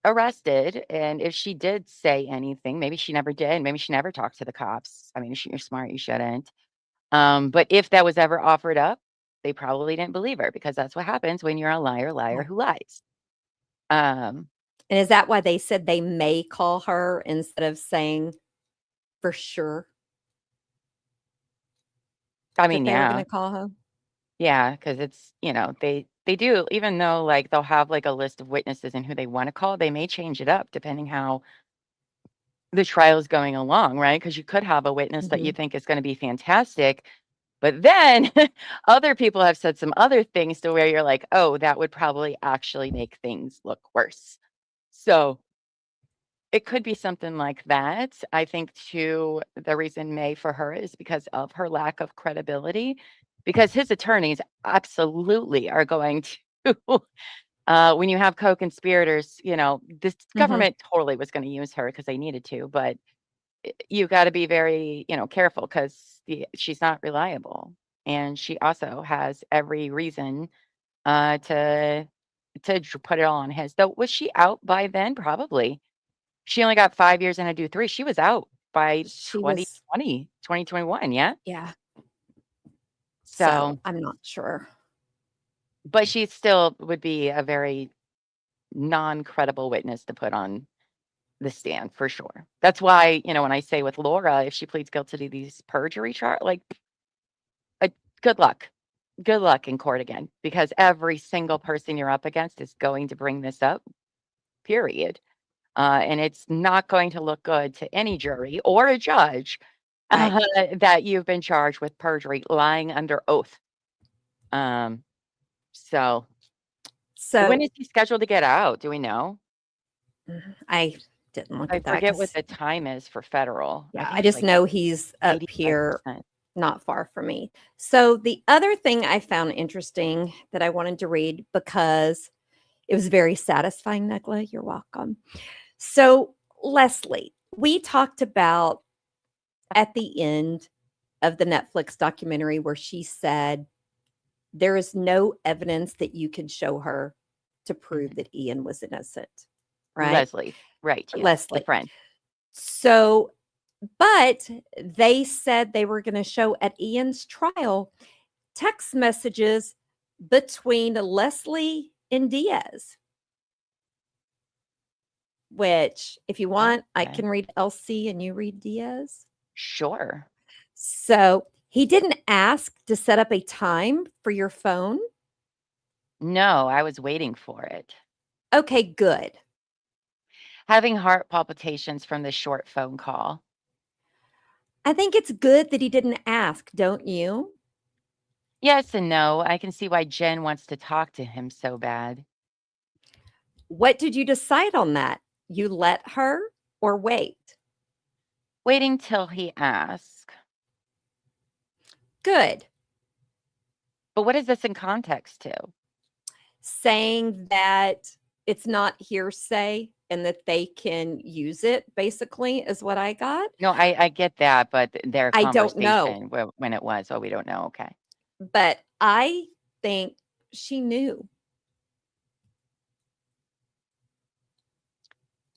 arrested, and if she did say anything, maybe she never did, maybe she never talked to the cops. I mean, you're smart, you shouldn't. But if that was ever offered up, they probably didn't believe her because that's what happens when you're a liar Oh. who lies. Um, And is that why they said they may call her instead of saying for sure I that mean, they were going yeah, to call her? yeah, because it's, they do, even though like they'll have like a list of witnesses and who they want to call, they may change it up depending how the trial is going along, right? Because you could have a witness that you think is going to be fantastic. But then other people have said some other things to where you're like, oh, that would probably actually make things look worse. So it could be something like that. I think too, the reason May for her is because of her lack of credibility, because his attorneys absolutely are going to when you have co-conspirators, this Mhm. government totally was going to use her because they needed to, but you got to be very, careful because she's not reliable, and she also has every reason to put it all on his. Though, was she out by then? Probably. She only got 5 years and I do 3. She was out by She was 2020, 2021. Yeah. yeah, so So, I'm not sure. but she still would be a very non-credible witness to put on the stand for sure. That's why, when I say with Laura, if she pleads guilty to these perjury charge, like, uh, good luck. Good luck in court again, because every single person you're up against is going to bring this up, period. And it's not going to look good to any jury or a judge Right. that you've been charged with perjury, lying under oath. Um, so when So is he scheduled to get out? Do we know? I didn't look I at that forget what because the time is for federal. I yeah, I think it's just like know he's up here 85%. not far from me. So the other thing I found interesting that I wanted to read because it was very satisfying, Negla. You're welcome. So, Leslie, we talked about at the end of the Netflix documentary where she said there is no evidence that you can show her to prove Mhm. that Ian was innocent, right? Leslie, right? Yeah, the Leslie. friend. So, but they said they were going to show at Ian's trial text messages between Leslie and Diaz, which, if you want, I Okay, can read LC and you read Diaz. sure. So he didn't ask to set up a time for your phone. No, I was waiting for it. Okay, good. Having heart palpitations from the short phone call. I think it's good that he didn't ask, don't you? Yes and no. I can see why Jen wants to talk to him so bad. What did you decide on that? You let her or wait? Waiting till he asks. Good. But what is this in context to? Saying that it's not hearsay and that they can use it, basically, is what I got. No, I get that, but their I don't know, conversation when it was, oh, we don't know. Okay. but I think she knew.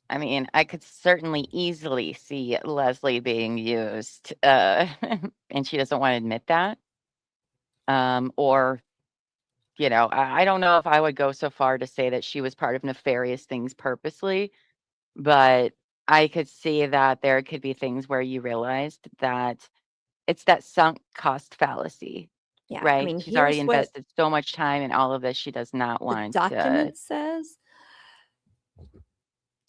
I mean, I could certainly easily see Leslie being used, and she doesn't want to admit that. Or, I don't know if I would go so far to say that she was part of nefarious things purposely, but I could see that there could be things where you realized that it's that sunk cost fallacy, Yeah, I right? mean, She's already here's what invested so much time in all of this. She does not the want to. document says.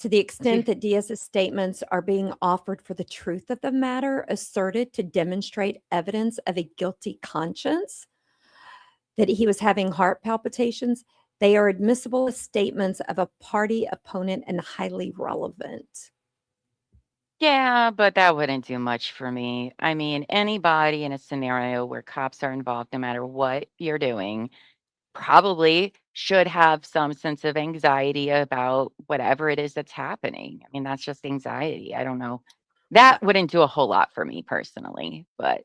To the She, extent that Diaz's statements are being offered for the truth of the matter asserted to demonstrate evidence of a guilty conscience, that he was having heart palpitations, they are admissible as statements of a party opponent and highly relevant. yeah, but that wouldn't do much for me. I mean, anybody in a scenario where cops are involved, no matter what you're doing, probably should have some sense of anxiety about whatever it is that's happening. I mean, that's just anxiety. I don't know. Uh, That wouldn't do a whole lot for me personally, but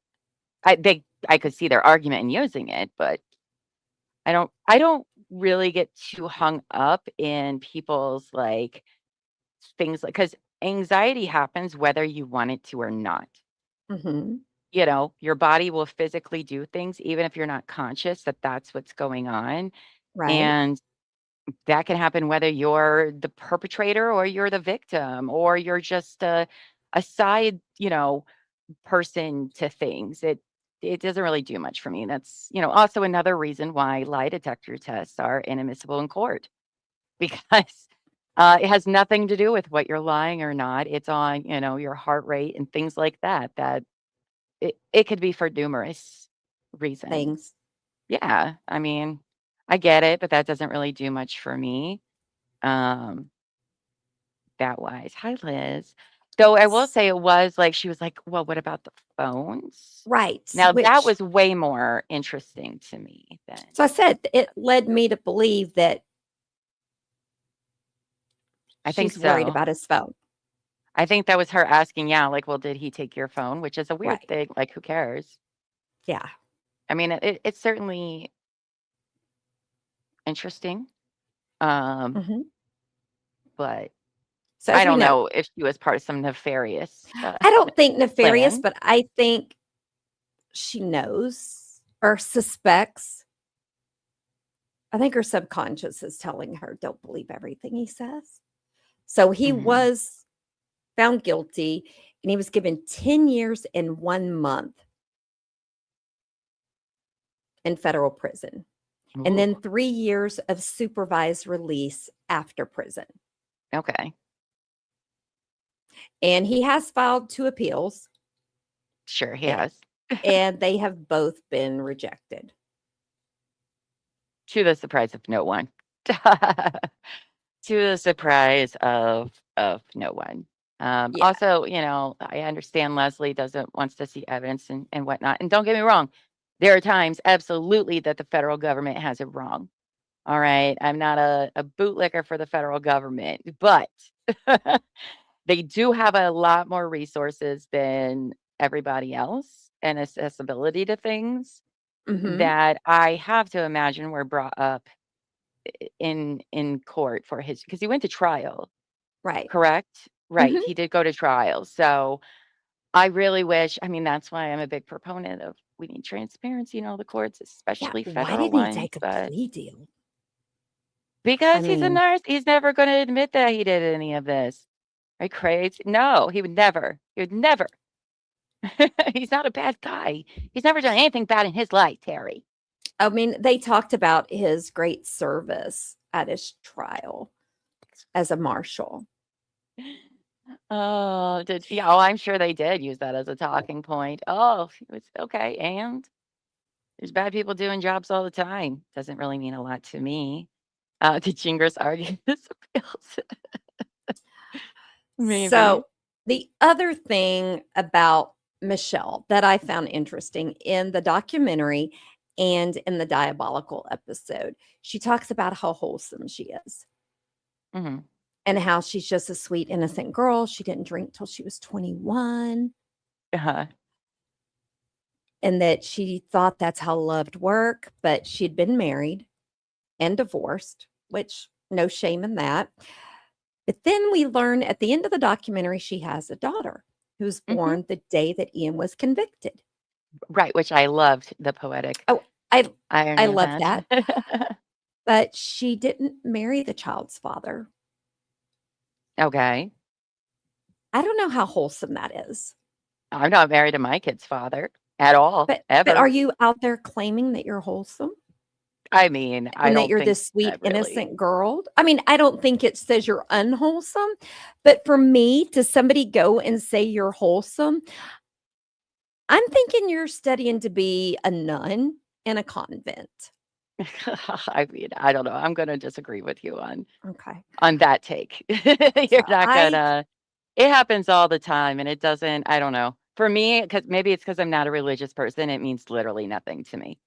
I could see their argument in using it, but I don't really get too hung up in people's like things like because anxiety happens whether you want it to or not. mhm, Your body will physically do things even if you're not conscious that that's what's going on. right? And that can happen whether you're the perpetrator or you're the victim or you're just a side, person to things. It doesn't really do much for me. That's, also another reason why lie detector tests are inadmissible in court because it has nothing to do with what you're lying or not. It's on, your heart rate and things like that, that it could be for numerous reasons. Things. Yeah. I mean, I get it, but that doesn't really do much for me. Um, that wise. Hi, Liz. Though I will S- say it was like she was like, "Well, what about the phones?" Right. Now that Which, was way more interesting to me than so I said, it led me to believe that I think She's worried so. about his phone. I think that was her asking, yeah, like, well, did he take your phone? Which is a weird Right. thing. Like, who cares? Yeah. I mean, it's certainly interesting. Um, hmm but So I as we don't know, know if she was part of some nefarious I don't think nefarious, plan. but I think she knows or suspects. I think her subconscious is telling her, don't believe everything he says. So he Mhm. was found guilty and he was given 10 years and 1 month in federal prison, and Ooh, then 3 years of supervised release after prison. okay. And he has filed 2 appeals, Sure, he a- has. and they have both been rejected. To the surprise of no one. To the surprise of no one. Yeah. Also, I understand Leslie doesn't wants to see evidence and whatnot. And don't get me wrong, there are times absolutely that the federal government has it wrong. All right. I'm not a bootlicker for the federal government, but they do have a lot more resources than everybody else and accessibility to things hmm that I have to imagine were brought up in court for his because he went to trial, Right. correct? hmm Right, he did go to trial. So I really wish, I mean, that's why I'm a big proponent of we need transparency in all the courts, Yeah. especially Why federal did he ones, take a but plea deal? I because he's a mean, nurse, he's never going to admit that he did any of this. Are you crazy? No, he would never. He would never. He's not a bad guy. He's never done anything bad in his life, Terry. they talked about his great service at his trial as a marshal. Oh, yeah, oh, I'm sure they did use that as a talking point. Oh, it was okay. And there's bad people doing jobs all the time. Doesn't really mean a lot to me. Did Gingras argue this appeals? Maybe. So, the other thing about Michelle that I found interesting in the documentary and in the diabolical episode, she talks about how wholesome she is Hmm. and how she's just a sweet, innocent girl. She didn't drink till she was 21, Uh-huh. and that she thought that's how love worked, but she'd been married and divorced, which no shame in that. But then we learn at the end of the documentary she has a daughter who's Hmm. born the day that Ian was convicted. Right, which I loved the poetic Oh, I irony of love that. that. But she didn't marry the child's father. Okay. I don't know how wholesome that is. I'm not married to my kid's father at all, But are ever. you out there claiming that you're wholesome I mean, I and that don't you're think this sweet, that really. innocent girl? I don't think it says you're unwholesome, but for me, to somebody go and say you're wholesome, I'm thinking you're studying to be a nun in a convent. I mean, I don't know. I'm gonna disagree with you Okay. on that take. So You're not I gonna it happens all the time, and it doesn't I don't know. For me, because maybe it's because 'cause I'm not a religious person, it means literally nothing to me.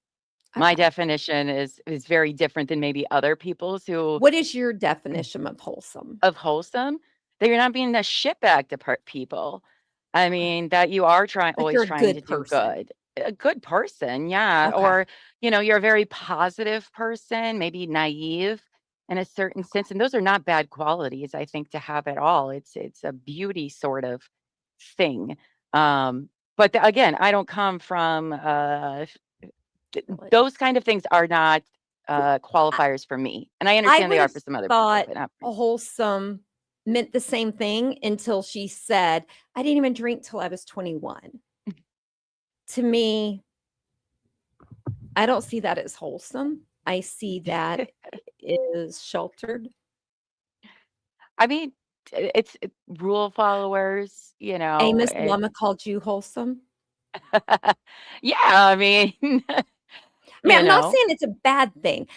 My okay. definition is very different than maybe other people's who What is your definition of wholesome? of wholesome, that you're not being a shitbag to people. I Okay. mean, that you are Like always you're a trying to good do person. good. A good person, yeah, Okay. or, you're a very positive person, maybe naive in a certain Okay. sense, and those are not bad qualities, I think, to have at all. It's a beauty sort of thing. But again, I don't come from, Religion. those kind of things are not, I, qualifiers for me, and I I understand they would are have for some other people, thought but not for a me. wholesome meant the same thing until she said, I didn't even drink till I was 21. To me, I don't see that as wholesome. I see that is sheltered. I mean, it's rule followers, Amos and Lama called you wholesome. yeah, I mean, you I'm not know, saying it's a bad thing.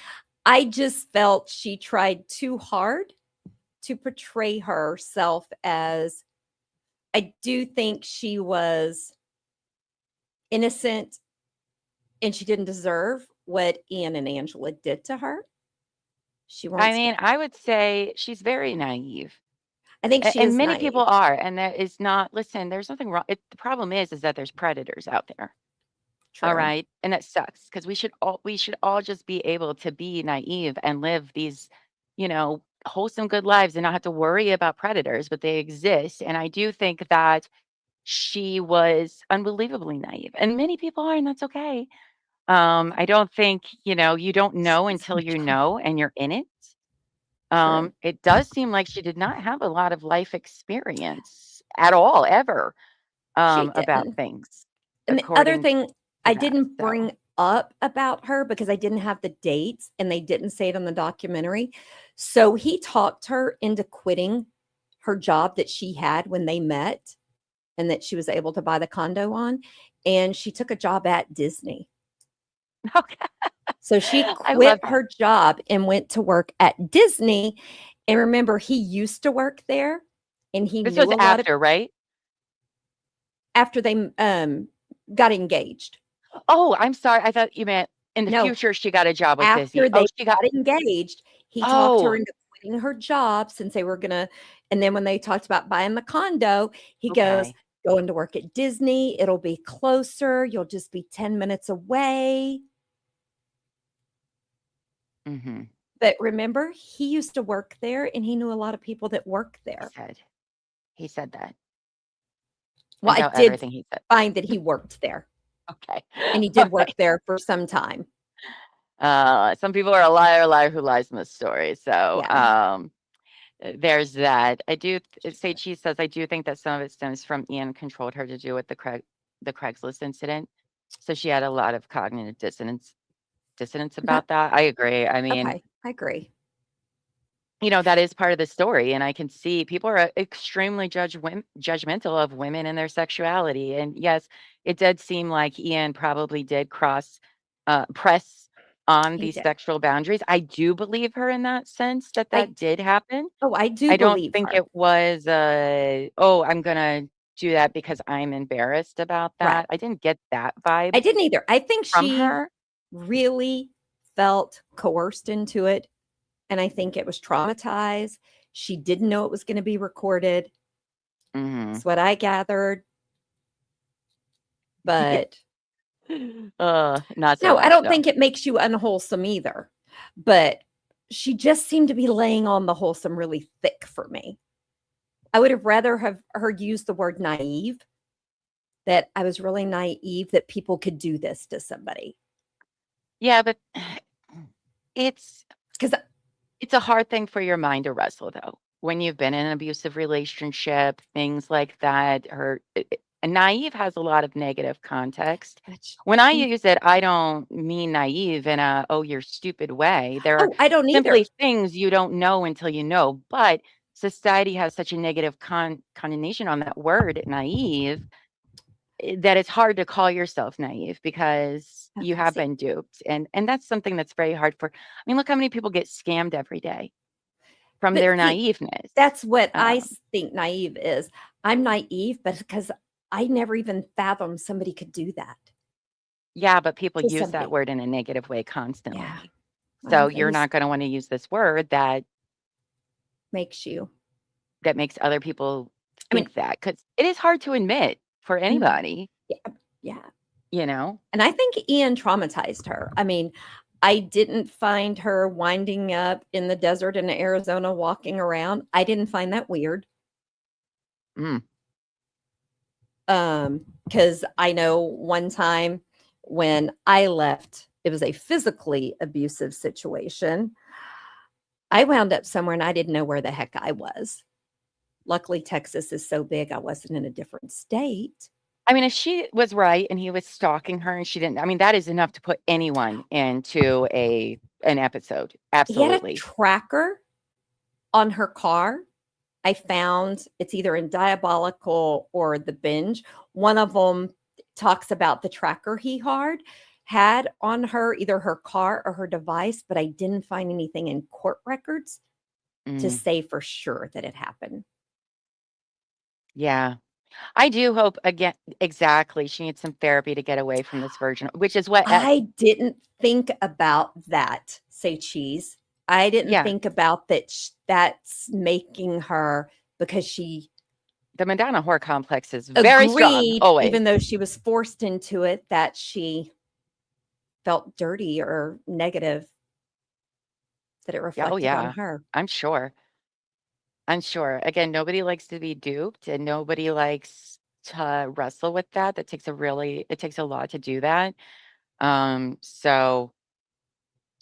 I just felt she tried too hard to portray herself as, I do think she was innocent and she didn't deserve what Ian and Angela did to her. She I wants to mean, I would say she's very naive. I think she And is many people naive. are, and that is not. Listen, there's nothing wrong. The problem is that there's predators out there. All True. right, and that sucks because we should all just be able to be naive and live these, wholesome, good lives and not have to worry about predators, but they exist. And I do think that she was unbelievably naive, and many people are, and that's okay. I don't think, you don't know until you know and you're in it. True. It does seem like she did not have a lot of life experience at all, ever, She about didn't. things, And the other according thing to I that. didn't So, bring up about her because I didn't have the dates and they didn't say it on the documentary. So he talked her into quitting her job that she had when they met and that she was able to buy the condo on. And she took a job at Disney. okay, So she I love quit that. her job and went to work at Disney. And remember, he used to work there and he This knew was a lot of after, right? after they got engaged. Oh, I'm sorry. I thought you meant in the No, future she got a job with Disney. after Oh, they she got. got engaged, he talked her Oh, into quitting her job since they were gonna. And then when they talked about buying the condo, he goes, okay. going to work at Disney. It'll be closer. You'll just be 10 minutes away. Hmm. But remember, he used to work there and he knew a lot of people that work He there. said. He said that. Well, I I doubt did everything he said. find that he worked there Okay. and he All did work right. there for some time. Some people are a liar who lies in this story. So, Yeah. there's that. I do. Say Cheese says I do think that some of it stems from Ian controlled her to do with the Craigslist incident. So she had a lot of cognitive dissonance That about that. I agree. I mean, okay. I agree. that is part of the story, and I can see people are extremely judgmental of women and their sexuality. And yes, it did seem like Ian probably did press on He these did. sexual boundaries. I do believe her in that sense that I that did happen. I do I don't believe think her. it was oh, I'm gonna do that because I'm embarrassed about Right. that. I didn't get that I vibe didn't either. I think from she her. really felt coerced into it. And I think it was traumatized. She didn't know it was going to be recorded. Hmm. That's what I gathered. Yeah. But Not so no, I much, don't no. think it makes you unwholesome either. But she just seemed to be laying on the wholesome really thick for me. I would have rather have heard use the word naive, that I was really naive that people could do this to somebody. Yeah, but it's Because it's a hard thing for your mind to wrestle, though. When you've been in an abusive relationship, things like that, or and naive has a lot of negative context. When I use it, I don't mean naive in a "oh, you're stupid" way. There are I don't either. simply things you don't know until you know. But society has such a negative connotation on that word, naive, that it's hard to call yourself naive because you Okay, have see, been duped, and that's something that's very hard for. I mean, look how many people get scammed every day from but their see, naiveness. that's what I Um, think naive is. I'm naive, but because I never even fathomed somebody could do that yeah, but people to use that somebody. word in a negative way Yeah, constantly. well, So you're not going to want to use this word makes you. that makes other people I mean, think that, because it is hard to admit for mhm, anybody, yeah, yeah. you know. And I think Ian traumatized her. I mean, I didn't find her winding up in the desert in Arizona walking around. I didn't find that weird. Mm, Because I know one time when I left, it was a physically abusive situation. I wound up somewhere and I didn't know where the heck I was. Luckily, Texas is so big, I wasn't in a different state. I mean, if she was right and he was stalking her and she didn't, I mean, that is enough to put anyone into an episode. He had a Absolutely. tracker on her car. I found it's either in Diabolical or the Binge. One of them talks about the tracker he had on her, either her car or her device, but I didn't find anything in court records to Mm, say for sure that it happened. yeah. I do hope, again, exactly. She needs some therapy to get away from this version, which is what, I didn't think about that, say cheese. I didn't yeah. think about that that's making her because she The Madonna whore complex is very strong, agreed, always. even though she was forced into it, that she felt dirty or negative, that it Oh, reflected on yeah. her. I'm sure. I'm sure. Again, nobody likes to be duped and nobody likes to wrestle with that. That takes it takes a lot to do that. So,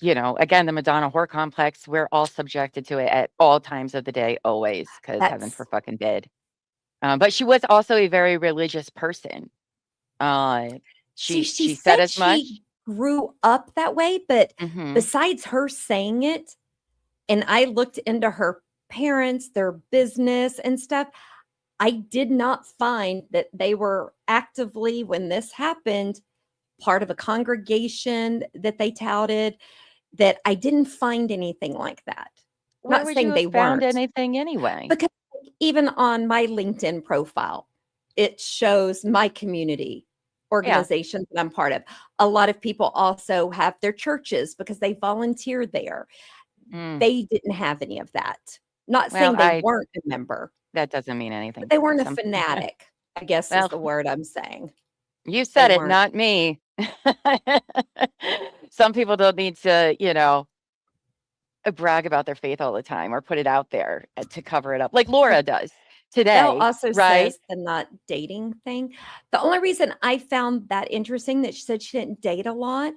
again, the Madonna whore complex, we're all subjected to it at all times of the day, always, because heaven That's forbid. But she was also a very religious person. Uh, See, she she said said as much. she grew up that way, but Hmm. besides her saying it, and I looked into her parents, their business and stuff, I did not find that they were actively, when this happened, part of a congregation that they touted, that I didn't find anything like that. Where Not would you saying have they found weren't, anything anyway? because even on my LinkedIn profile, it shows my community Yeah. organization that I'm part of. A lot of people also have their churches because they volunteer there. Mm. They didn't have any of that. Not Well, saying they weren't a member, that doesn't mean but anything. they weren't a Some fanatic, I guess is well, the word I'm saying. you They said it, weren't. not me. Some people don't need to, brag about their faith all the time or put it out there to cover it up, like Laura does Belle today, also right? says the not dating thing. The only reason I found that interesting that she said she didn't date a lot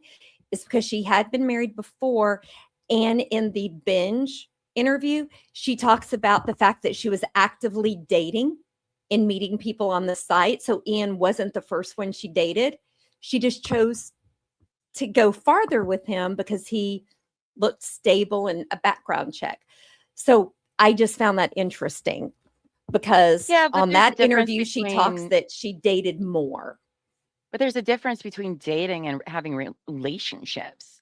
is because she had been married before. And in the Binge interview, she talks about the fact that she was actively dating and meeting people on the site. So Ian wasn't the first one she dated. She just chose to go farther with him because he looked stable and a background check. So I just found that interesting because Yeah, but on there's a that difference interview, she talks between that she dated more. dating and having relationships.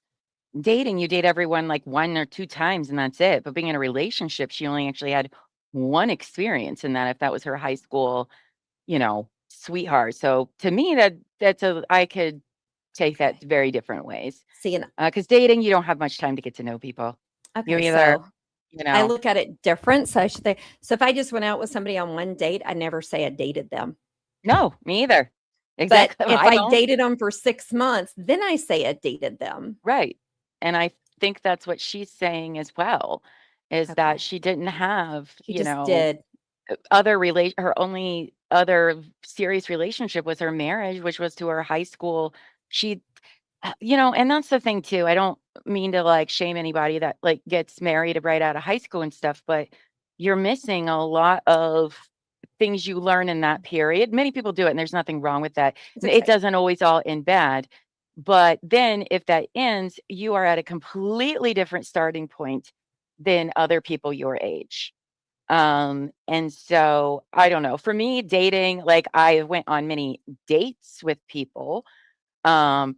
Dating, you date everyone like 1 or 2 times and that's it. But being in a relationship, she only actually had one experience in that if that was her high school, sweetheart. So to me, I could take that Okay. very different ways. See, and Because dating, you don't have much time to get to know people. You okay, either, so you I know, look at it different. So I should say, so if I just went out with somebody on one date, I never say I dated them. no, me either. But Exactly. if I I don't. dated them for 6 months, then I say I dated them. Right. And I think that's what she's saying as well, is that Okay. she didn't have, She just did. her only other serious relationship was her marriage, which was to her high school. She, and that's the thing too. I don't mean to like shame anybody that like gets married right out of high school and stuff, but you're missing a lot of things you learn in that period. Many people do it, and there's nothing wrong with that. It's It okay. doesn't always all end bad. But then if that ends, you are at a completely different starting point than other people your age. And so I don't know. For me, dating, like I went on many dates with people, um,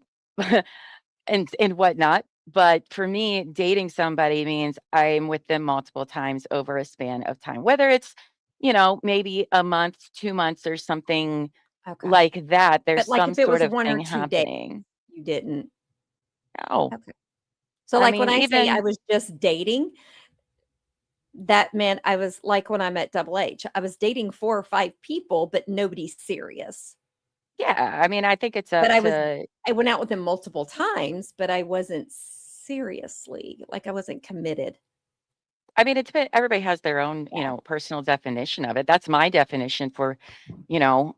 and whatnot. But for me, dating somebody means I'm with them multiple times over a span of time, whether it's, maybe a month, 2 months, or something Okay. like that. There's But like some if it sort was of 1 or thing 2 days, happening. you didn't. Oh, Okay. So I like when mean, I say I even was just dating, that meant I was like when I'm at Double H, I was dating 4 or 5 people, but nobody serious. yeah, I mean, I think it's But up I to went out with them multiple times, but I wasn't seriously, like I wasn't committed. I mean, it depends. Everybody has their own, Yeah. personal definition of it. That's my definition for,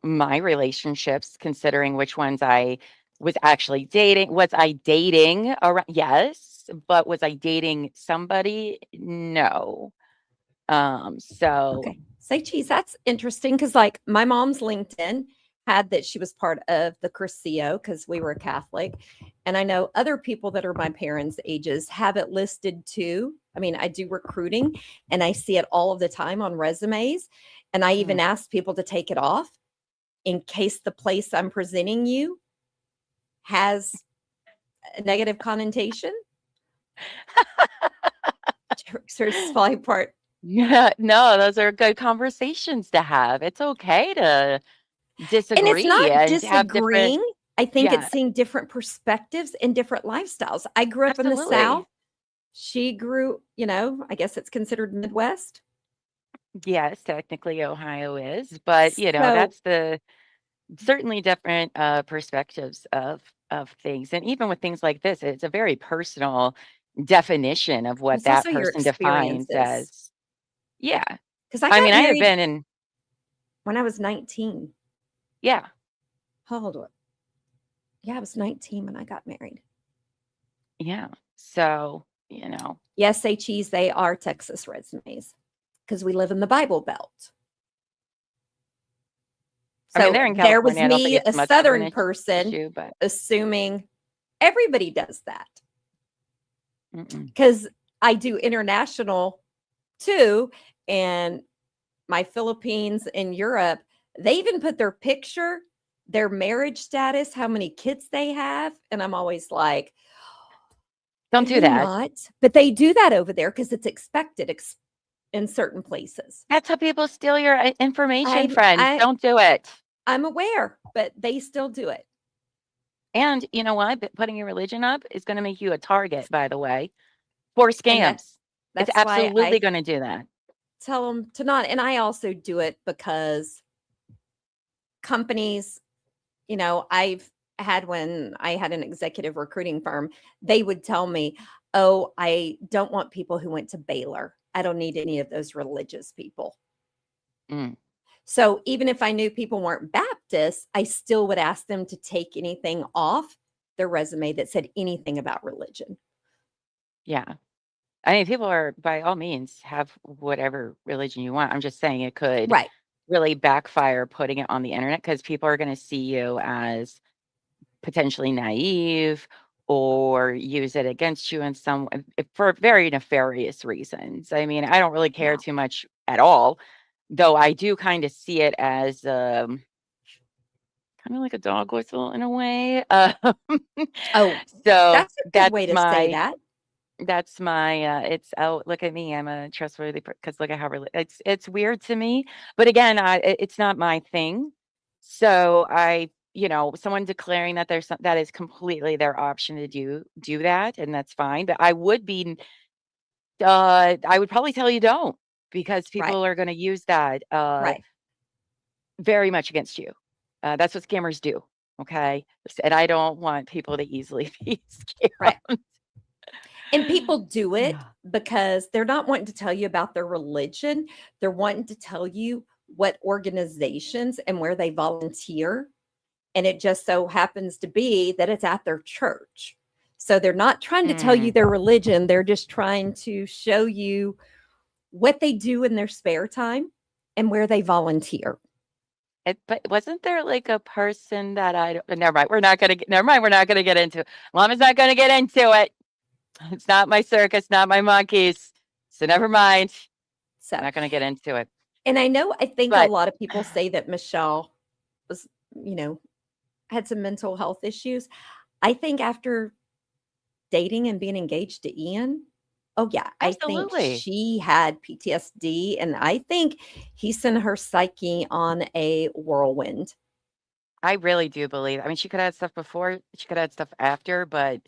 my relationships, considering which ones I was actually dating. Was I dating around? Yes, but was I dating somebody? No. So Okay. Say cheese. That's interesting because, like, my mom's LinkedIn had that she was part of the Curcio because we were Catholic. And I know other people that are my parents' ages have it listed too. I mean, I do recruiting and I see it all of the time on resumes. And I even mm. ask people to take it off in case the place I'm presenting you has a negative connotation. Sort of spy part. Yeah, no, those are good conversations to have. It's okay to And it's disagree not and have different, disagreeing. I think yeah, it's seeing different perspectives and different lifestyles. I grew up in the South. absolutely. She grew, I guess it's considered Midwest. Yes, technically Ohio is, but So that's the certainly different perspectives of things. And even with things like this, it's a very personal definition of what it's that also your person defines experiences. as, yeah. Because I I mean, got I have married been in, when I was 19. yeah, How old was Yeah, I was 19 when I got married. yeah. So, Yes, HEs, they are Texas resumes because we live in the Bible Belt. I mean, So they're in there was California. I don't think me, it's a much of an Southern person, issue, but assuming everybody does that mm-mm. because I do international too. And my Philippines and Europe, they even put their picture, their marriage status, how many kids they have. And I'm always like, Don't could do we that. not? But they do that over there because it's expected in certain places. That's how people steal your information, I'm friends. I Don't do it. I'm aware, but they still do it. And you know what? Putting your religion up is going to make you a target, by the way, for And scams. It's that's why absolutely I going to do that. tell them to not. And I also do it because companies, I've had when I had an executive recruiting firm, they would tell me, "Oh, I don't want people who went to Baylor. I don't need any of those religious people." Mm, So even if I knew people weren't Baptists, I still would ask them to take anything off their resume that said anything about religion. yeah. I mean, people are, by all means, have whatever religion you want. I'm just saying it could Right. really backfire putting it on the internet because people are going to see you as potentially naive or use it against you in some for very nefarious reasons. I mean, I don't really care Yeah. too much at all, though I do kind of see it as kind of like a dog whistle in a way. Oh, So that's a good way to say that. that's my it's oh look at me, I'm a trustworthy because look at how it's weird to me, but again it's not my thing. So someone declaring that that is completely their option to do that, and that's fine, but I would probably tell you don't, because Right. people are going to use that Right. very much against you. That's what scammers do. Okay, and I don't want people to easily be Right. scammed. And people do it Yeah. because they're not wanting to tell you about their religion. They're wanting to tell you what organizations and where they volunteer. And it just so happens to be that it's at their church. So they're not trying to tell you Mm. their religion. They're just trying to show you what they do in their spare time and where they volunteer. But wasn't there like a person that I don't, never mind. We're not gonna get, never mind. We're not gonna get into it. Mama's not gonna get into it. It's not my circus, not my monkeys. So never mind. So, Not gonna get into it. and I think a But lot of people say that Michelle was, you know, had some mental health issues. I think after dating and being engaged to Ian, oh yeah, I think absolutely. she had PTSD, and I think he sent her psyche on a whirlwind. I really do believe. I mean, she could have had stuff before, she could have had stuff after, but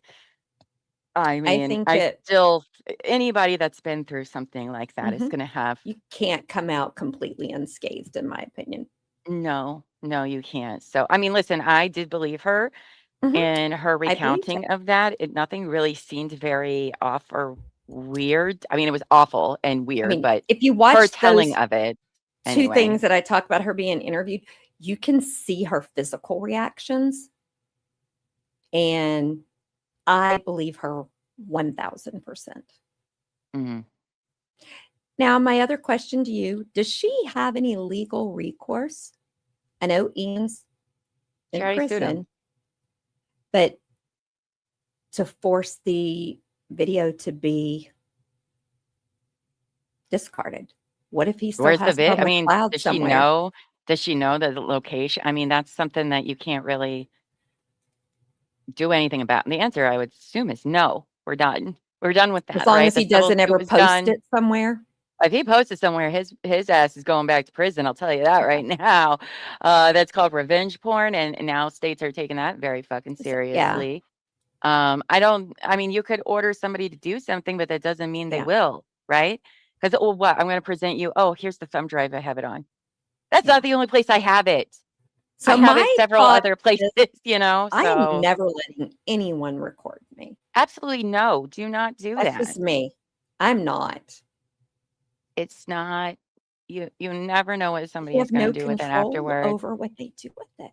I I mean, think I it still anybody that's been through something like that is Mhm. gonna have You can't come out completely unscathed, in my opinion. no, no, you can't. So I mean, listen, I did believe her Mhm. in her I believe so. recounting of that. Nothing really seemed very off or weird. I mean, it was awful and I weird, mean, but if you her watch telling those of it two anyway. things that I talk about her being interviewed, you can see her physical reactions, and I believe her 1000%. Mhm. Now, my other question to you, does she have any legal recourse? I know Ian's She in already sued him. prison, but to force the video to be discarded. What if he still Where's the has it vid? on I the mean, cloud somewhere? does she know the location? I mean, that's something that you can't really do anything about. And the answer, I would assume, is no. We're done. We're done with As that, long right? as The he civil doesn't suit ever was post done. it somewhere? If he posted somewhere, his ass is going back to prison. I'll tell you that right Okay. now. That's called revenge porn, and now states are taking that very fucking Yeah, seriously. I don't. I mean, you could order somebody to do something, but that doesn't mean they yeah. will, right? Because, oh, what? I'm going to present you. Oh, here's the thumb drive. I have it on. That's Yeah. not the only place I have it. So I have it my several thought other places, is, I am so never letting anyone record me. absolutely no. Do not do That's that. just me. I'm not. It's not, you never know what somebody You is have no going to do with it control afterward. over what they do with it.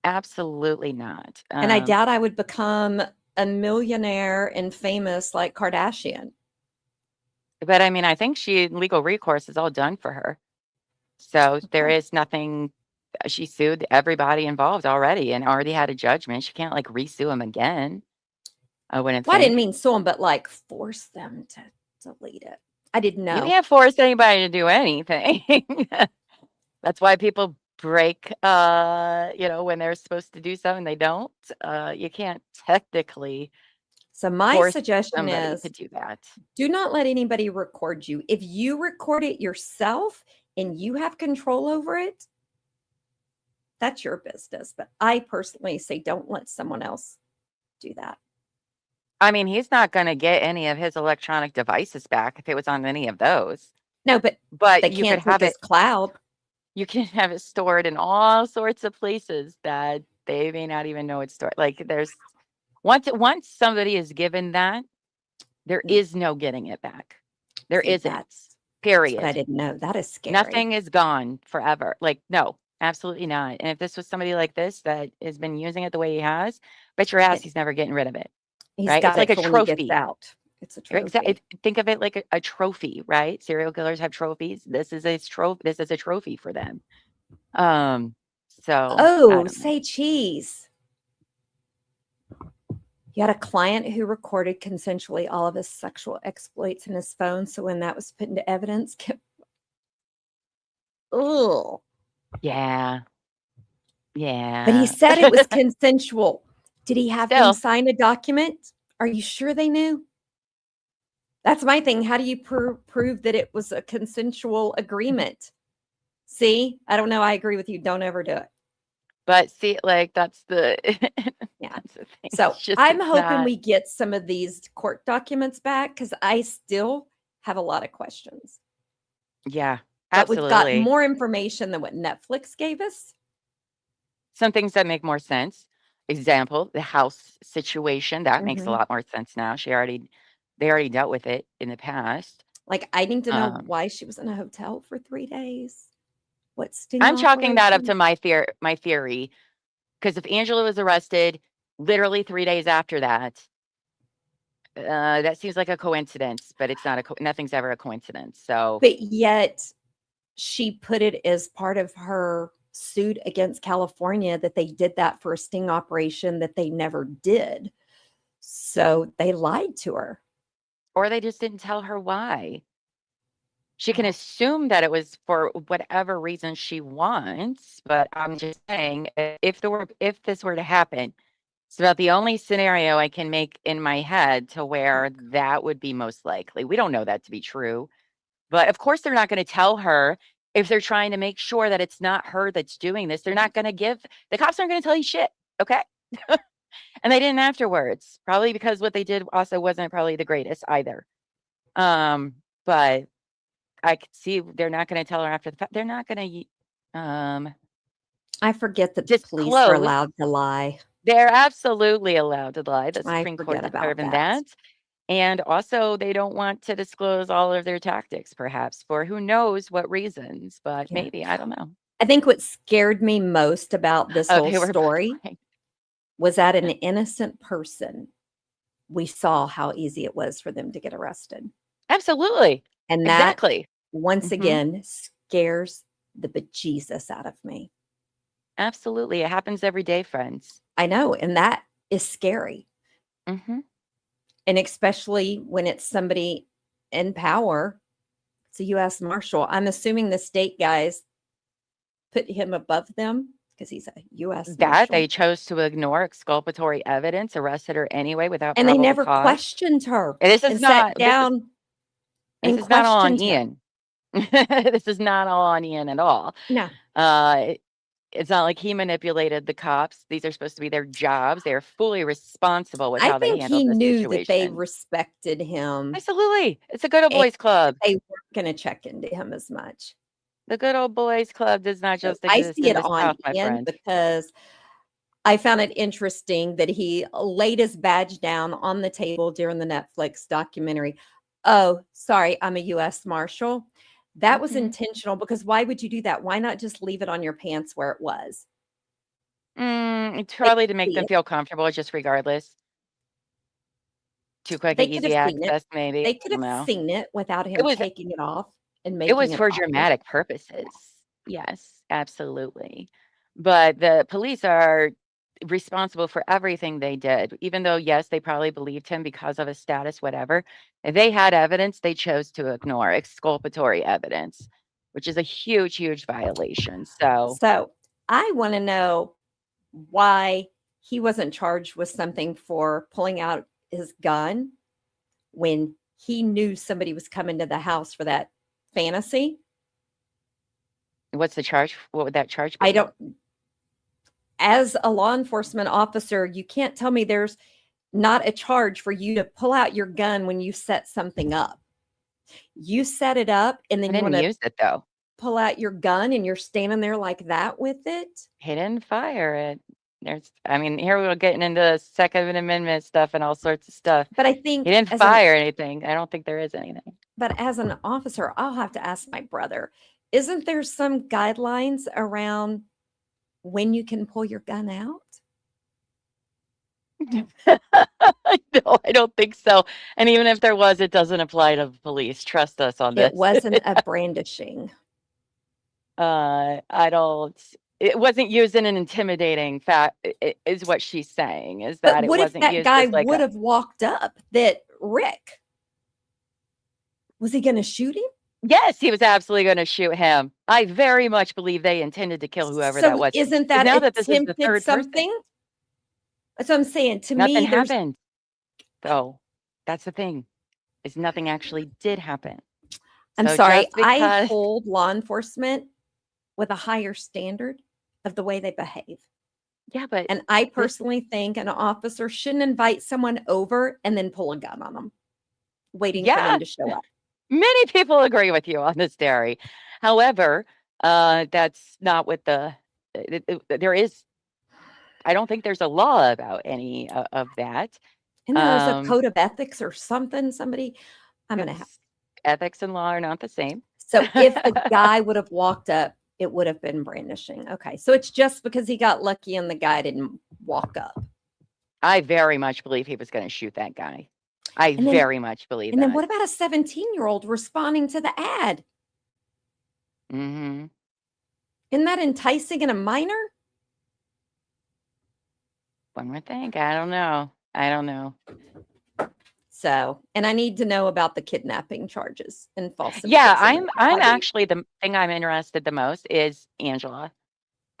Absolutely not. And I doubt I would become a millionaire and famous like Kardashian. But I mean, I think legal recourse is all done for her. So there Okay. is nothing. She sued everybody involved already and already had a judgment. She can't like resue him again. I wouldn't Well, I didn't think. mean sue them, but like force them to delete it. I didn't You know. can't force anybody to do anything. That's why people break, when they're supposed to do something, they don't. You can't technically So my force suggestion somebody is to do that. do not let anybody record you. If you record it yourself and you have control over it, that's your business. But I personally say don't let someone else do that. I mean, he's not going to get any of his electronic devices back if it was on any of those. No, but But they you could can't take have his it. cloud. You can have it stored in all sorts of places that they may not even know it's stored. Like there's once somebody is given that, there is no getting it back. There See, isn't. that's what I Period. didn't know. That is scary. Nothing is gone forever. Like, no, absolutely not. And if this was somebody like this that has been using it the way he has, bet your ass he's never getting rid of it. He's Right? got It's like it a for when he gets trophy. out. It's a trophy. Think of it like a trophy, right? Serial killers have trophies. This is a trophy for them. So I Oh, don't know. say cheese. You had a client who recorded consensually all of his sexual exploits in his phone. So when that was put into evidence, oh, Yeah. Yeah. but he said it was consensual. Did he have them Still. sign a document? Are you sure they knew? That's my thing. How do you prove that it was a consensual agreement? See, I don't know. I agree with you. Don't ever do it. But see, like that's the Yeah. that's the thing. So It's just, I'm it's hoping not- we get some of these court documents back because I still have a lot of questions. Yeah, But we've got absolutely. more information than what Netflix gave us. Some things that make more sense. Example, the house situation that makes a Mhm. lot more sense now. They already dealt with it in the past. Like, I need to know Um, why she was in a hotel for 3 days. What sting I'm chalking that up to operation? my theory, because if Angela was arrested literally 3 days after that, that seems like a coincidence, but it's not nothing's ever a coincidence. So But yet she put it as part of her suit against California that they did that for a sting operation that they never did. So they lied to her. or they just didn't tell her why. She can assume that it was for whatever reason she wants, but I'm just saying if this were to happen, it's about the only scenario I can make in my head to where that would be most likely. We don't know that to be true, but of course they're not going to tell her if they're trying to make sure that it's not her that's doing this. They're not going to the cops aren't going to tell you shit, okay? And they didn't afterwards, probably because what they did also wasn't probably the greatest either. But I could see they're not going to tell her after the fact. They're not going to I forget that the police are disclose. allowed to lie. They're absolutely allowed to lie. The I Supreme Court forget about determined that. that. And also, they don't want to disclose all of their tactics, perhaps, for who knows what reasons, but Yeah. maybe, I don't know. I think what scared me most about this whole They were story lying. was that an innocent person, we saw how easy it was for them to get arrested. Absolutely. And that, Exactly. once Mhm. again, scares the bejesus out of me. Absolutely. It happens every day, friends. I know. And that is scary. hmm And especially when it's somebody in power. It's a U.S. Marshal. I'm assuming the state guys put him above them because he's a U.S. That Marshal. they chose to ignore exculpatory evidence, arrested her anyway without And they probable never cause. questioned her And this is and not sat down this and is not all on questioned her. Ian. This is not all on Ian at all. No. it's not like he manipulated the cops. These are supposed to be their jobs. They are fully responsible with I how they think handled he this knew that they situation. respected him Absolutely. It's a good old and boys club. they weren't going to check into him as much. The good old boys club does not So just I exist see in it the on South, my Ian friend. because I found it interesting that he laid his badge down on the table during the Netflix documentary. Oh, sorry, I'm a U.S. Marshal. That was Mhm. intentional because why would you do that? Why not just leave it on your pants where it was? It's They probably could to make see them it. feel comfortable just regardless. Too quick They and could easy have seen it. access, maybe. They I could don't have know. seen it without It him was taking it off and it making was it for obvious. dramatic purposes. Yes, absolutely. But the police are responsible for everything they did. Even though, yes, they probably believed him because of his status, whatever. If they had evidence, they chose to ignore exculpatory evidence, which is a huge, huge violation. So So I want to know why he wasn't charged with something for pulling out his gun when he knew somebody was coming to the house for that fantasy. what's the charge? What would that charge I be? don't, as a law enforcement officer, you can't tell me there's not a charge for you to pull out your gun when you set something up. You set it up and I then you want didn't to use it though. pull out your gun and you're standing there like that with it. He didn't fire it. I mean, here we're getting into Second Amendment stuff and all sorts of stuff. But I He think didn't fire anything. I don't think there is anything. but as an officer, I'll have to ask my brother, isn't there some guidelines around when you can pull your gun out? No, I don't think so. And even if there was, it doesn't apply to the police. Trust us on It this. wasn't a brandishing. I don't. It wasn't used in an intimidating is what she's saying. Is But that it what if wasn't that used guy as like would a. have walked up that Rick? Was he going to shoot him? Yes, he was absolutely going to shoot him. I very much believe they intended to kill whoever that So was. isn't 'Cause that now that this is the attempted third person, something? That's what I'm saying. To nothing me, there's happened. Though that's the thing, is nothing actually did happen. I'm So sorry, just I because hold law enforcement with a higher standard of the way they behave. yeah, but And I this personally think an officer shouldn't invite someone over and then pull a gun on them, waiting for yeah, them to show up. many people agree with you on this, Derry. However, that's not what there is. I don't think there's a law about any of that. And there's a Um, code of ethics or something. Somebody, I'm going to have. it's, ethics and law are not the same. So if the guy would have walked up, it would have been brandishing. Okay. So it's just because he got lucky and the guy didn't walk up. I very much believe he was going to shoot that guy. I And then, very much believe and then that. what about a 17-year-old responding to the ad? Mm-hmm. Isn't that enticing in a minor? One more thing. I don't know. I don't know. So, and I need to know about the kidnapping charges and false Yeah, imprisonment. I'm Why do you- actually the thing I'm interested the most is Angela.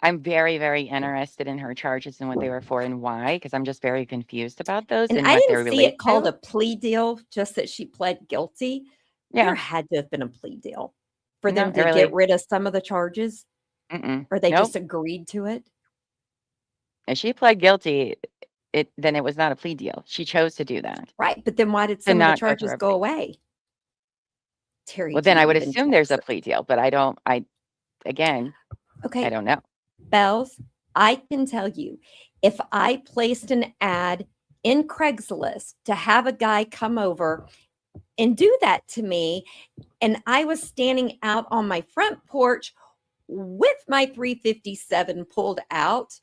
I'm very, very interested in her charges and what they were for and why, because I'm just very confused about those And and I what they didn't see relate it called to. a plea deal, just that she pled guilty. Yeah, There had to have been a plea deal for them not to really. get rid of some of the charges, or they Nope. just agreed to it. If she pled guilty, then it was not a plea deal. She chose to do that. Right. But then why did To some of the not go through charges a go plea. away? Terry, Well, do then you I would even assume there's a Texas? plea deal, but again, I Okay, don't know. Bells, I can tell you, if I placed an ad in Craigslist to have a guy come over and do that to me, and I was standing out on my front porch with my 357 pulled out,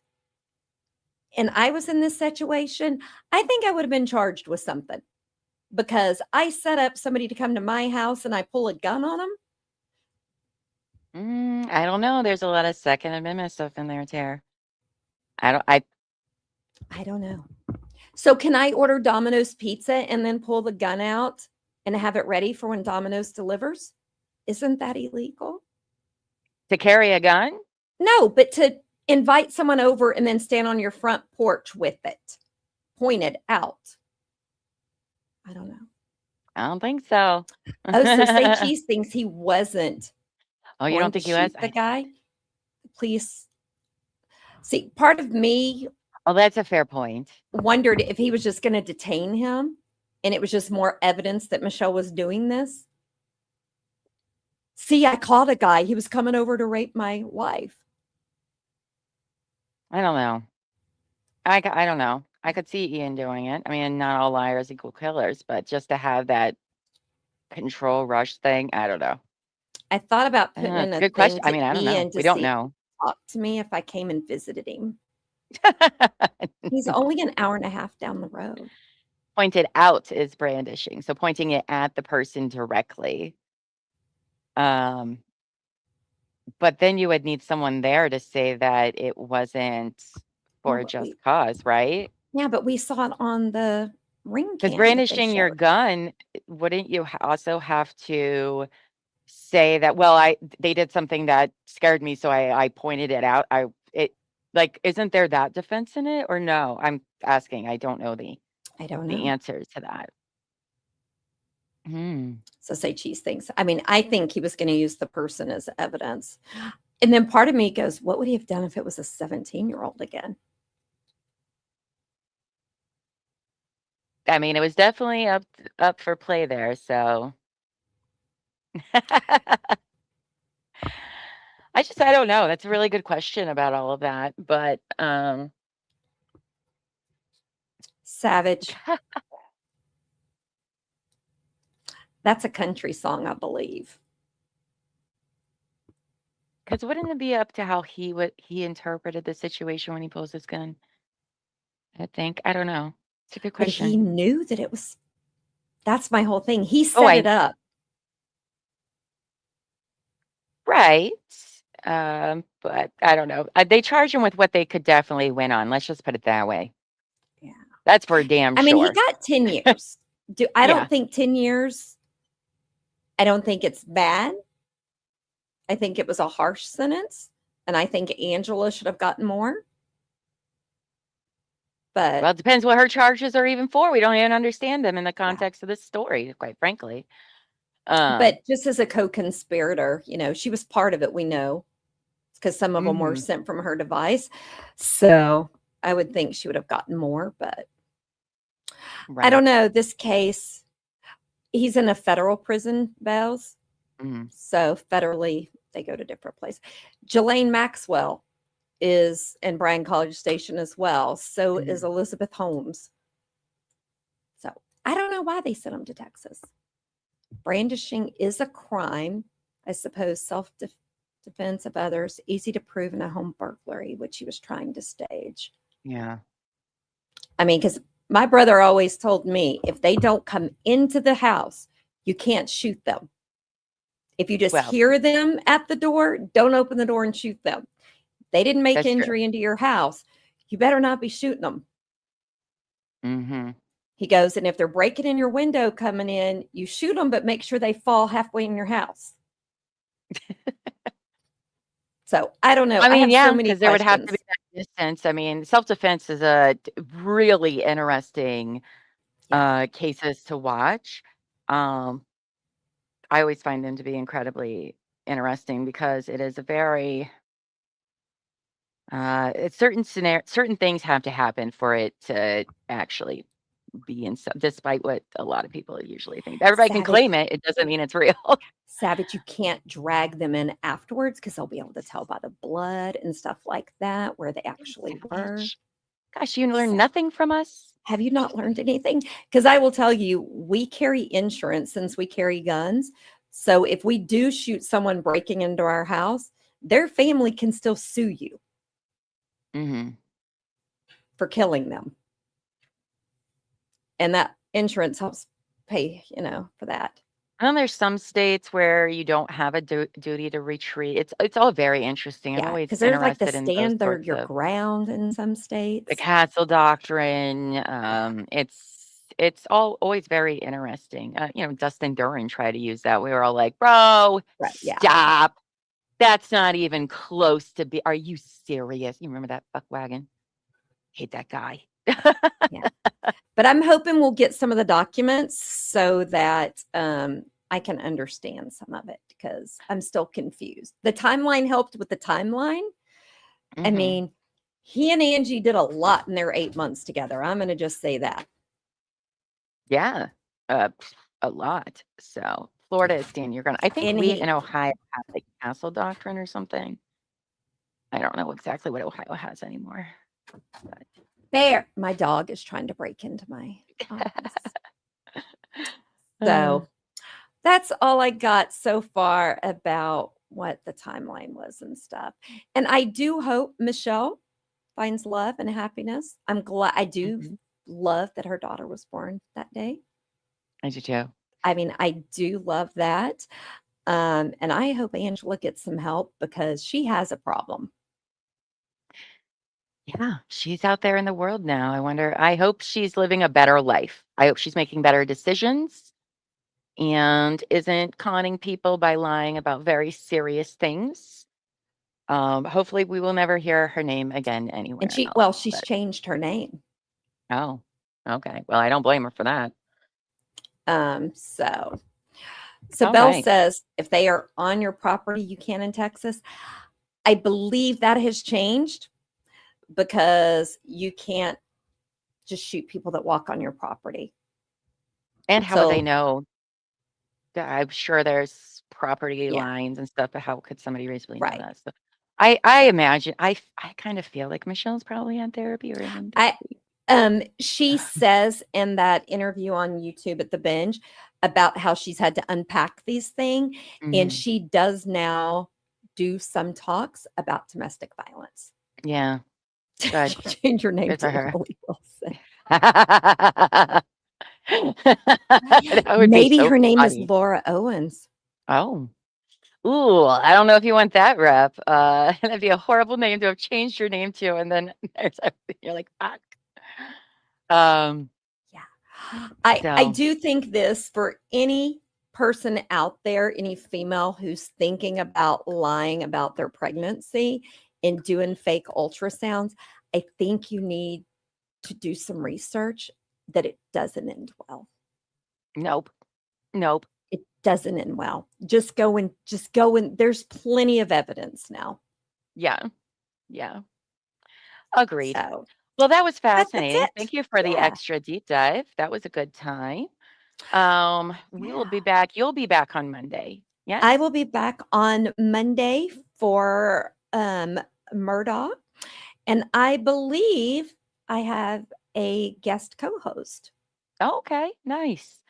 and I was in this situation, I think I would have been charged with something because I set up somebody to come to my house and I pull a gun on them. I don't know. There's a lot of Second Amendment stuff in there, Tara. I don't know. So can I order Domino's pizza and then pull the gun out and have it ready for when Domino's delivers? Isn't that illegal? to carry a gun? No, but to invite someone over and then stand on your front porch with it pointed out. I don't know. I don't think so. Oh, so say Cheese thinks he wasn't Oh, you going don't to think he was? shoot the guy. The police See, part of me Oh, that's a fair point. wondered if he was just going to detain him and it was just more evidence that Michelle was doing this. See, I caught a guy. He was coming over to rape my wife. I don't know. I don't know. I could see Ian doing it. I mean, not all liars equal killers, but just to have that control rush thing, I don't know. I thought about I don't putting know. in It's a a good thing question. I to mean, I don't know. Ian to We don't see if know. he'd talk to me if I came and visited him. He's only an hour and a half down the road. Pointed out is brandishing. So pointing it at the person directly. But then you would need someone there to say that it wasn't for Yeah, a but just cause, right? Yeah, but we saw it on the ring Because cam that they brandishing your showed. gun, wouldn't you also have to say that, well, they did something that scared me, so I pointed it out. Like, isn't there that defense in it or no? I'm asking. I don't know the I don't know. answers to that. So say cheese things. I mean, I think he was going to use the person as evidence. And then part of me goes, what would he have done if it was a 17-year-old again? I mean, it was definitely up for play there, so I don't know. That's a really good question about all of that, but Savage. That's a country song, I believe. because wouldn't it be up to how he interpreted the situation when he pulls his gun? I think. I don't know. It's a good But he question. knew that it was, that's my whole thing. He Oh, set it up. Right. But I don't know. They charge him with what they could definitely win on. Let's just put it that way. Yeah. That's for damn I mean, he sure. got 10 years. I Yeah. don't think 10 years, I don't think it's bad. I think it was a harsh sentence. And I think Angela should have gotten more. But Well, it depends what her charges are even for. We don't even understand them in the context of this story, quite frankly. but just as a co-conspirator, she was part of it, we know, because some of them were sent from her device. So I would think she would have gotten more, but I don't know. This case, he's in a federal prison, Bells. So federally, they go to different places. Ghislaine Maxwell is in Bryan College Station as well. So is Elizabeth Holmes. So I don't know why they sent them to Texas. Brandishing is a crime. I suppose self-defense of others, easy to prove in a home burglary, which he was trying to stage. Yeah. I mean, because my brother always told me, if they don't come into the house, you can't shoot them. If you just hear them at the door, don't open the door and shoot them. They didn't make injury into your house. You better not be shooting them. He goes, and if they're breaking in your window coming in, you shoot them, but make sure they fall halfway in your house. So I don't know. I mean, have so many because there would have to questions. be that distance. I mean, self-defense is a really interesting cases to watch. I always find them to be incredibly interesting because it is a very it's certain things have to happen for it to actually be in some, despite what a lot of people usually think. Everybody can claim it. It doesn't mean it's real. Savage, you can't drag them in afterwards because they'll be able to tell by the blood and stuff like that where they actually were. Gosh, you learn nothing from us. Have you not learned anything? Because I will tell you, we carry insurance since we carry guns. So if we do shoot someone breaking into our house, their family can still sue you for killing them. And that insurance helps pay, for that. And then there's some states where you don't have a duty to retreat. It's all very interesting. I'm always because there's like the interested in those stand sorts your of ground in some states. the Castle Doctrine. It's always very interesting. Dustin Duran tried to use that. We were all like, bro, stop. That's not even close to be. Are you serious? You remember that fuckwagon? Hate that guy. But I'm hoping we'll get some of the documents so that I can understand some of it because I'm still confused. The timeline helped with the timeline. I mean, he and Angie did a lot in their 8 months together. I'm going to just say that. Yeah, a lot. So Florida is staying your ground. I think And we he, in Ohio have like castle doctrine or something. I don't know exactly what Ohio has anymore. But Bear, my dog is trying to break into my office. uh, So that's all I got so far about what the timeline was and stuff. And I do hope Michelle finds love and happiness. I'm glad. I do mhm, love that her daughter was born that day. I do too. I mean, I do love that. And I hope Angela gets some help because she has a problem. Yeah, she's out there in the world now. I hope she's living a better life. I hope she's making better decisions and isn't conning people by lying about very serious things. Hopefully we will never hear her name again anywhere And else. she's But changed her name. oh, okay. Well, I don't blame her for that. So All Belle right. says if they are on your property, you can in Texas. I believe that has changed because you can't just shoot people that walk on your property. And how would they So know? I'm sure there's property yeah, lines and stuff, but how could somebody basically know right. that? So I So imagine I kind of feel like Michelle's probably on therapy or in I therapy. she says in that interview on YouTube at the Binge about how she's had to unpack these things, and Mhm. she does now do some talks about domestic violence. Yeah, good. Change your name Good to for her. Lily Wilson. That would be Maybe so her name is funny. Laura Owens. Oh. Ooh, I don't know if you want that rep. That'd be a horrible name to have changed your name to, and then there's you're like, fuck. Um, Yeah. I so do think this for any person out there, any female who's thinking about lying about their pregnancy and doing fake ultrasounds, I think you need to do some research that it doesn't end well. nope, nope. It doesn't end well. Just go and there's plenty of evidence now. Yeah, yeah. Agreed. So, Well, that was but that's fascinating. it. Thank you for the Yeah. extra deep dive. That was a good time. We will Yeah. be back. You'll be back on Monday. Yes? I will be back on Monday for Murdoch, and I believe I have a guest co-host. Oh, okay, nice.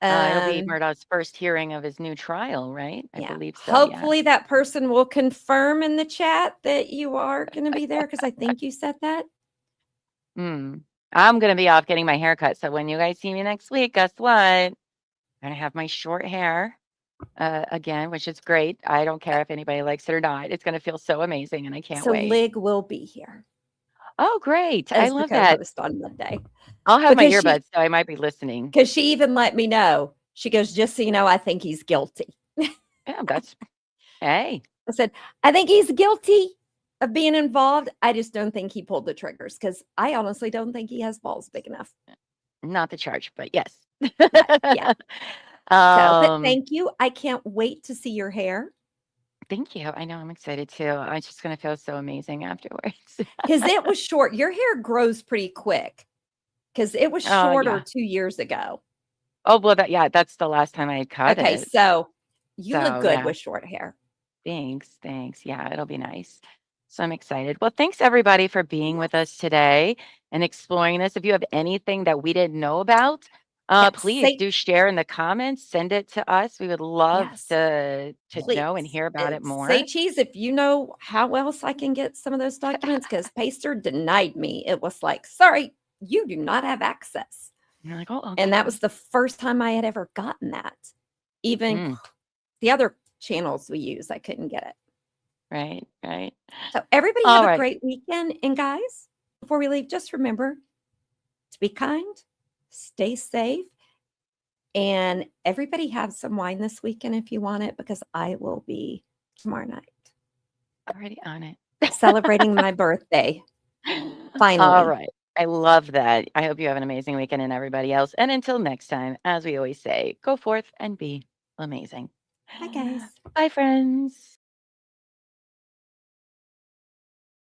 It'll be Um, Murdoch's first hearing of his new trial, right? I yeah. believe so, yeah. Hopefully that person will confirm in the chat that you are going to be there because I think you said that. Mm. I'm gonna be off getting my hair cut, so when you guys see me next week, guess what? I'm gonna have my short hair again, which is great. I don't care if anybody likes it or not. It's gonna feel so amazing, and I can't So wait. Lig will be here Oh, great! I as the love that. co-host on Monday I'll have my because she earbuds, so I might be listening. because she even let me know. She goes, just so you know, I think he's guilty. Yeah, that's hey. I said, I think he's guilty of being involved. I just don't think he pulled the triggers because I honestly don't think he has balls big enough. Not the charge, but yes. Yeah. But Um, thank you. I can't wait to see your hair Thank you. I know I'm excited too. It's just gonna feel so amazing afterwards. because it was short. Your hair grows pretty quick because it was Oh shorter yeah. 2 years ago. Oh well, that's the last time I cut Okay, it. so you look So good yeah. with short hair. Thanks. Yeah, it'll be nice. So I'm excited. Well, thanks everybody for being with us today and exploring this. If you have anything that we didn't know about, Yes, please do share in the comments. Send it to us. We would love yes, to please. know and hear about it Say more. cheese if you know how else I can get some of those documents because Pacer denied me. It was like, sorry, you do not have access. And you're like, oh, And that okay. was the first time I had ever gotten that. Even Mm, the other channels we use, I couldn't get it. right. So everybody All have a right. great weekend. And guys, before we leave, just remember to be kind, stay safe, and everybody have some wine this weekend if you want it, because I will be tomorrow night Already on it. celebrating my birthday. All Finally. right. I love that. I hope you have an amazing weekend and everybody else. And until next time, as we always say, go forth and be amazing. Bye, guys. Bye, friends.